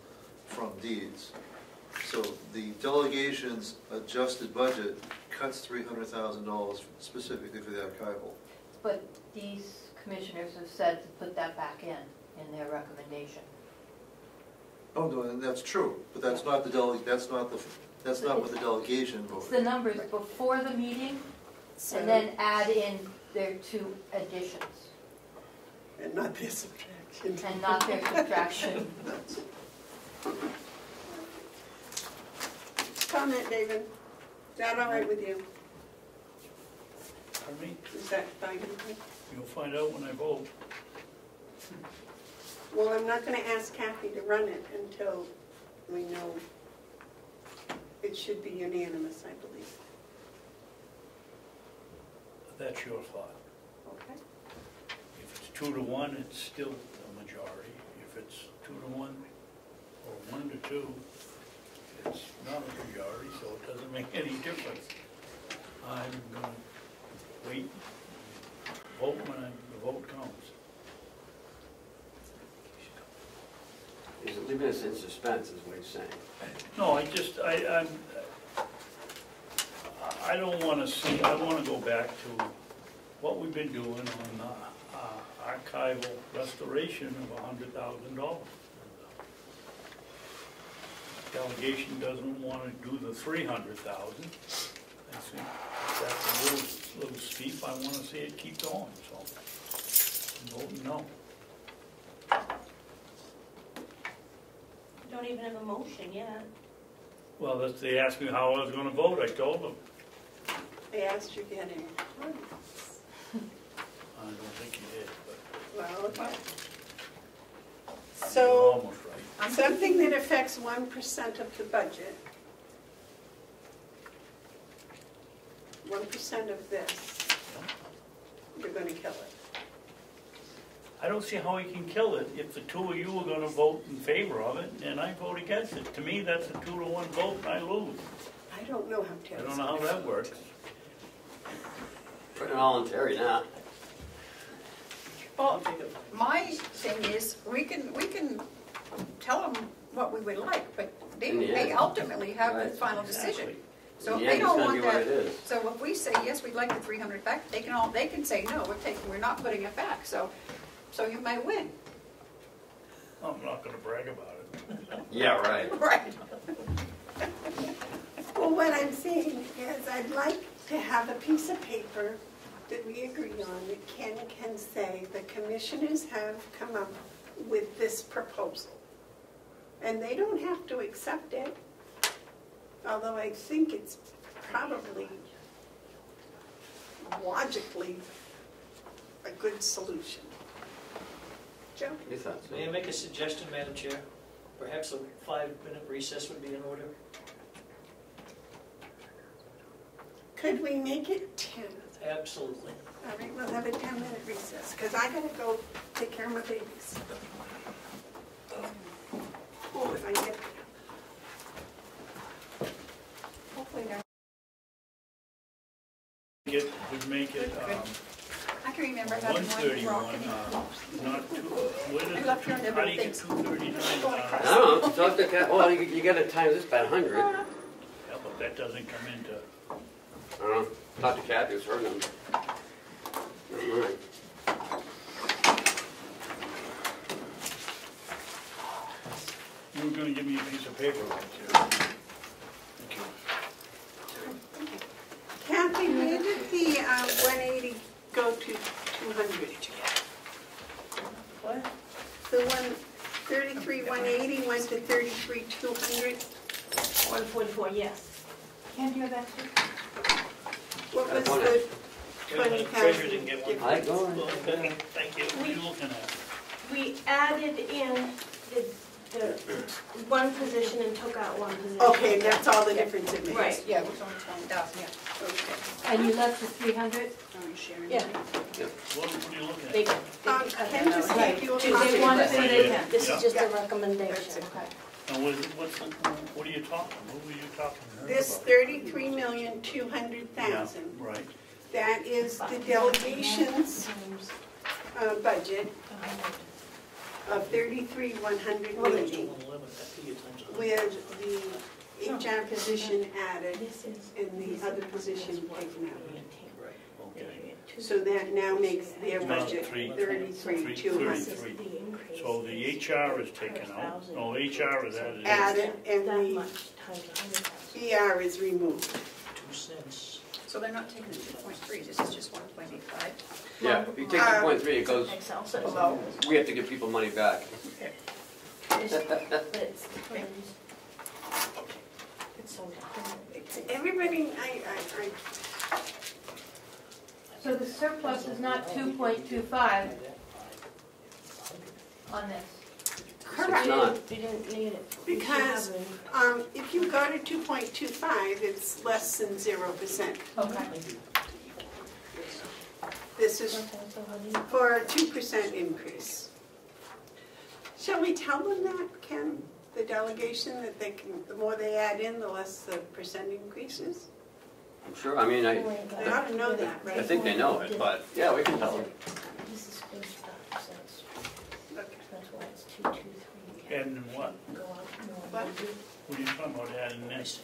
from deeds. So the delegation's adjusted budget cuts $300,000 specifically for the archival. But these commissioners have said to put that back in their recommendation. Oh, no, and that's true, but that's not that's not what the delegation It's voted. the numbers before the meeting So, and then add in their 2 additions and not their subtraction. and not their subtraction. Comment, David. Is that all right with you? Pardon me? Is that fine with you? You'll find out when I vote. Well, I'm not going to ask Kathy to run it until we know it should be unanimous, I believe. That's your thought. Okay. If it's 2 to 1, it's still a majority. If it's 2 to 1 or 1 to 2, it's not a majority, so it doesn't make any difference. I'm going to wait, and vote when the vote comes. Is it leaving us in suspense is what he's saying. No, I don't wanna see, I wanna go back to what we've been doing on archival restoration of $100,000. Delegation doesn't wanna do the 300,000. I think that's a little steep. I wanna see it keep going, so I'm voting no. Don't even have a motion yet. Well, they asked me how I was gonna vote, I told them. They asked you getting, I don't think you did, but well, okay. you're So, almost right. something that affects 1% of the budget, 1% of this, you're gonna kill it. I don't see how he can kill it if the two of you are gonna vote in favor of it, and I vote against it. To me, that's a 2-to-1 vote, and I lose. I don't know how I Terry's. don't know how that works. Putting it all on Terry now. Well, my thing is, we can tell them what we would like, but In the they end. ultimately have the Right. final decision. Exactly. So In if the they end, it's don't gonna want be what that, it is. so if we say, yes, we'd like the 300 back, they can say, no, we're not putting it back, so you may win. I'm not gonna brag about it. Yeah, right. Right. Well, what I'm saying is I'd like to have a piece of paper that we agree on that Ken can say the commissioners have come up with this proposal. And they don't have to accept it, although I think it's probably logically a good solution. Joe? You thought so. May I make a suggestion, Madam Chair? Perhaps a 5-minute recess would be in order? Could we make it 10? Absolutely. All right, we'll have a 10-minute recess, because I gotta go take care of my babies. Oh, if I get Hopefully they're, Would make it, I can remember having one 131, rock not two, what is I it, left her in how do you get things. 239? I don't know, talk to Cat, well, you gotta times this by 100. Yeah, but that doesn't come into, I don't know, talk to Kathy, it's her number. Not mine. you were gonna give me a piece of paper right there. Thank you. Kathy, where did the 180 go to 200? What? The 33 180 went to 33 200. 144, yes. Can you have that too? What was That's one. the Treasurer 20,000 didn't get one. I difference? go. Okay, thank you. What are you looking at? We added in the one position and took out one position. Okay, and that's all the difference it makes. Right. Yeah, it was only 20,000, yeah. Okay. And you left the 300? Only sharing. Yeah. What are you looking at? They Ken just Right. gave you a They copy. want of to it. say they can. This Yeah. is just a Yeah. recommendation. And what are you talking, what were you talking to her This about? 33,200,000. Yeah, right. That is the delegation's budget of 33,180 with the HR position added and the other position taken out. Okay. So that now makes their Now, budget three- 33,200 33. So the HR is taken out, no, HR is added. added and That the much times 100,000. ER is removed. 2 cents. So they're not taking the 2.3, this is just 1.85. Yeah, if you take 2.3, it goes, Excel says. Below. we have to give people money back. But it's so different. Everybody, So the surplus is not 2.25 on this? correct. not. You didn't need it. Because if you go to 2.25, it's less than 0%. Okay. This is for a 2% increase. Shall we tell them that, Ken, the delegation, that they can, the more they add in, the less the percent increases? I'm sure, I mean, They ought to know that, I right? think they know it, but, yeah, we can tell them. This is based on cents. Okay. That's why it's 223. Adding what? What? What are you talking about adding next?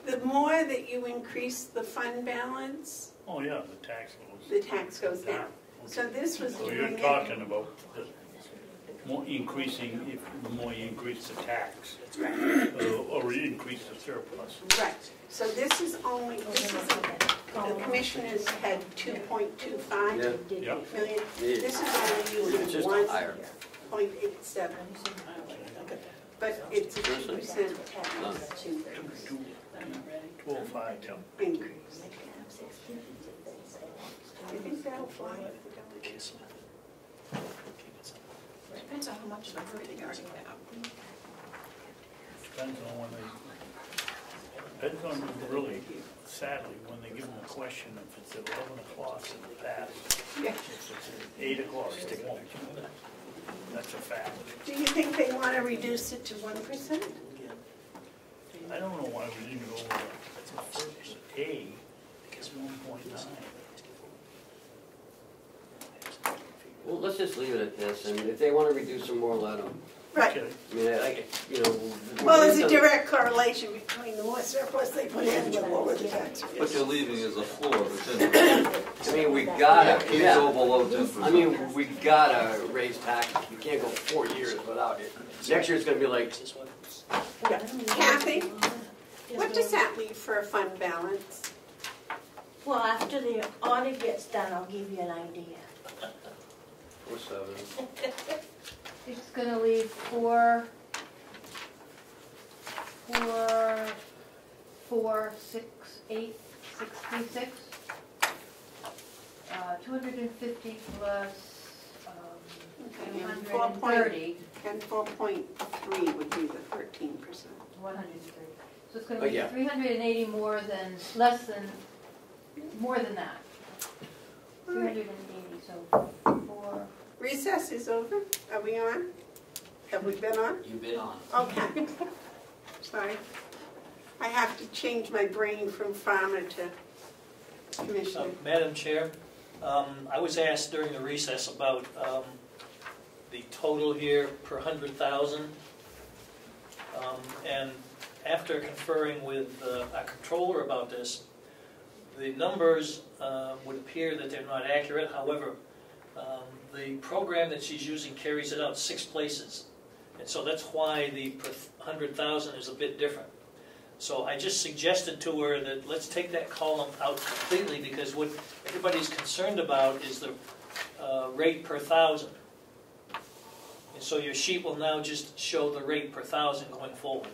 The more that you increase the fund balance, Oh, yeah, the tax goes. the tax goes down. So this was So doing you're it. talking about the more increasing, if the more you increase the tax, or you increase the surplus. Right, so this is only, the commissioners had 2.25 Yeah. Yep. million. Yeah. This is only It's using just higher. 1.87, but it's a 2% None. 205, yeah. increase. I think that'll fly. Depends on how much of everything already have. Depends on when they, depends on really, sadly, when they give them a question, if it's at 11 o'clock in the past, Yeah. if it's at 8 o'clock, they won't. That's a fact. Do you think they want to reduce it to 1%? I don't know why we didn't go with A, it's 1.9. Well, let's just leave it at this, and if they want to reduce some more, let them. Right. Okay. I mean, you know. Well, there's a direct correlation between the more surplus they put in, the lower the tax rate. What you're leaving is a floor of 10%. I mean, we gotta, Can't yeah. go below 10%. I mean, we gotta raise taxes. You can't go 4 years without it. Next year it's gonna be like, Yeah. Kathy, what does that leave for a fund balance? Well, after the audit gets done, I'll give you an idea. 4.7. It's gonna leave four, 6, 8, 636. 250 plus, Okay, and 230, And 4.3 would be the 13%. 130. So it's gonna Oh, be yeah. 380 more than that. 380, so 4. Recess is over. Are we on? Have we been on? You've been on. Okay. Sorry. I have to change my brain from farmer to commissioner. Madam Chair, I was asked during the recess about the total here per 100,000. And after conferring with our controller about this, the numbers would appear that they're not accurate. However, the program that she's using carries it out 6 places. And so that's why the per 100,000 is a bit different. So I just suggested to her that let's take that column out completely, because what everybody's concerned about is the rate per 1,000. And so your sheet will now just show the rate per 1,000 going forward.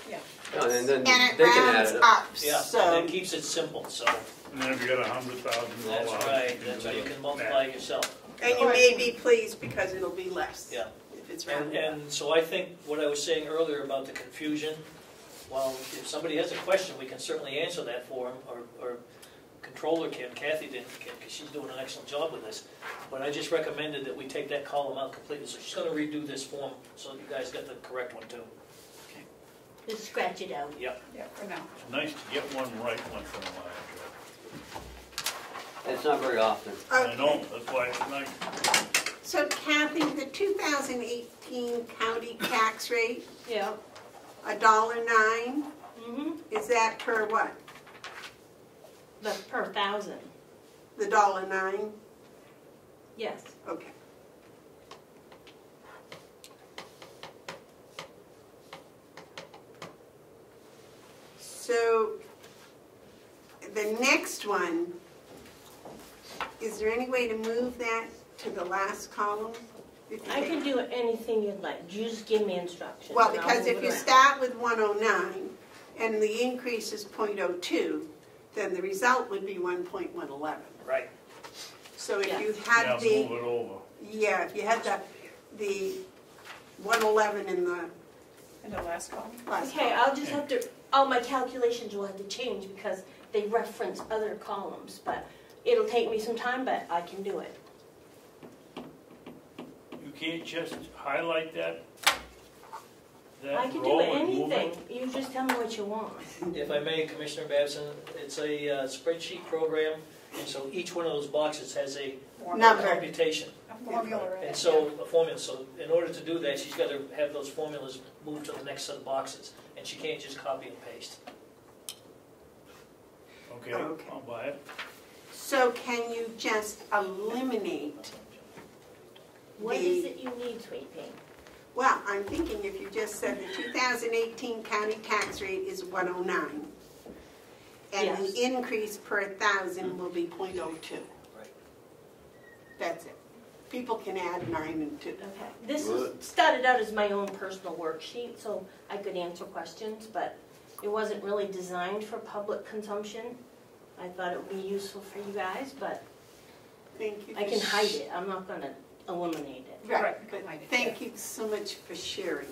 Yeah. And then And it they can add rounds it up. up, Yeah, so. and that keeps it simple, so And then if you got 100,000 that's dollars. right, that's how you can multiply it yourself. And you may be pleased because it'll be less. Yeah. If it's And, rounded up. and so I think what I was saying earlier about the confusion, well, if somebody has a question, we can certainly answer that for them, or controller can, Kathy didn't, because she's doing an excellent job with this. But I just recommended that we take that column out completely, so she's going to redo this form, so you guys got the correct one too. Just scratch it out. Yep. Yeah, for now. It's nice to get one right once in a while. It's not very often. I know, that's why it's nice. So Kathy, the 2018 county tax rate, Yeah. $1.09, Mm-hmm. is that per what? The per 1,000. The $1.09? Yes. Okay. So the next one, is there any way to move that to the last column? If you I think- can do anything you'd like. You just give me instructions. Well, and I'll because move if it you around. start with 109 and the increase is 0.02, then the result would be 1.111. Right. So if Yeah. you Yeah, had move the, it over. yeah, if you had the 111 in the In the last column. last Okay, column. I'll just have to, all my calculations will have to change because they reference other columns, but it'll take me some time, but I can do it. You can't just highlight that I can do row and move anything. it? You just tell me what you want. If I may, Commissioner Babson, it's a spreadsheet program, and so each one of those boxes has a Number. computation. formula. And so, a formula, so in order to do that, she's got to have those formulas moved to the next set of boxes, and she can't just copy and paste. Okay, Okay. I'll buy it. So can you just eliminate What is it you need, Sweet Pea? well, I'm thinking if you just said the 2018 county tax rate is 109, and Yes. the increase per 1,000 will be .02. Right. That's it. People can add 9 and 2. Okay. This Good. started out as my own personal worksheet, so I could answer questions, but it wasn't really designed for public consumption. I thought it would be useful for you guys, but Thank you. I can hide it. I'm not gonna eliminate it. Right, but thank you so much for sharing.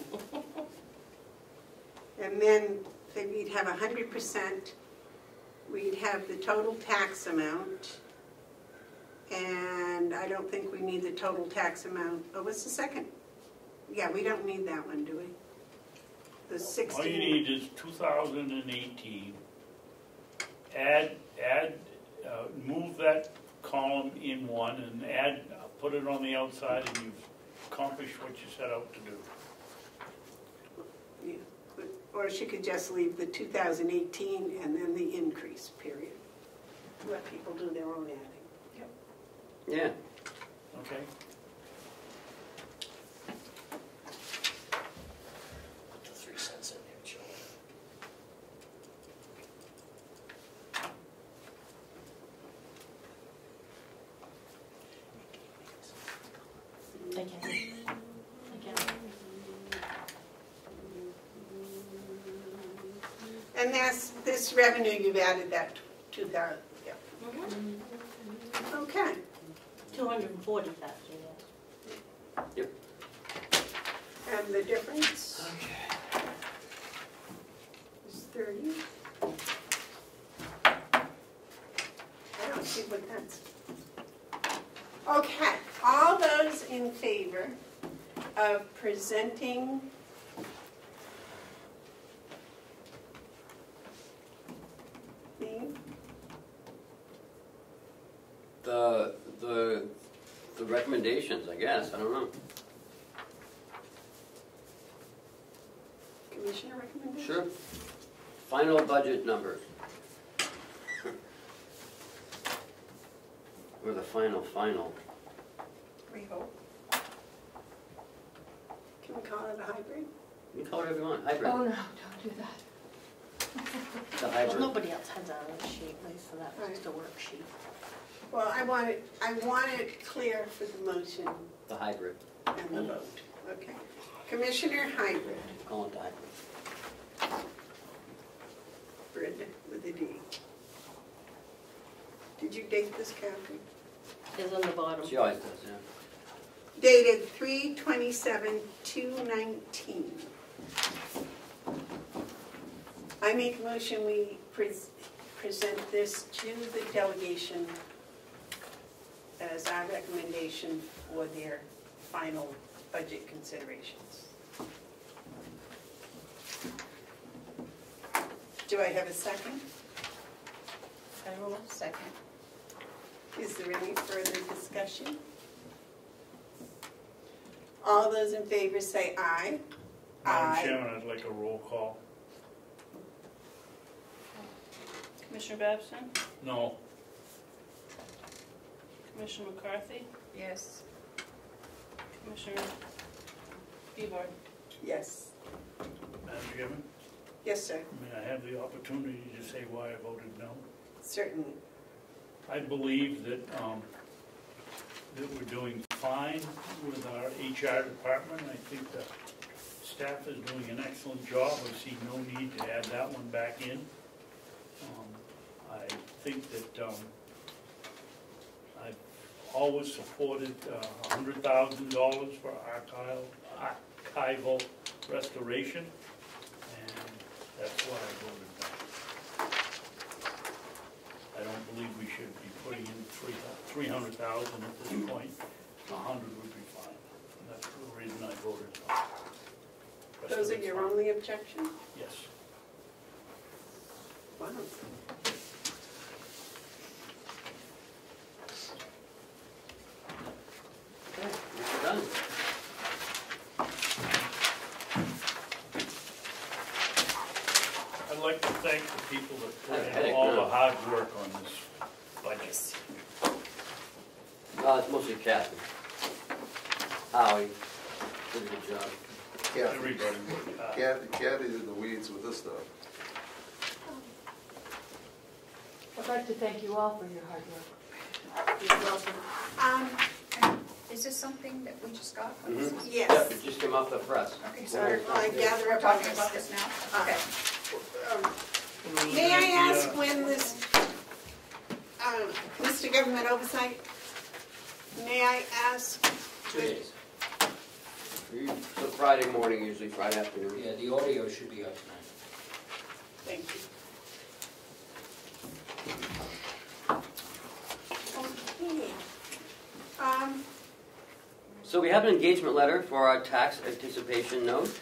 And then we'd have 100%, we'd have the total tax amount, and I don't think we need the total tax amount. Oh, what's the second? Yeah, we don't need that one, do we? The 16. All you need is 2018. Move that column in one and put it on the outside, and you've accomplished what you set out to do. Yeah, or she could just leave the 2018 and then the increase period. Let people do their own adding. Yeah. Okay? Put the 3 cents in there, Joe. Okay. And this revenue, you've added that 2,000, yeah. Okay. 240,000, yes. And the difference is 30. I don't see what that's. Okay, all those in favor of presenting The recommendations, I guess, I don't know. Commissioner recommendation? Sure. Final budget numbers. Or the final. We hope. Can we call it a hybrid? You can call it whatever you want, hybrid. Oh, no, don't do that. It's a Well, hybrid. nobody else has that on the sheet, so that was just a worksheet. Well, I want it clear for the motion The hybrid. and the vote. Okay. Commissioner Hybrid, Call it the hybrid. Brid with a D. Did you date this, Kathy? Is on the bottom. She always does, yeah. Dated 3/27/2019. I make a motion we present this to the delegation as our recommendation for their final budget considerations. Do I have a second? I will second. Is there any further discussion? All those in favor say aye. Madam Chairman, I'd like a roll call. Commissioner Babson? No. Commissioner McCarthy? Yes. Commissioner Bevard? Yes. Madam Chairman, Yes, sir. may I have the opportunity to say why I voted no? Certainly. I believe that we're doing fine with our HR department. I think the staff is doing an excellent job. I see no need to add that one back in. I think that I've always supported $100,000 for archival restoration, and that's why I voted no. I don't believe we should be putting in 300,000 at this point. 100 would be fine. And that's the reason I voted no. Those are your only objections? Yes. Wow. Good. people that I have a put in headache all now. the hard work on this budget. It's mostly Kathy. Howie did a good job. Everybody worked hard. Kathy's in the weeds with this stuff. I'd like to thank you all for your hard work. You're welcome. Is this something that we just got? Or is this- Yep, Yes. it just came off the press. Okay, so Well, I gather we're up talking on about this. this now? Okay. May I ask when this, Mr. Government Oversight, may I ask? 2 days. So Friday morning, usually Friday afternoon. Yeah, the audio should be up tonight. Thank you. Okay. So we have an engagement letter for our tax anticipation note.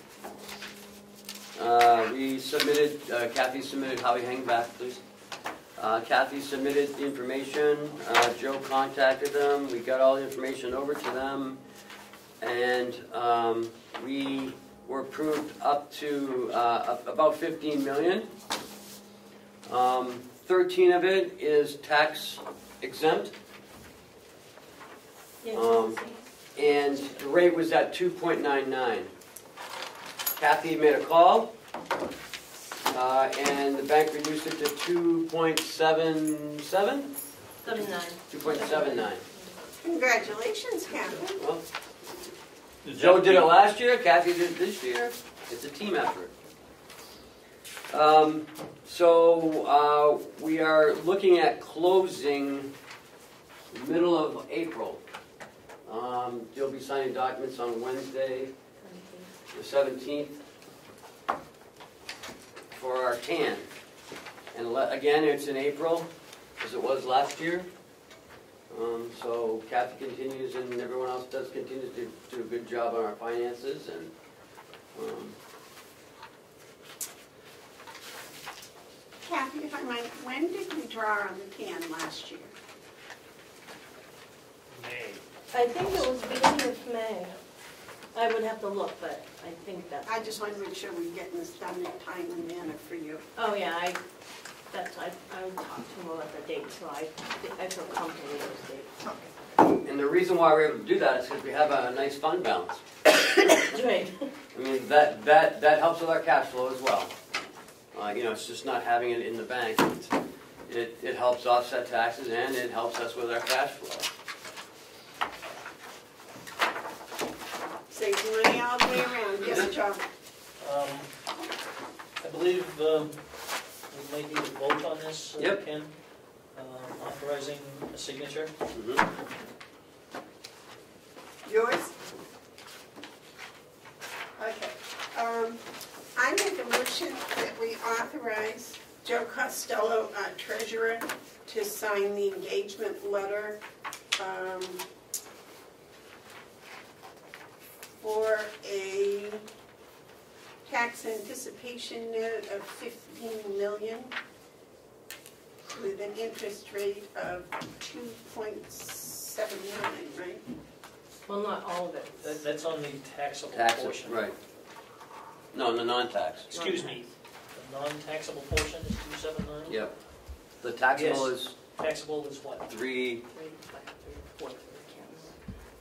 We submitted, Kathy submitted, Howie, hang back, please. Kathy submitted the information, Joe contacted them, we got all the information over to them, and we were approved up to about 15 million. 13 of it is tax exempt. And the rate was at 2.99. Kathy made a call, and the bank reduced it to 2.77? 2.79. Congratulations, Kathy. Well, Is Joe that did it the- last year, Kathy did it this year. It's a team effort. So we are looking at closing middle of April. You'll be signing documents on Wednesday, the 17th, for our TAN. And again, it's in April, as it was last year. So Kathy continues, and everyone else does continue to do a good job on our finances. And Kathy, if I might, when did we draw on the can last year? May. I think it was beginning of May. I would have to look, but I think that. I just want to make sure we're getting this done in a timely manner for you. Oh, yeah, I talked to him about the date, so I feel comfortable with those dates. And the reason why we're able to do that is because we have a nice fund balance. Right. I mean, that helps with our cash flow as well. It's just not having it in the bank. It helps offset taxes, and it helps us with our cash flow. Saves money all the way around. Yes, Joe? I believe we might need a vote on this, Yep. Ken, authorizing a signature. Yours? Okay. I make a motion that we authorize Joe Costello, treasurer, to sign the engagement letter for a tax anticipation note of 15 million with an interest rate of 2.79, right? Well, not all of it. That's on the taxable Taxes, portion. right. No, the non-tax. Excuse me, the non-taxable portion is 279? Yep. The taxable Yes. is Taxable is what? 3. 3, 5, 3, 4, 3, I can't remember.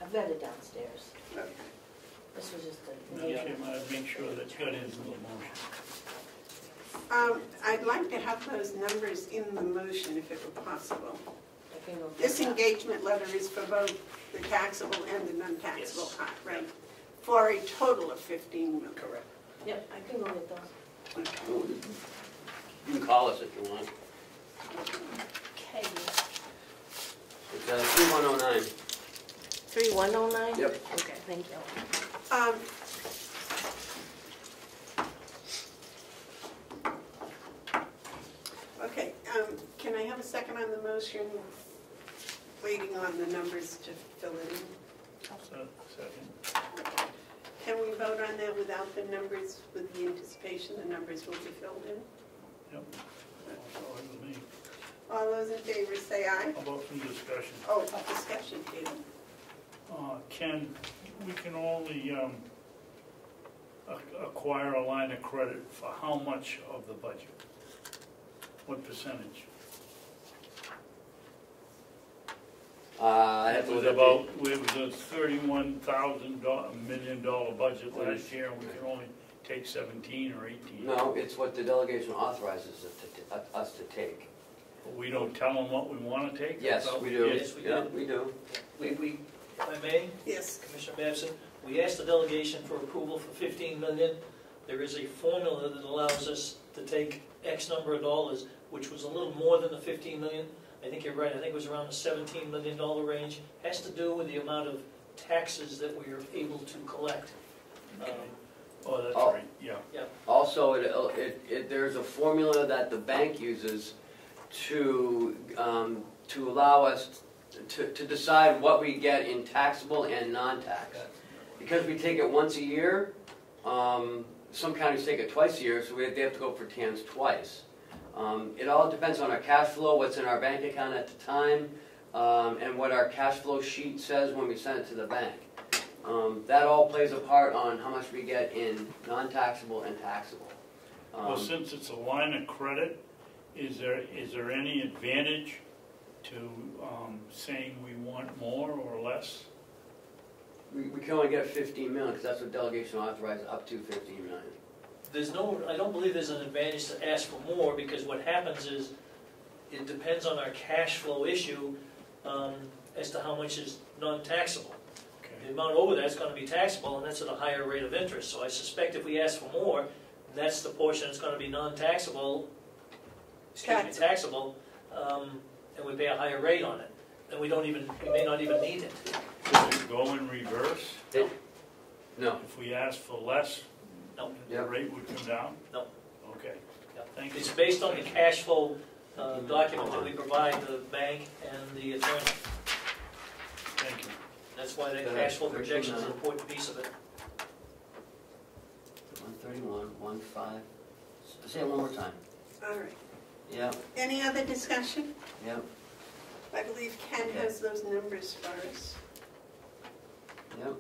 I've got it downstairs. Okay. This was just a. Yeah, make sure that's got into the motion. I'd like to have those numbers in the motion if it were possible. I can go get This that. engagement letter is for both the taxable and the non-taxable Yes. part, right? For a total of 15 million. Correct. Yep, I can go get those. You can call us if you want. Okay. It's 3109. 3109? Yep. Okay, thank you. Okay, can I have a second on the motion? Waiting on the numbers to fill it in. Second. Can we vote on that without the numbers, with the anticipation the numbers will be filled in? Yep. That's all right with me. All those in favor say aye. How about some discussion? Oh, discussion, Peter. Ken, we can only acquire a line of credit for how much of the budget? What percentage? I have It to was look at about, it was a $31 million budget last year, and we can only take 17 or 18. No, it's what the delegation authorizes us to take. But we don't tell them what we want to take? Yes, That's all we do. Yes, we Yeah, do. we do. We, if I may, Yes. Commissioner Babson, we asked the delegation for approval for 15 million. There is a formula that allows us to take X number of dollars, which was a little more than the 15 million. I think you're right, I think it was around the $17 million range. Has to do with the amount of taxes that we are able to collect. Oh, that's Oh. right, yeah. Also, there's a formula that the bank uses to allow us to decide what we get in taxable and non-tax. Because we take it once a year, some counties take it twice a year, so they have to go for TANs twice. It all depends on our cash flow, what's in our bank account at the time, and what our cash flow sheet says when we send it to the bank. That all plays a part on how much we get in non-taxable and taxable. Well, since it's a line of credit, is there any advantage to saying we want more or less? We can only get 15 million, because that's what delegation authorizes, up to 15 million. There's no, I don't believe there's an advantage to ask for more, because what happens is, it depends on our cash flow issue as to how much is non-taxable. The amount over that is going to be taxable, and that's at a higher rate of interest. So I suspect if we ask for more, that's the portion that's going to be non-taxable, taxable, and we pay a higher rate on it. And we may not even need it. Does it go in reverse? No. If we ask for less, No. the rate would come down? No. Okay, Yeah. thank you. It's based on the cash flow document that we provide the bank and the attorney. Thank you. That's why that cash flow projection is an important piece of it. 131, 15. Say it one more time. All right. Yeah, Any other discussion? yeah, I believe Ken has those numbers for us. yeah.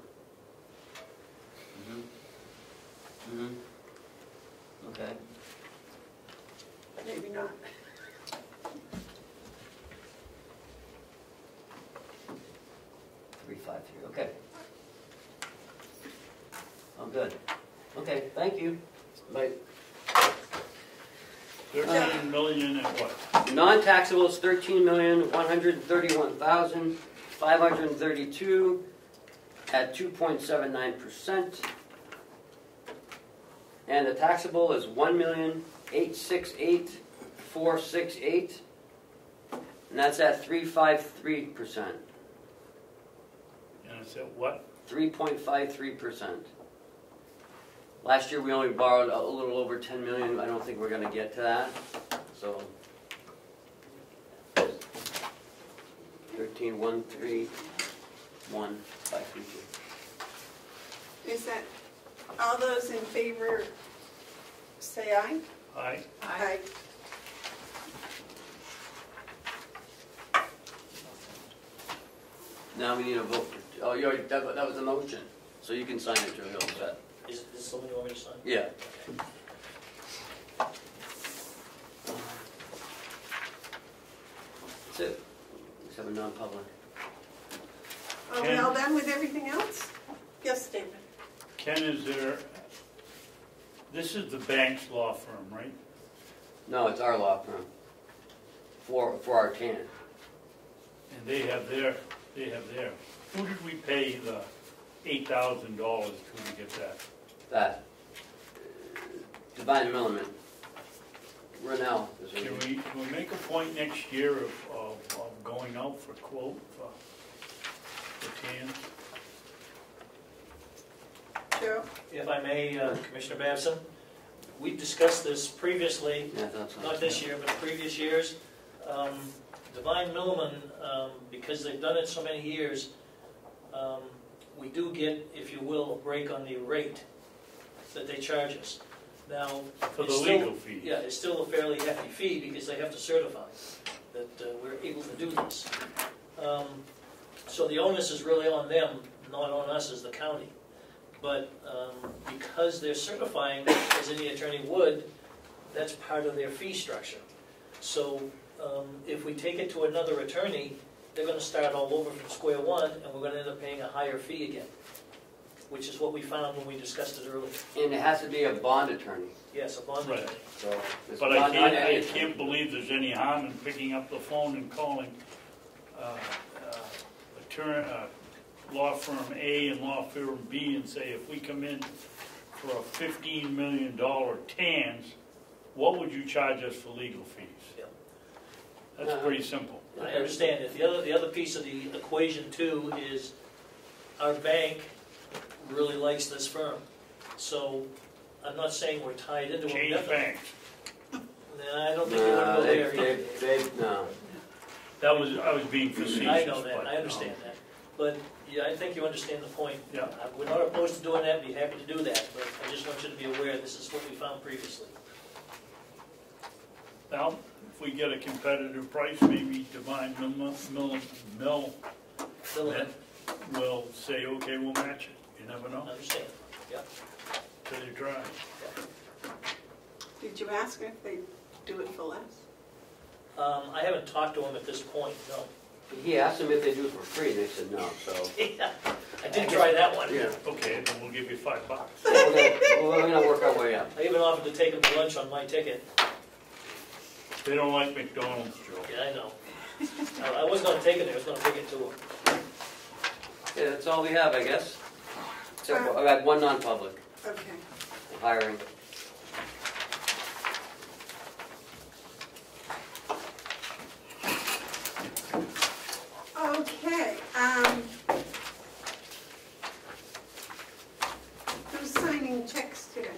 Okay. Maybe not. Okay. Oh, good. Okay, thank you. Bye. 13 million and what? Non-taxable is 13,131,532 at 2.79%. And the taxable is 1,868,468, and that's at 3.53%. And it's at what? 3.53%. Last year we only borrowed a little over 10 million. I don't think we're going to get to that. So 13,131,532. Is that, all those in favor say aye? Aye. Aye. Now we need a vote. Oh, you already, that was a motion. So you can sign it, Joe. You're all set. Is this something you want me to sign? Yeah. That's it. Let's have a non-public. Are we all done with everything else? Yes, David? Ken, is there, this is the bank's law firm, right? No, it's our law firm. For our TAN. And they have their. Who did we pay the $8,000 to get that? That. Divine Milliman. Renell is her Can name. we make a point next year of going out for quote for TANs? Joe? If I may, Commissioner Babson, we discussed this previously, Yeah, that's not this year, but previous years. Divine Milliman, because they've done it so many years, we do get, if you will, a break on the rate that they charge us. Now, For the it's still- legal fee? Yeah, it's still a fairly hefty fee because they have to certify that we're able to do this. So the onus is really on them, not on us as the county. But because they're certifying as any attorney would, that's part of their fee structure. So if we take it to another attorney, they're gonna start all over from square one, and we're gonna end up paying a higher fee again, which is what we found when we discussed it earlier. And it has to be a bond attorney, Yes, a bond Right. attorney. so. it's But not any I attorney. can't believe there's any harm in picking up the phone and calling law firm A and law firm B and say, if we come in for a $15 million TANs, what would you charge us for legal fees? Yeah. That's pretty simple. I understand it. The other piece of the equation too is our bank really likes this firm. So I'm not saying we're tied into them. Change banks. Nah, I don't think you want to go there. No. I was being facetious. I know that, but, I understand that. But, yeah, I think you understand the point. Yeah. We're not opposed to doing that, be happy to do that, but I just want you to be aware this is what we found previously. Now, if we get a competitive price, maybe Divine Mill Fill it in. will say, okay, we'll match it. You never know Understand, yeah. till you try. Did you ask her if they do it for less? I haven't talked to him at this point, no. He asked them if they do it for free, and they said no, so. Yeah, I did try that one. Yeah. Okay, then we'll give you $5. We're gonna work our way up. I even offered to take him to lunch on my ticket. They don't like McDonald's, Joe. Yeah, I know. I wasn't gonna take it there, I was gonna take it to him. Yeah, that's all we have, I guess. Except for, I had one non-public, Okay. hiring. Okay, who's signing checks today?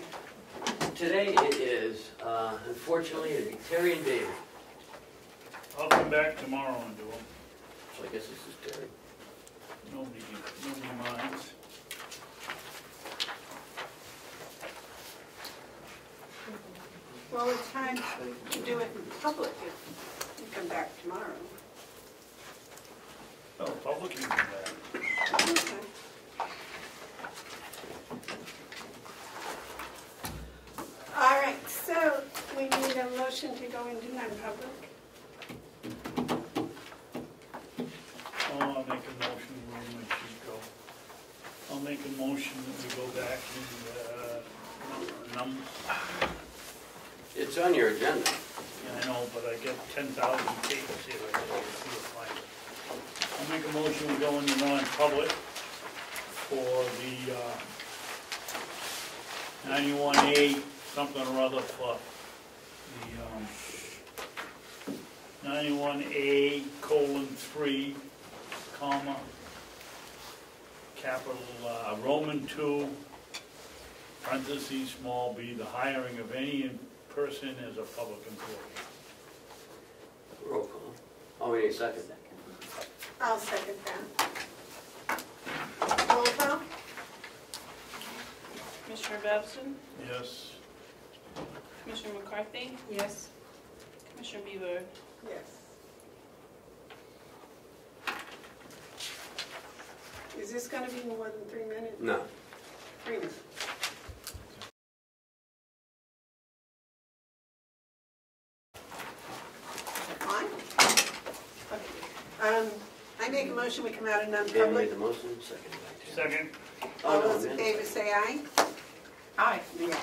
Today it is, unfortunately, it'd be Terry and David. I'll come back tomorrow and do them. So I guess this is Terry. Nobody minds. Well, it's time to do it in public if you come back tomorrow. Oh, public can come back. Okay. All right, so we need a motion to go into non-public. Oh, I'll make a motion where we should go. I'll make a motion that we go back and, It's on your agenda. yeah, I know, but I get 10,000 papers here, I gotta see it find it. I'll make a motion, we go into non-public for the 91A, something or other for the 91A:3, comma, capital Roman 2, parentheses, small b, the hiring of any person as a public employee. Roll call. Oh, we need a second. I'll second that. Roll call? Commissioner Babson? Yes. Commissioner McCarthy? Yes. Commissioner Bevard? Yes. Is this gonna be more than 3 minutes? No. 3 minutes. Fine? Okay. I make a motion, we come out of Dan made non-public. the motion, second by Terry. Second. All Oh, no, those in man. favor say aye. Aye. Yeah, okay.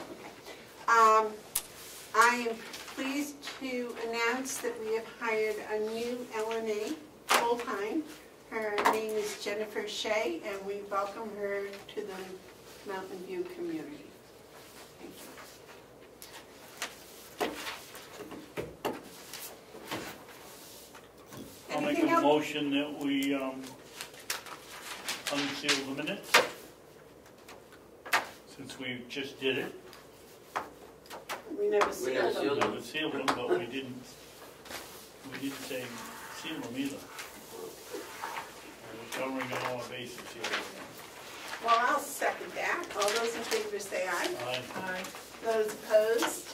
I am pleased to announce that we have hired a new LNA full-time. Her name is Jennifer Shea, and we welcome her to the Mountain View community. Thank you. I'll make Anything a else? motion that we unseal the minutes, since we just did it. We never We sealed never them. sealed them. Never sealed them, but we didn't say seal them either. We're covering all our bases here. Well, I'll second that. All those in favor say aye. Aye. Aye. Those opposed?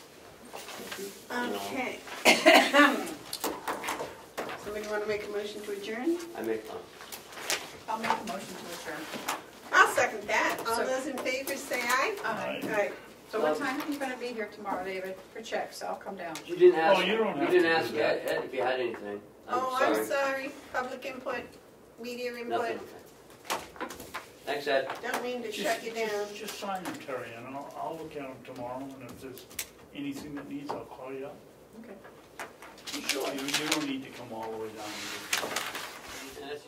Okay. Somebody want to make a motion to adjourn? I make, I'll make a motion to adjourn. I'll second that. All those in favor say aye. Aye. All right, So what time are you gonna be here tomorrow, David, for checks? I'll come down. You didn't ask, Oh, you don't have didn't to ask do that. Ed if you had anything. Oh, I'm sorry, public input, media input, Nothing. Thanks, Ed. don't mean to shut you down. Just sign them, Terry, and I'll look at them tomorrow, and if there's anything that needs, I'll call you up. Okay. Sure. You don't need to come all the way down. And that's-